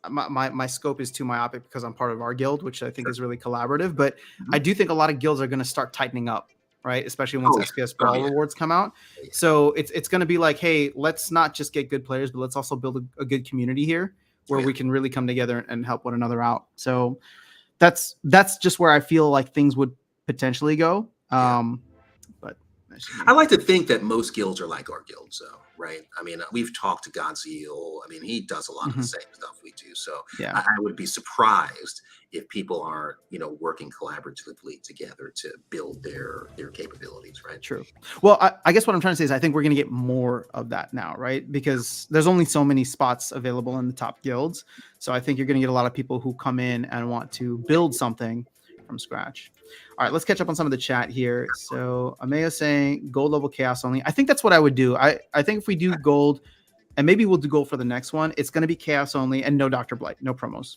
my scope is too myopic because I'm part of our guild, which I think is really collaborative. But I do think a lot of guilds are going to start tightening up, right? Especially once SPS Brawl rewards come out. So it's going to be like, hey, let's not just get good players, but let's also build a good community here where we can really come together and help one another out. So that's just where I feel like things would potentially go. But I like to think that most guilds are like our guilds, though, right? I mean, we've talked to Godzilla. I mean, he does a lot of the same stuff we do. So I would be surprised if people aren't, working collaboratively together to build their capabilities, right? True. Well, I guess what I'm trying to say is I think we're going to get more of that now, right? Because there's only so many spots available in the top guilds. So I think you're going to get a lot of people who come in and want to build something from scratch. All right, let's catch up on some of the chat here. So Amaya saying gold level chaos only. I think that's what I would do. I think if we do gold, and maybe we'll do gold for the next one, it's going to be chaos only and no Dr. Blight, no promos.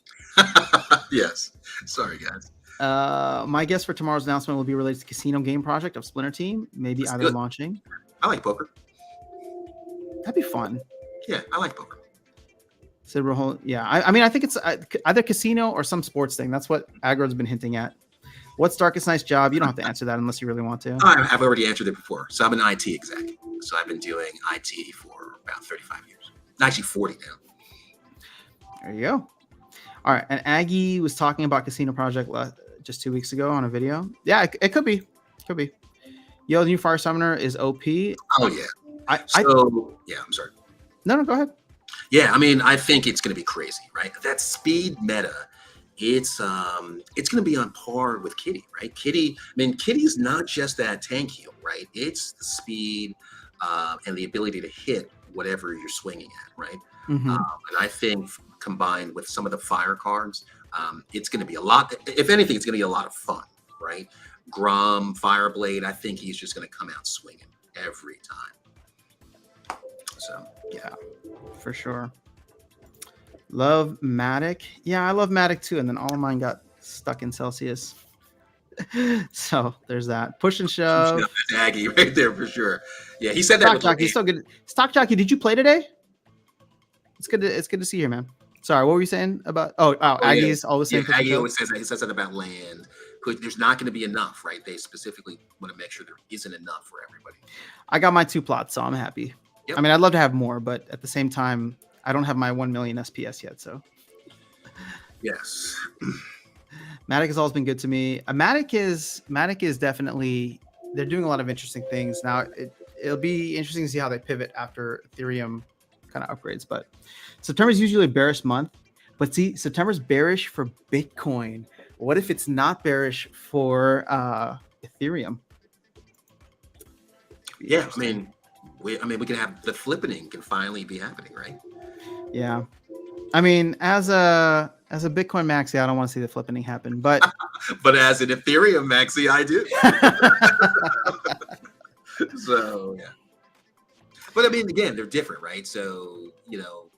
Yes. Sorry, guys. My guess for tomorrow's announcement will be related to casino game project of Splinter Team. Maybe that's either good. Launching. I like poker. That'd be fun. Yeah, I like poker. Yeah, I mean, I think it's either casino or some sports thing. That's what Aggro's been hinting at. What's Darkest Night's job? You don't have to answer that unless you really want to. I've already answered it before. So I'm an IT exec. So I've been doing IT for about 35 years. Actually, 40 now. There you go. All right. And Aggie was talking about Casino Project just 2 weeks ago on a video. Yeah, it could be. Could be. Yo, the new Fire Summoner is OP. Oh, yeah. I'm sorry. No, go ahead. Yeah, I mean, I think it's going to be crazy, right? That speed meta, it's going to be on par with Kitty, right? Kitty's not just that tank heal, right? It's the speed and the ability to hit whatever you're swinging at, right? Mm-hmm. And I think combined with some of the fire cards, it's going to be a lot. If anything, it's going to be a lot of fun, right? Grum, Fireblade, I think he's just going to come out swinging every time. So, yeah, for sure. Love Matic. Yeah, I love Matic too. And then all of mine got stuck in Celsius. So there's that. Push and shove. Aggie right there for sure. Yeah, he said that. Stock Jockey, so good. Stock Jockey, did you play today? It's good to see you, man. Sorry, what were you saying about? Aggie's always saying. Aggie always says that. He says that about land. There's not going to be enough, right? They specifically want to make sure there isn't enough for everybody. I got my 2 plots, so I'm happy. Yep. I mean, I'd love to have more, but at the same time, I don't have my 1 million SPS yet. So, yes, Matic has always been good to me. Matic is definitely, they're doing a lot of interesting things now. It'll be interesting to see how they pivot after Ethereum kind of upgrades. But September is usually a bearish month. But see, September's bearish for Bitcoin. What if it's not bearish for Ethereum? Yeah, I mean, we can have the flipping can finally be happening, right? Yeah, I mean, as a Bitcoin maxi, I don't want to see the flipping happen, but but as an Ethereum maxi, I do. So yeah, but I mean, again, they're different, right? So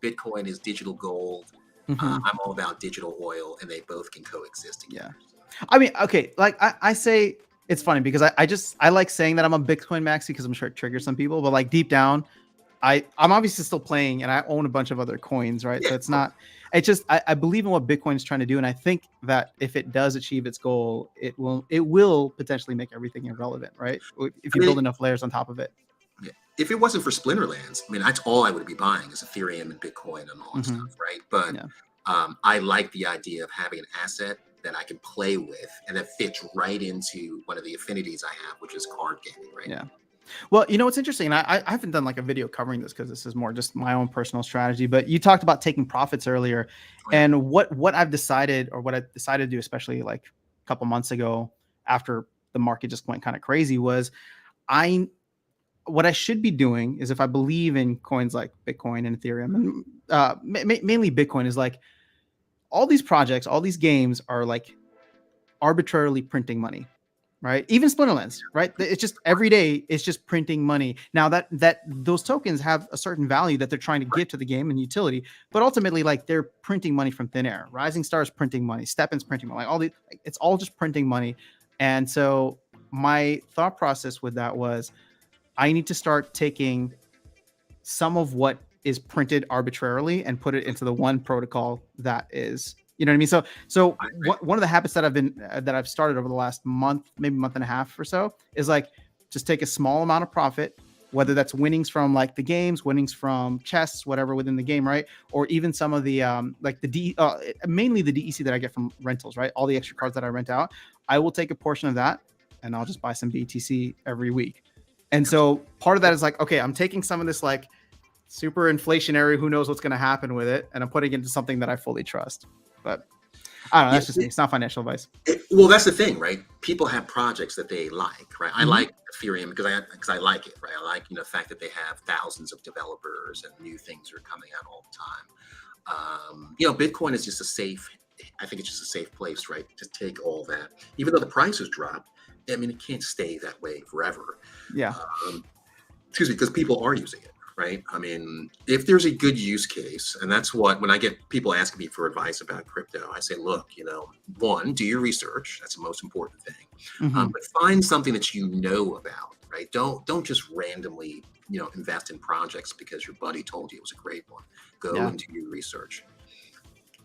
Bitcoin is digital gold. Mm-hmm. I'm all about digital oil, and they both can coexist together. Yeah, I mean, okay, like I say. It's funny because I like saying that I'm a Bitcoin maxi because I'm sure it triggers some people, but like deep down, I'm obviously still playing, and I own a bunch of other coins, right? Yeah, So it's not. It's just I believe in what Bitcoin is trying to do, and I think that if it does achieve its goal, it will potentially make everything irrelevant, right? If I you build mean, enough layers on top of it. yeah. If it wasn't for Splinterlands, I mean, that's all I would be buying is Ethereum and Bitcoin and all that Hmm. stuff, right? But Yeah. I like the idea of having an asset that I can play with and that fits right into one of the affinities I have, which is card gaming, right? Yeah. Well, what's interesting, and I haven't done like a video covering this because this is more just my own personal strategy. But you talked about taking profits earlier, Oh, yeah. and what I've decided, or what I decided to do, especially like a couple months ago after the market just went kind of crazy, was I what I should be doing is, if I believe in coins like Bitcoin and Ethereum, and mainly Bitcoin, is like all these projects, all these games are like arbitrarily printing money, right? Even Splinterlands, right? It's just every day it's just printing money. Now that those tokens have a certain value that they're trying to give to the game and utility, but ultimately like they're printing money from thin air. Rising Star's printing money, Steppin's printing money, it's all just printing money. And so my thought process with that was I need to start taking some of what is printed arbitrarily and put it into the one protocol that is, what I mean. So I agree. one of the habits that I've started over the last month, maybe month and a half or so, is like just take a small amount of profit, whether that's winnings from like the games, winnings from chests, whatever within the game, right? Or even some of the like mainly the DEC that I get from rentals, right? All the extra cards that I rent out, I will take a portion of that and I'll just buy some BTC every week. And so part of that is like, okay, I'm taking some of this like super inflationary, who knows what's going to happen with it, and I'm putting it into something that I fully trust. But I don't know, Yeah, that's just me. It's not financial advice. well, that's the thing, right? People have projects that they like, right? I Mm-hmm. like Ethereum because I like it, right? I like the fact that they have thousands of developers and new things are coming out all the time. Bitcoin is just a safe. I think it's just a safe place, right? To take all that, even though the prices dropped. I mean, it can't stay that way forever. Yeah. Um, Excuse me, because people are using it, right? I mean, if there's a good use case, and that's what, when I get people asking me for advice about crypto, I say, look, one, do your research. That's the most important thing. Mm-hmm. But find something that you know about, right? Don't just randomly, invest in projects because your buddy told you it was a great one. Go Yeah. and do your research.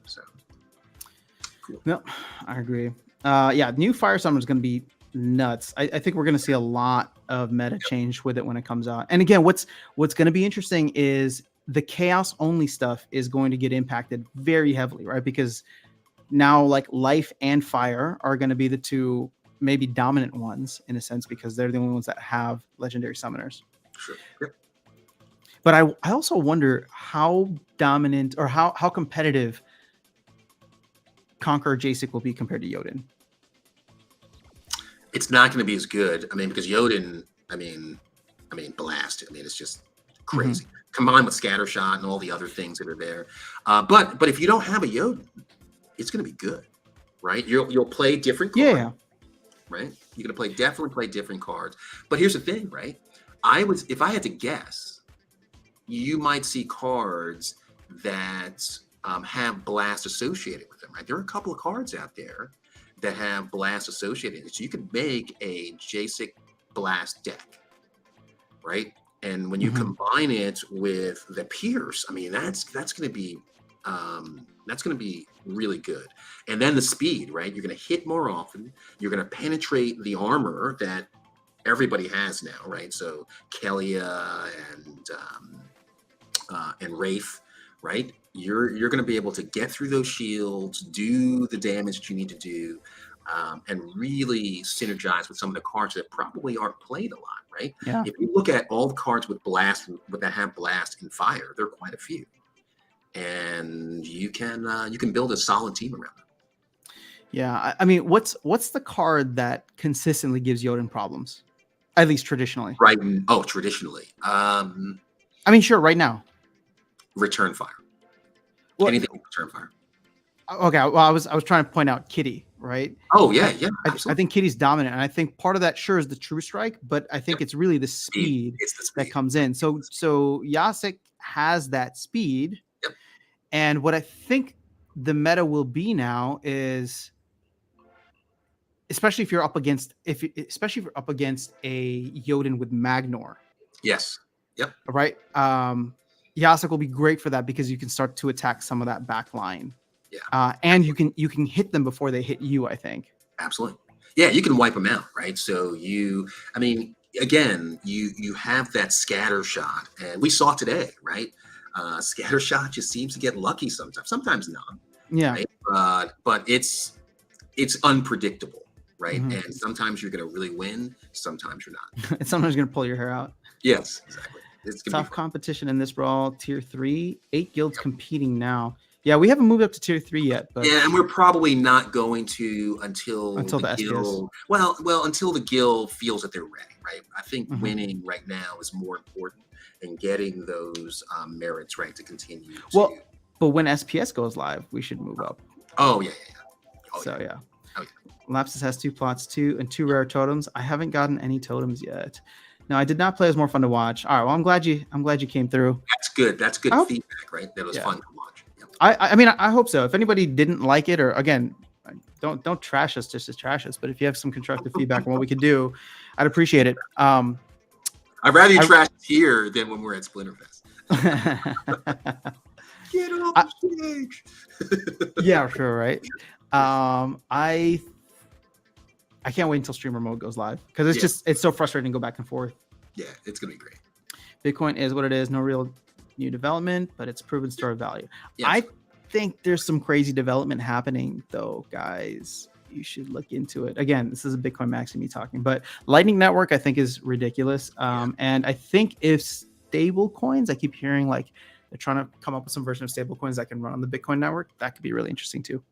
So, cool. No, I agree. Yeah, new Fire Summer is going to be nuts. I think we're going to see a lot of meta change with it when it comes out. And again, what's going to be interesting is the chaos only stuff is going to get impacted very heavily, right? Because now like life and fire are going to be the two maybe dominant ones in a sense, because they're the only ones that have legendary summoners. Sure. Yep. But I also wonder how dominant or how competitive Conqueror Jacek will be compared to Jotun. It's not going to be as good. I mean, because Jotun, Blast. I mean, it's just crazy. Mm-hmm. Combined with Scattershot and all the other things that are there. But if you don't have a Jotun, it's going to be good, right? You'll play different cards, Yeah. right? You're going to definitely play different cards. But here's the thing, right? If I had to guess, you might see cards that have Blast associated with them, right? There are a couple of cards out there that have Blast associated. So you could make a Jacek Blast deck, right? And when you Mm-hmm. combine it with the Pierce, I mean, that's going to be really good. And then the speed, right? You're going to hit more often. You're going to penetrate the armor that everybody has now, right? So Kelia and Wraith, right? You're going to be able to get through those shields, do the damage that you need to do, and really synergize with some of the cards that probably aren't played a lot, right? Yeah. If you look at all the cards with Blast, that have Blast and Fire, there are quite a few, and you can build a solid team around them. Yeah. I mean, what's the card that consistently gives Jotun problems, at least traditionally? Right? Oh, traditionally, I mean, sure, right now. Return Fire. Well, Anything with Return Fire. Okay. Well, I was trying to point out Kitty, right? Oh yeah, I think Kitty's dominant, and I think part of that sure is the True Strike, but I think it's really the speed, It's the speed that comes in. So Jacek has that speed, Yep. and what I think the meta will be now is, especially if you're up against a Jotun with Magnor. Yes. Yep. right? Yasek will be great for that because you can start to attack some of that back line. Yeah. And you can hit them before they hit you, I think. Absolutely. Yeah, you can wipe them out, right? So I mean, again, you have that scatter shot, and we saw today, right? Scatter shot just seems to get lucky sometimes not, Yeah. right? But it's unpredictable, right? Mm-hmm. And sometimes you're going to really win, sometimes you're not. It's sometimes going to pull your hair out. Yes, exactly. It's going to be Tough fun. competition in this brawl. Tier 3, 8 guilds competing now. Yeah, we haven't moved up to tier 3 yet, but Yeah, and we're probably not going to until until the SPS. guild. Well, until the guild feels that they're ready, right? I think winning right now is more important than getting those merits, right, to continue. Well, but when SPS goes live, we should move up. Oh yeah. Oh, so yeah. Oh, yeah. Lapsus has 2 plots, 2 and 2 rare totems. I haven't gotten any totems yet. No, I did not play as more fun to watch. All right, well, I'm glad you came through. That's good. That's good feedback, right? That was fun to watch. Yep. I mean, I hope so. If anybody didn't like it, or again, don't trash us just to trash us. But if you have some constructive feedback on what we could do, I'd appreciate it. I'd rather you trash here than when we're at Splinterfest. Get off the stage. Yeah, sure, right. I can't wait until streamer mode goes live because it's so frustrating to go back and forth. Yeah, it's gonna be great. Bitcoin is what it is. No real new development, but it's proven store of value. Yes. I think there's some crazy development happening though, guys. You should look into it. Again, this is a Bitcoin Maxi me talking, but Lightning Network I think is ridiculous. And I think if stable coins, I keep hearing like they're trying to come up with some version of stable coins that can run on the Bitcoin network. That could be really interesting too.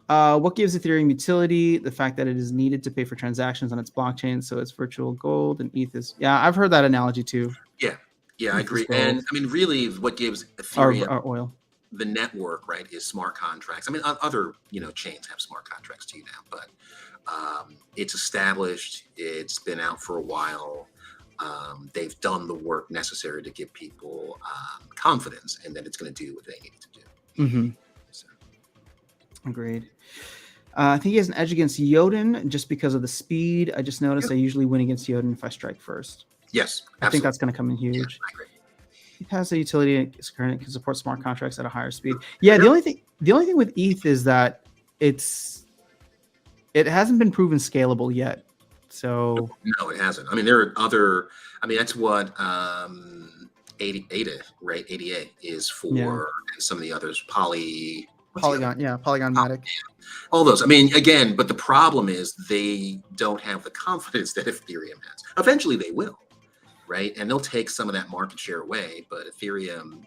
What gives Ethereum utility? The fact that it is needed to pay for transactions on its blockchain, so it's virtual gold, and ETH is. Yeah, I've heard that analogy too. Yeah, I agree. And I mean, really, what gives Ethereum our oil, the network, right, is smart contracts. I mean, other chains have smart contracts too now, but it's established. It's been out for a while. They've done the work necessary to give people confidence, and that it's going to do what they need to do. Mm-hmm. So. Agreed. I think he has an edge against Yoden just because of the speed. I just noticed I usually win against Yoden if I strike first. Yes, absolutely. I think that's going to come in huge. Yeah, I agree. He has a utility and can support smart contracts at a higher speed. Yeah, the only thing with ETH is that it hasn't been proven scalable yet. So no, it hasn't. I mean, there are other. I mean, that's what ADA, right? ADA is for, and some of the others. Polygon, Matic. All those. I mean, again, but the problem is they don't have the confidence that Ethereum has. Eventually, they will, right? And they'll take some of that market share away. But Ethereum,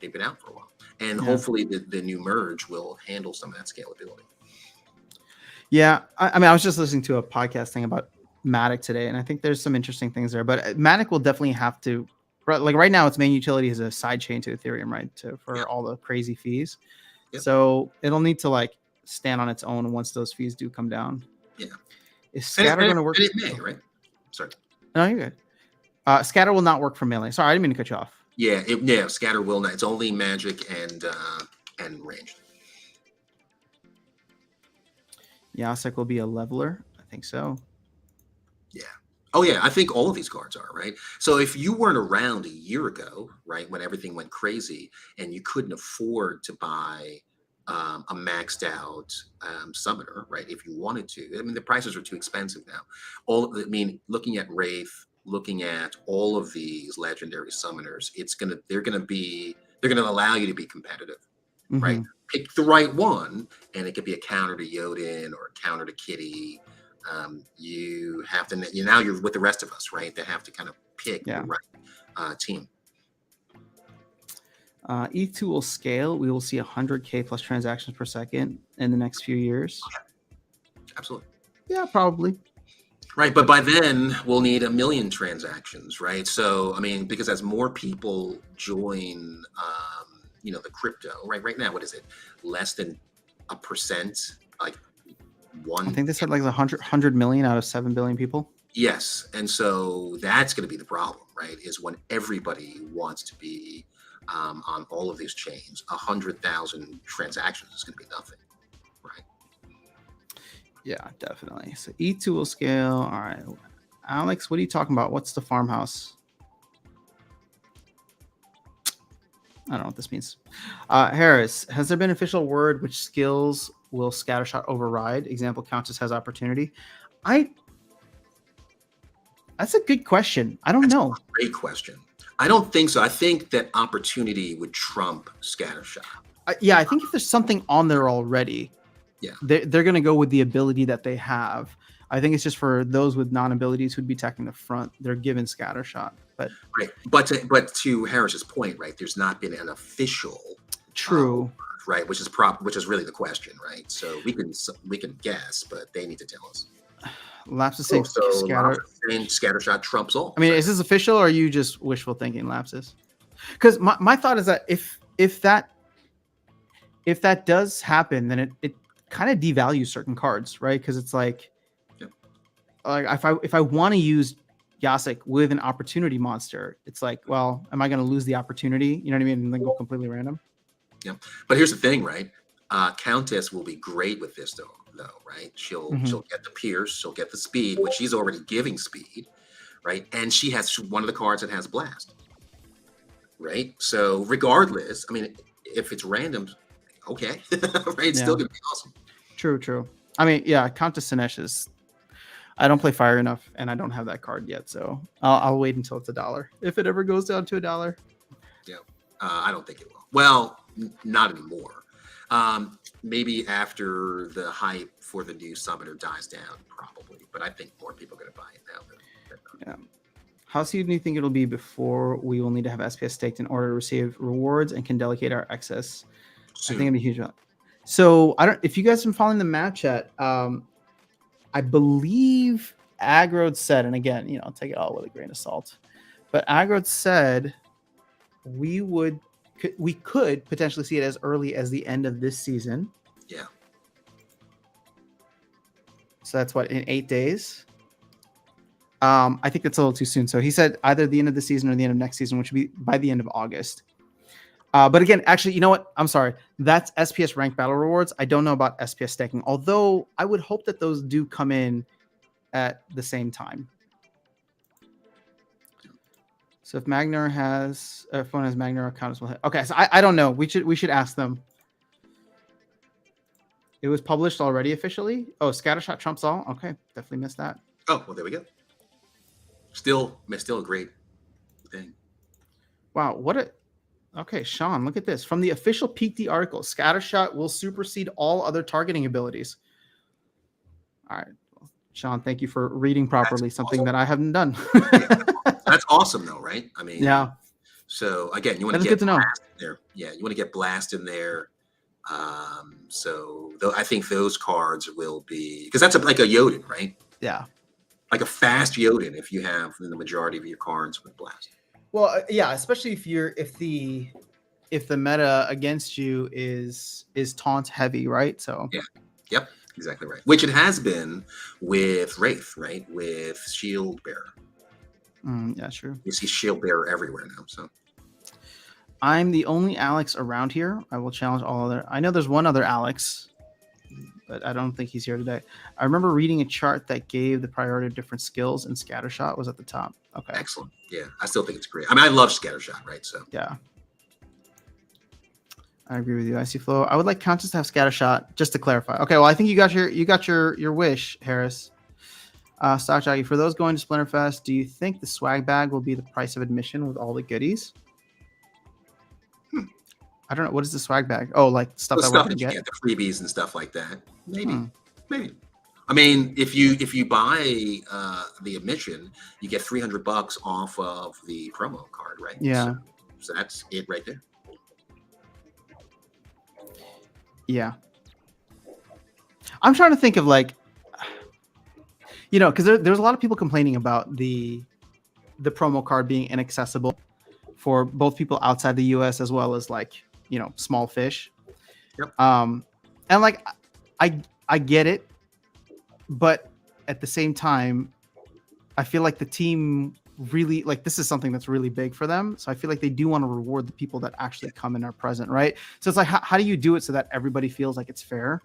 they've been out for a while, and hopefully the new merge will handle some of that scalability. Yeah, I mean, I was just listening to a podcast thing about Matic today, and I think there's some interesting things there. But Matic will definitely have to, like right now, its main utility is a side chain to Ethereum, right? For all the crazy fees. Yep. So it'll need to like stand on its own once those fees do come down. Yeah. Is Scatter going to work? It may, right? Sorry. No, you're good. Scatter will not work for mailing. Sorry, I didn't mean to cut you off. Yeah, Scatter will not. It's only magic and ranged. Yasek will be a leveler. I think so. Yeah. Oh, yeah. I think all of these cards are, right? So if you weren't around a year ago, right, when everything went crazy and you couldn't afford to buy a maxed out summoner, right, if you wanted to, I mean, the prices are too expensive now. Looking at Wraith, looking at all of these legendary summoners, they're going to allow you to be competitive, right? Pick the right one, and it could be a counter to Yoden or a counter to Kitty. You have to, now you're with the rest of us, right? They have to kind of pick the right team. ETH2 will scale. We will see 100K plus transactions per second in the next few years. Absolutely. Yeah, probably. Right, but by then we'll need 1 million transactions, right? So, I mean, because as more people join, the crypto, right now, what is it? Less than 1%, like one. I think they said like 100 million out of 7 billion people. Yes, and so that's going to be the problem, right? Is when everybody wants to be on all of these chains, 100,000 transactions is going to be nothing, right? Yeah, definitely. So ETH2 will scale. All right. Alex, what are you talking about? What's the farmhouse? I don't know what this means. Harris, has there been official word which skills will scattershot override? Example, Countess has opportunity. That's a good question. I don't know. Great question. I don't think so. I think that opportunity would trump scattershot. Yeah, I think if there's something on there already, yeah, they're going to go with the ability that they have. I think it's just for those with non-abilities who'd be attacking the front, they're given scattershot. But right, but to Harris's point, right? There's not been an official true, right? Which is really the question, right? So we can guess, but they need to tell us. Lapses saying scattershot trumps all. I mean, is this official or are you just wishful thinking, Lapses? Because my thought is that if that does happen, then it kind of devalues certain cards, right? Because it's like if I want to use Yasik with an opportunity monster, it's like, well, am I going to lose the opportunity? You know what I mean? And then go completely random. Yeah, but here's the thing, right? Countess will be great with this though, right? She'll get the pierce, she'll get the speed, which she's already giving speed, right? And she has one of the cards that has blast, right? So regardless, I mean, if it's random, okay, right? It's still gonna be awesome. True. I mean, yeah, Countess Sinesh is. I don't play fire enough, and I don't have that card yet, so I'll wait until it's $1 if it ever goes down to $1. Yeah, I don't think it will. Well, not anymore. Maybe after the hype for the new summoner dies down, probably. But I think more people are going to buy it now. Yeah. How soon do you think it'll be before we will need to have SPS staked in order to receive rewards and can delegate our excess? Soon. I think it'll be huge. So if you guys have been following the map chat, I believe Aggrod said, and again, take it all with a grain of salt, but Aggrod said we could potentially see it as early as the end of this season. Yeah. So that's what, in 8 days? I think that's a little too soon. So he said either the end of the season or the end of next season, which would be by the end of August. But again, actually, you know what? I'm sorry. That's SPS ranked battle rewards. I don't know about SPS staking, although I would hope that those do come in at the same time. So if one has Magnar, Countess will hit. Okay, so I don't know. We should ask them. It was published already officially. Oh, Scattershot trumps all. Okay, definitely missed that. Oh, well, there we go. Still a great thing. Wow, okay, Sean, look at this. From the official Peak D article, Scattershot will supersede all other targeting abilities. All right. Well, Sean, thank you for reading properly, something that I haven't done. That's awesome, though, right? I mean, yeah. So, again, you want to get blast in there. Yeah, you want to get blast in there. So, I think those cards will be... Because that's like a Jotun, right? Yeah. Like a fast Jotun if you have the majority of your cards with blast. Well, yeah, especially if the meta against you is taunt heavy, right? So yeah, yep, exactly right. Which it has been with Wraith, right? With Shield Bearer. Yeah, sure. You see Shield Bearer everywhere now. So I'm the only Alex around here. I will challenge all other. I know there's one other Alex, but I don't think he's here today. I remember reading a chart that gave the priority of different skills, and Scattershot was at the top. Okay. Excellent. Yeah, I still think it's great. I mean, I love Scattershot, right? So yeah, I agree with you. Icy Flow. I would like Countess to have Scattershot, just to clarify. Okay, well, I think you got your wish, Harris. Stock Jockey, for those going to Splinterfest, do you think the swag bag will be the price of admission with all the goodies? I don't know. What is the swag bag? Oh, like stuff that we're gonna get? The freebies and stuff like that. Maybe. I mean, if you buy the admission, you get $300 off of the promo card, right? Yeah. So that's it right there. Yeah. I'm trying to think of because there's a lot of people complaining about the promo card being inaccessible for both people outside the US as well as small fish. Yep. And I get it. But at the same time, I feel like the team really this is something that's really big for them. So I feel like they do want to reward the people that actually come and are present, right? So it's like, how do you do it so that everybody feels like it's fair?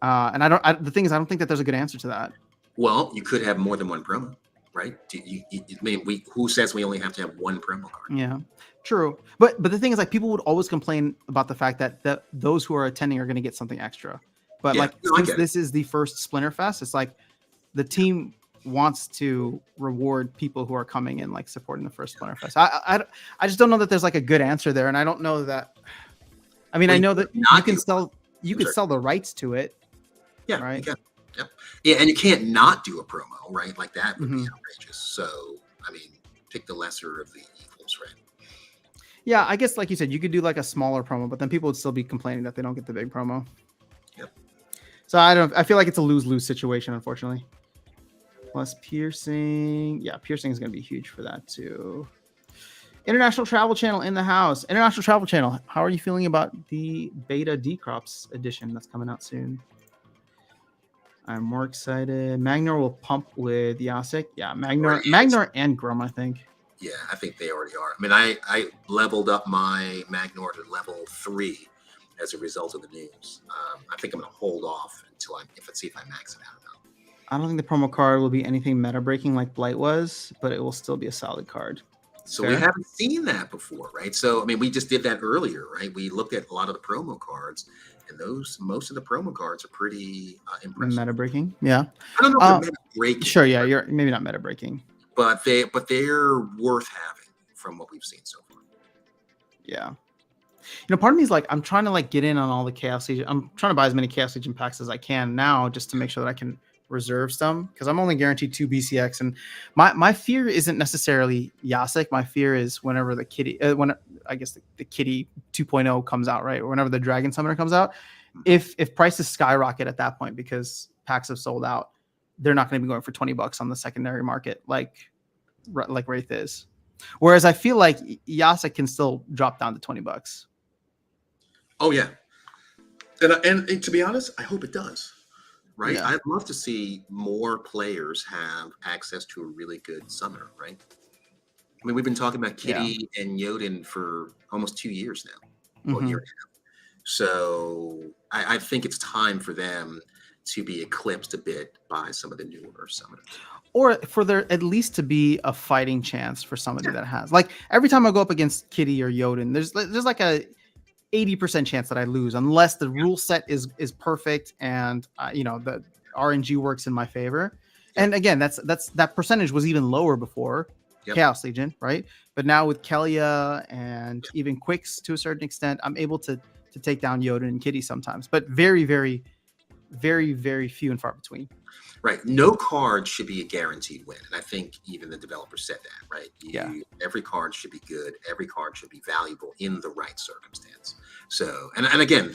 And the thing is, I don't think that there's a good answer to that. Well, you could have more than one promo, right? I mean, who says we only have to have one promo card? Yeah, true. But the thing is, like, people would always complain about the fact that those who are attending are going to get something extra. But Yeah, like, no, I since get it. this is the first Splinter Fest, it's like the team wants to reward people who are coming and like supporting the first Splinter Fest. I just don't know that there's like a good answer there, and I don't know that. I mean, Well, I you know could that you not can do. sell you I'm could sorry. sell the rights to it, Yeah, you right? can. Yep. Yeah, and you can't not do a promo, right? Like that would be Hmm. outrageous. So, I mean, pick the lesser of the evils, right? Yeah, I guess like you said, you could do like a smaller promo, but then people would still be complaining that they don't get the big promo. Yep. So I feel like it's a lose-lose situation, unfortunately. Plus piercing. Yeah, piercing is going to be huge for that too. International Travel Channel in the house. International Travel Channel, how are you feeling about the Beta Decrops edition that's coming out soon? I'm more excited. Magnar will pump with Yasik. Yeah, Magnar and Grum, I think. Yeah, I think they already are. I mean, I leveled up my Magnor to level 3 as a result of the news. I think I'm going to hold off until see if I max it out or not. I don't think the promo card will be anything meta breaking like Blight was, but it will still be a solid card. So we haven't seen that before, right? So I mean, we just did that earlier, right? We looked at a lot of the promo cards, and most of the promo cards are pretty impressive. Meta breaking, yeah. I don't know if they're meta breaking. Sure, yeah, you're maybe not meta breaking, but they're worth having from what we've seen so far. Yeah. Part of me is like, I'm trying to like get in on all the Chaos Agent. I'm trying to buy as many Chaos Agent packs as I can now, just to make sure that I can reserve some, because I'm only guaranteed 2 BCX. And my fear isn't necessarily Yasik. My fear is whenever the kitty, the kitty 2.0 comes out, right? Or whenever the Dragon Summoner comes out, if prices skyrocket at that point because packs have sold out, they're not going to be going for $20 on the secondary market like Wraith is. Whereas I feel like Yasik can still drop down to $20. Oh yeah, and to be honest, I hope it does. Right, yeah. I'd love to see more players have access to a really good summoner. Right, I mean, we've been talking about Kitty and Yodin for almost 2 years now, well, year and a half. So I think it's time for them to be eclipsed a bit by some of the newer summoners. Or for there at least to be a fighting chance for somebody that has, like, every time I go up against Kitty or Yodin, there's like a 80% chance that I lose unless the rule set is perfect and the RNG works in my favor. And again, that percentage was even lower before Chaos Legion, right? But now with Kelia and even Quicks to a certain extent, I'm able to take down Yodin and Kitty sometimes, but very, very, very, very few and far between. Right. No card should be a guaranteed win. And I think even the developer said that, right? Every card should be good. Every card should be valuable in the right circumstance. So, and again,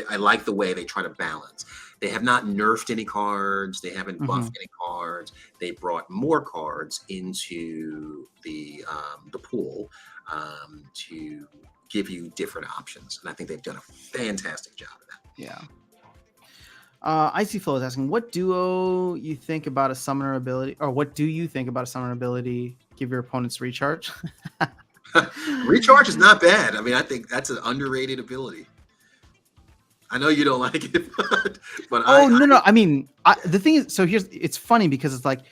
I like the way they try to balance. They have not nerfed any cards. They haven't buffed any cards. They brought more cards into the pool to give you different options. And I think they've done a fantastic job of that. Yeah. Icy Flow is asking, what duo you think about a summoner ability, or what do you think about a summoner ability? Give your opponents recharge. Recharge is not bad. I mean, I think that's an underrated ability. I know you don't like it, but no. I mean, the thing is, so it's funny because it's like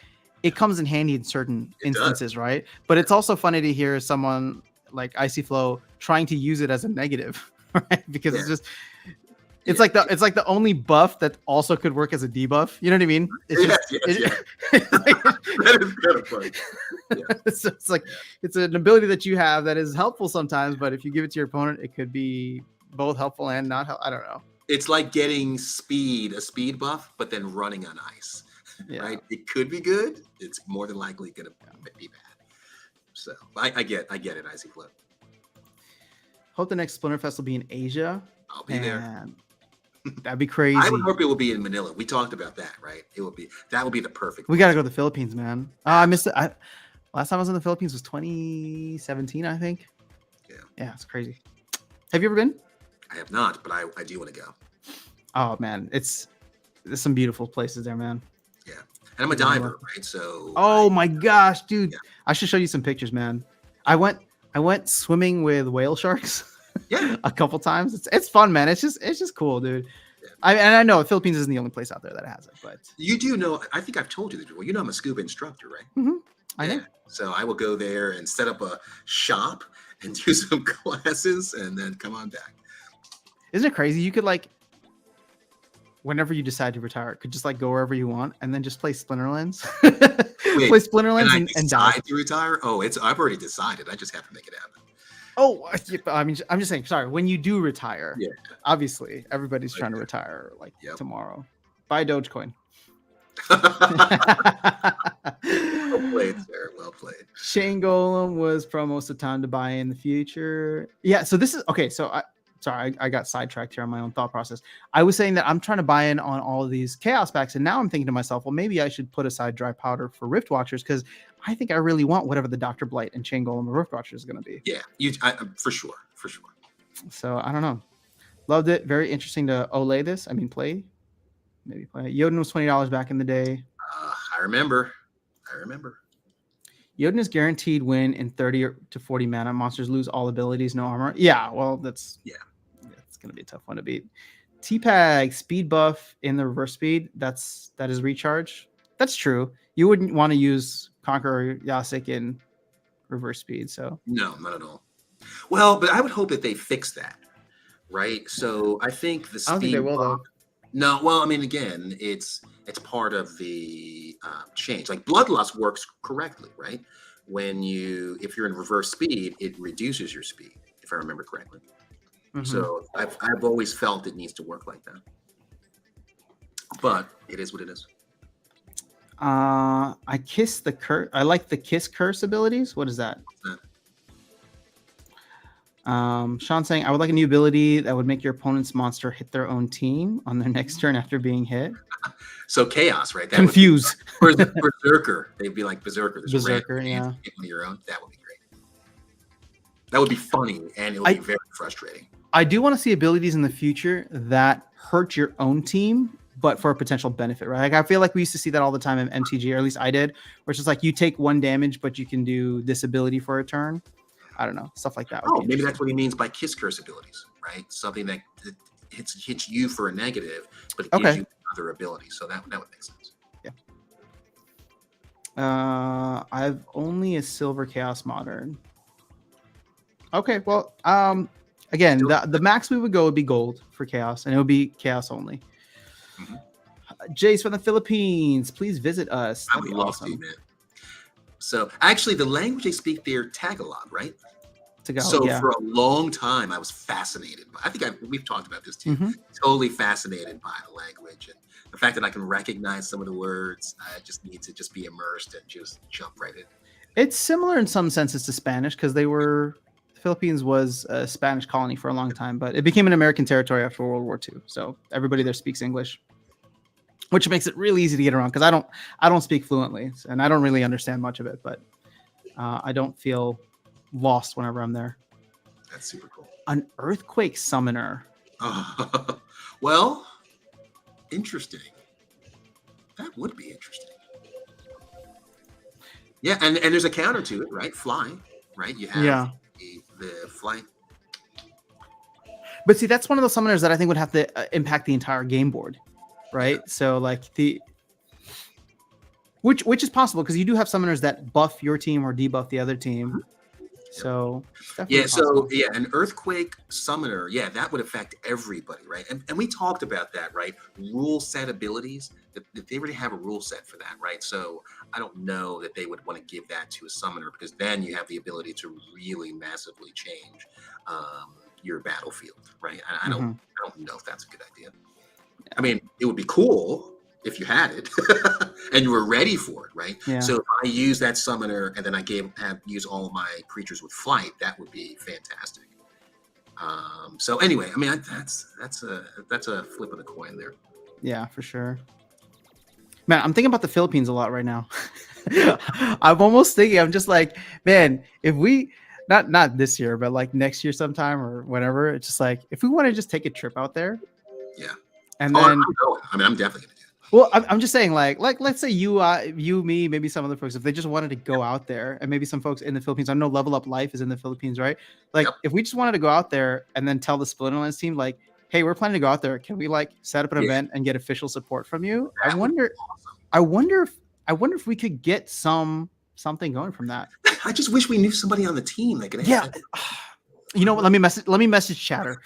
it comes in handy in certain instances, right? But it's also funny to hear someone like Icy Flow trying to use it as a negative, right? Because it's just. It's like the only buff that also could work as a debuff. You know what I mean? That is kind of funny. So it's like it's an ability that you have that is helpful sometimes, but if you give it to your opponent, it could be both helpful and not helpful. I don't know. It's like getting a speed buff, but then running on ice. Right? It could be good. It's more than likely going to be bad. So I get it, Icy Flow. Hope the next Splinter Fest will be in Asia. I'll be there. That'd be crazy. I would hope it will be in Manila. We talked about that, right? That would be the perfect. We got to go to the Philippines, man. I missed it. Last time I was in the Philippines was 2017, I think. Yeah, it's crazy. Have you ever been? I have not, but I do want to go. Oh man, there's some beautiful places there, man. Yeah, and I'm a diver, right? So. Oh my gosh, dude! Yeah. I should show you some pictures, man. I went swimming with whale sharks. Yeah, a couple times. It's fun, man. It's just cool, dude. I know the Philippines isn't the only place out there that has it, but You do know, I think I've told you this before. You know, I'm a scuba instructor, right? I know. So I will go there and set up a shop and do some classes and then come on back. Isn't it crazy? You could like, whenever you decide to retire, could just like go wherever you want and then just play Splinterlands. Wait, play Splinterlands and and die. decide to retire? Oh, I've already decided. I just have to make it happen. Oh, I mean, I'm just saying. Sorry, when you do retire, Yeah. obviously everybody's trying to retire like tomorrow. Buy Dogecoin. Well played, sir. Well played. Shane Golem was pro most of the time to buy in the future. Yeah, so this is okay. So I got sidetracked here on my own thought process. I was saying that I'm trying to buy in on all of these chaos packs, and now I'm thinking to myself, well, maybe I should put aside dry powder for Rift Watchers because I think I really want whatever the Dr. Blight and Chain Golem Rift Watchers is going to be. Yeah, for sure. So I don't know. Loved it. Very interesting to Olay this. I mean, maybe play it. Jotun was $20 back in the day. I remember. Jotun is guaranteed win in 30 to 40 mana. Monsters lose all abilities, no armor. Yeah, well, it's going to be a tough one to beat. T-Pag, speed buff in the reverse speed. That is recharge. That's true. You wouldn't want to use Conqueror Yasik in reverse speed. So no, not at all. Well, but I would hope that they fix that, right? So I think the speed. I don't think they will though. No, well, I mean, again, it's part of the change. Like Bloodlust works correctly, right? If you're in reverse speed, it reduces your speed, if I remember correctly. So I've always felt it needs to work like that, but it is what it is. I kiss the curse. I like the kiss curse abilities. What is that? Sean saying, I would like a new ability that would make your opponent's monster hit their own team on their next turn after being hit. So chaos, right? That Confuse. Berserker. They'd be like Berserker. Berserker, yeah. Hit one of your own. That would be great. That would be funny, and it would be very frustrating. I do want to see abilities in the future that hurt your own team, but for a potential benefit, right? Like I feel like we used to see that all the time in MTG, or at least I did, where it's just like you take 1 damage, but you can do this ability for a turn. I don't know, stuff like that. Maybe that's what he means by kiss curse abilities, right? Something that hits you for a negative, but it gives you another ability. So that would make sense. Yeah. I've only a silver chaos modern. Okay, well, again, the max we would go would be gold for chaos, and it would be chaos only. Jace from the Philippines, please visit us. I would love to, man. So actually, the language they speak there, Tagalog, right? Tagalog, for a long time, I was fascinated. I think we've talked about this too. Totally fascinated by the language and the fact that I can recognize some of the words. I just need to just be immersed and just jump right in. It's similar in some senses to Spanish because the Philippines was a Spanish colony for a long time, but it became an American territory after World War II. So everybody there speaks English, which makes it really easy to get around because I don't speak fluently and I don't really understand much of it, but I don't feel lost whenever I'm there. That's super cool. An earthquake summoner. Well, interesting. That would be interesting. Yeah, and there's a counter to it, right? Fly, right? You have the fly. But see, that's one of those summoners that I think would have to impact the entire game board, right? So like which is possible because you do have summoners that buff your team or debuff the other team. So an earthquake summoner, that would affect everybody, right? And we talked about that, right? Rule set abilities, that they already have a rule set for that, right? So I don't know that they would want to give that to a summoner because then you have the ability to really massively change your battlefield, right? I don't know if that's a good idea. I mean, it would be cool if you had it and you were ready for it, right? Yeah. So if I use that summoner and then I use all of my creatures with flight, that would be fantastic. So anyway, I mean, that's a flip of the coin there. Yeah, for sure. Man, I'm thinking about the Philippines a lot right now. I'm just like, man, if we not this year, but like next year sometime or whenever, it's just like if we want to just take a trip out there. Yeah. And then I'm definitely gonna do it. Well, I'm just saying, like let's say you, me, maybe some other folks, if they just wanted to go out there, and maybe some folks in the Philippines. I know Level Up Life is in the Philippines, right? Like, if we just wanted to go out there and then tell the Splinterlands team, like, hey, we're planning to go out there. Can we like set up an Yeah, event and get official support from you? I that would be wonder, awesome. I wonder if we could get something going from that. I just wish we knew somebody on the team that could Yeah. You know what? Let me message Chatter.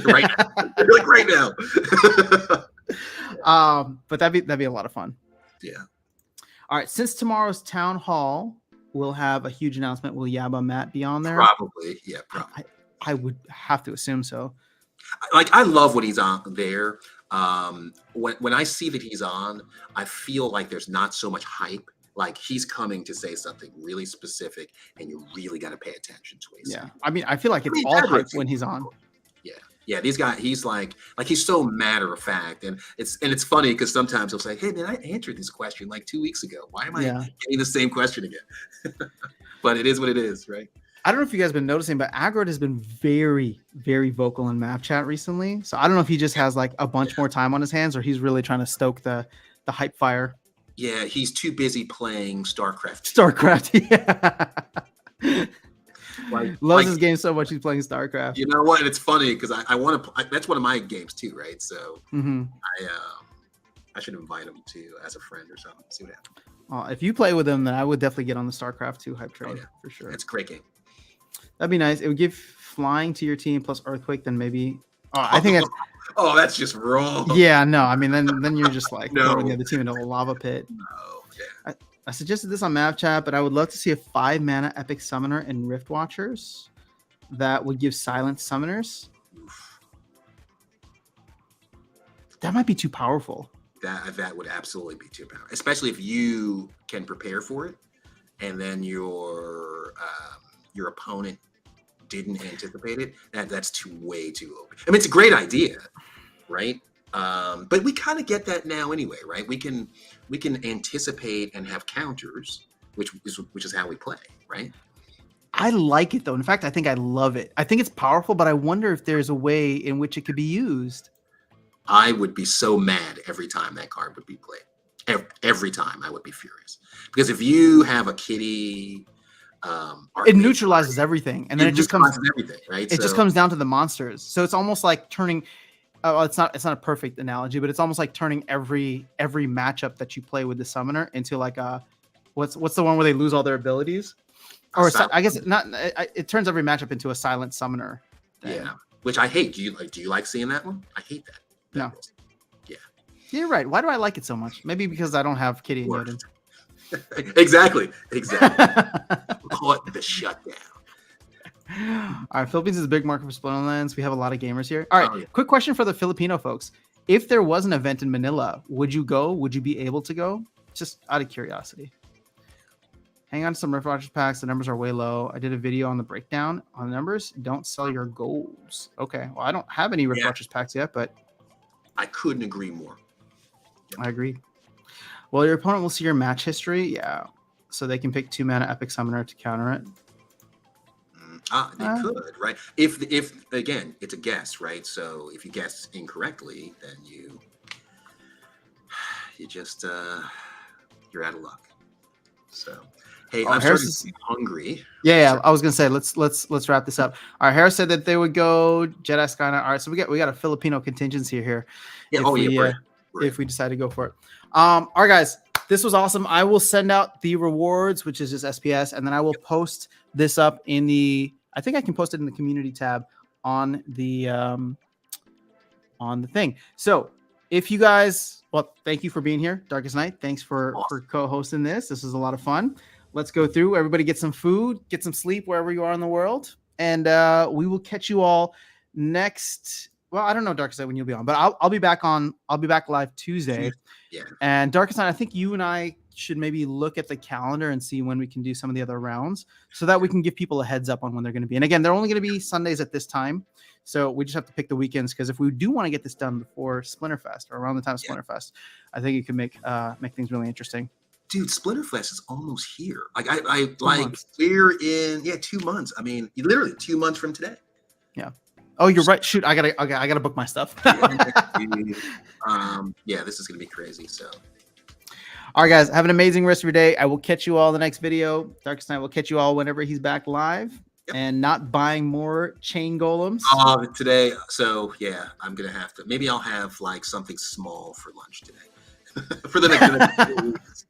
right now. Like right now. But that'd be a lot of fun. Yeah. All right. Since tomorrow's town hall, we'll have a huge announcement. Will Yaba Matt be on there? Probably. Yeah, probably. I would have to assume so. Like I love when he's on there. When I see that he's on, I feel like there's not so much hype. Like he's coming to say something really specific, and you really got to pay attention to what he's saying. I mean, I feel like it's all Never hype when he's on. Yeah, these guys. He's like he's so matter of fact, and it's funny because sometimes he'll say, "Hey man, I answered this question like 2 weeks ago. Why am I getting the same question again?" But it is what it is, right? I don't know if you guys have been noticing, but Agrod has been very, very vocal in map chat recently. So I don't know if he just has like a bunch more time on his hands, or he's really trying to stoke the hype fire. Yeah, he's too busy playing StarCraft. Yeah. Loves his game so much he's playing StarCraft. You know what? It's funny because I want to. That's one of my games too, right? So I should invite him to as a friend or something. See what happens. If you play with him, then I would definitely get on the StarCraft 2 hype train for sure. It's a great game. That'd be nice. It would give flying to your team plus earthquake. Then maybe. I think that's. Oh, that's just wrong. Yeah, no. I mean, then you're just like throwing the other team into a lava pit. No. Yeah. I suggested this on map chat, but I would love to see a 5 mana epic summoner in Rift Watchers that would give silent summoners. That might be too powerful. That would absolutely be too powerful, especially if you can prepare for it, and then your opponent didn't anticipate it. That's way too low. I mean, it's a great idea, right? But we kind of get that now anyway, right? We can anticipate and have counters, which is how we play, right? I like it though. In fact, I think I love it. I think it's powerful, but I wonder if there's a way in which it could be used. I would be so mad every time that card would be played. Every time I would be furious because if you have a kitty. It neutralizes everything, and then it just comes everything, right? It just comes down to the monsters. So it's almost like turning. It's not a perfect analogy, but it's almost like turning every matchup that you play with the summoner into like a what's the one where they lose all their abilities? Or I guess it turns every matchup into a silent summoner thing. Yeah, which I hate. Do you like seeing that one? I hate that. No. Yeah. You're right. Why do I like it so much? Maybe because I don't have Kitty and Yoden. Exactly. Call it the shutdown. All right, Philippines is a big market for Splinterlands. We have a lot of gamers here. All right, quick question for the Filipino folks. If there was an event in Manila, would you go? Would you be able to go? Just out of curiosity. Hang on to some Rift Watchers packs. The numbers are way low. I did a video on the breakdown on the numbers. Don't sell your goals. Okay, well, I don't have any Rift Watchers packs yet, but I couldn't agree more. I agree. Well, your opponent will see your match history. Yeah. So they can pick 2 mana Epic Summoner to counter it. They could, right? If again, it's a guess, right? So if you guess incorrectly, then you just you're out of luck. So hey, I'm starting to be hungry. Yeah, I was gonna say let's wrap this up. All right, Harris said that they would go Jedi Skynet. All right, so we got a Filipino contingency here. Yeah, if we decide to go for it. All right, guys, this was awesome. I will send out the rewards, which is just SPS, and then I will post this up in the. I think I can post it in the community tab on the thing. So if you guys, well, thank you for being here, Darkest Night. Thanks for co-hosting this. This was a lot of fun. Let's go through. Everybody get some food, get some sleep wherever you are in the world, and we will catch you all next. Well, I don't know, Darkest Night, when you'll be on, but I'll be back on. I'll be back live Tuesday. Yeah. And Darkest Night, I think you and I should maybe look at the calendar and see when we can do some of the other rounds, so that we can give people a heads up on when they're going to be. And again, they're only going to be Sundays at this time, so we just have to pick the weekends. Because if we do want to get this done before Splinterfest or around the time of Splinterfest, I think it could make things really interesting. Dude, Splinterfest is almost here. Like we're in 2 months. I mean, literally 2 months from today. Yeah. Oh, you're right. Shoot, I gotta book my stuff. Yeah, this is gonna be crazy. So, all right, guys, have an amazing rest of your day. I will catch you all in the next video. Darkest Night will catch you all whenever he's back live. and not buying more chain golems. Today, so yeah, I'm gonna have to. Maybe I'll have like something small for lunch today. For the next 2 weeks.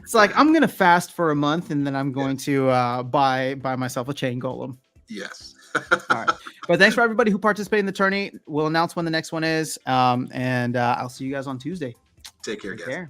It's like I'm gonna fast for a month, and then I'm going to buy myself a chain golem. Yes. All right. But thanks for everybody who participated in the tourney. We'll announce when the next one is. And I'll see you guys on Tuesday. Take care, guys.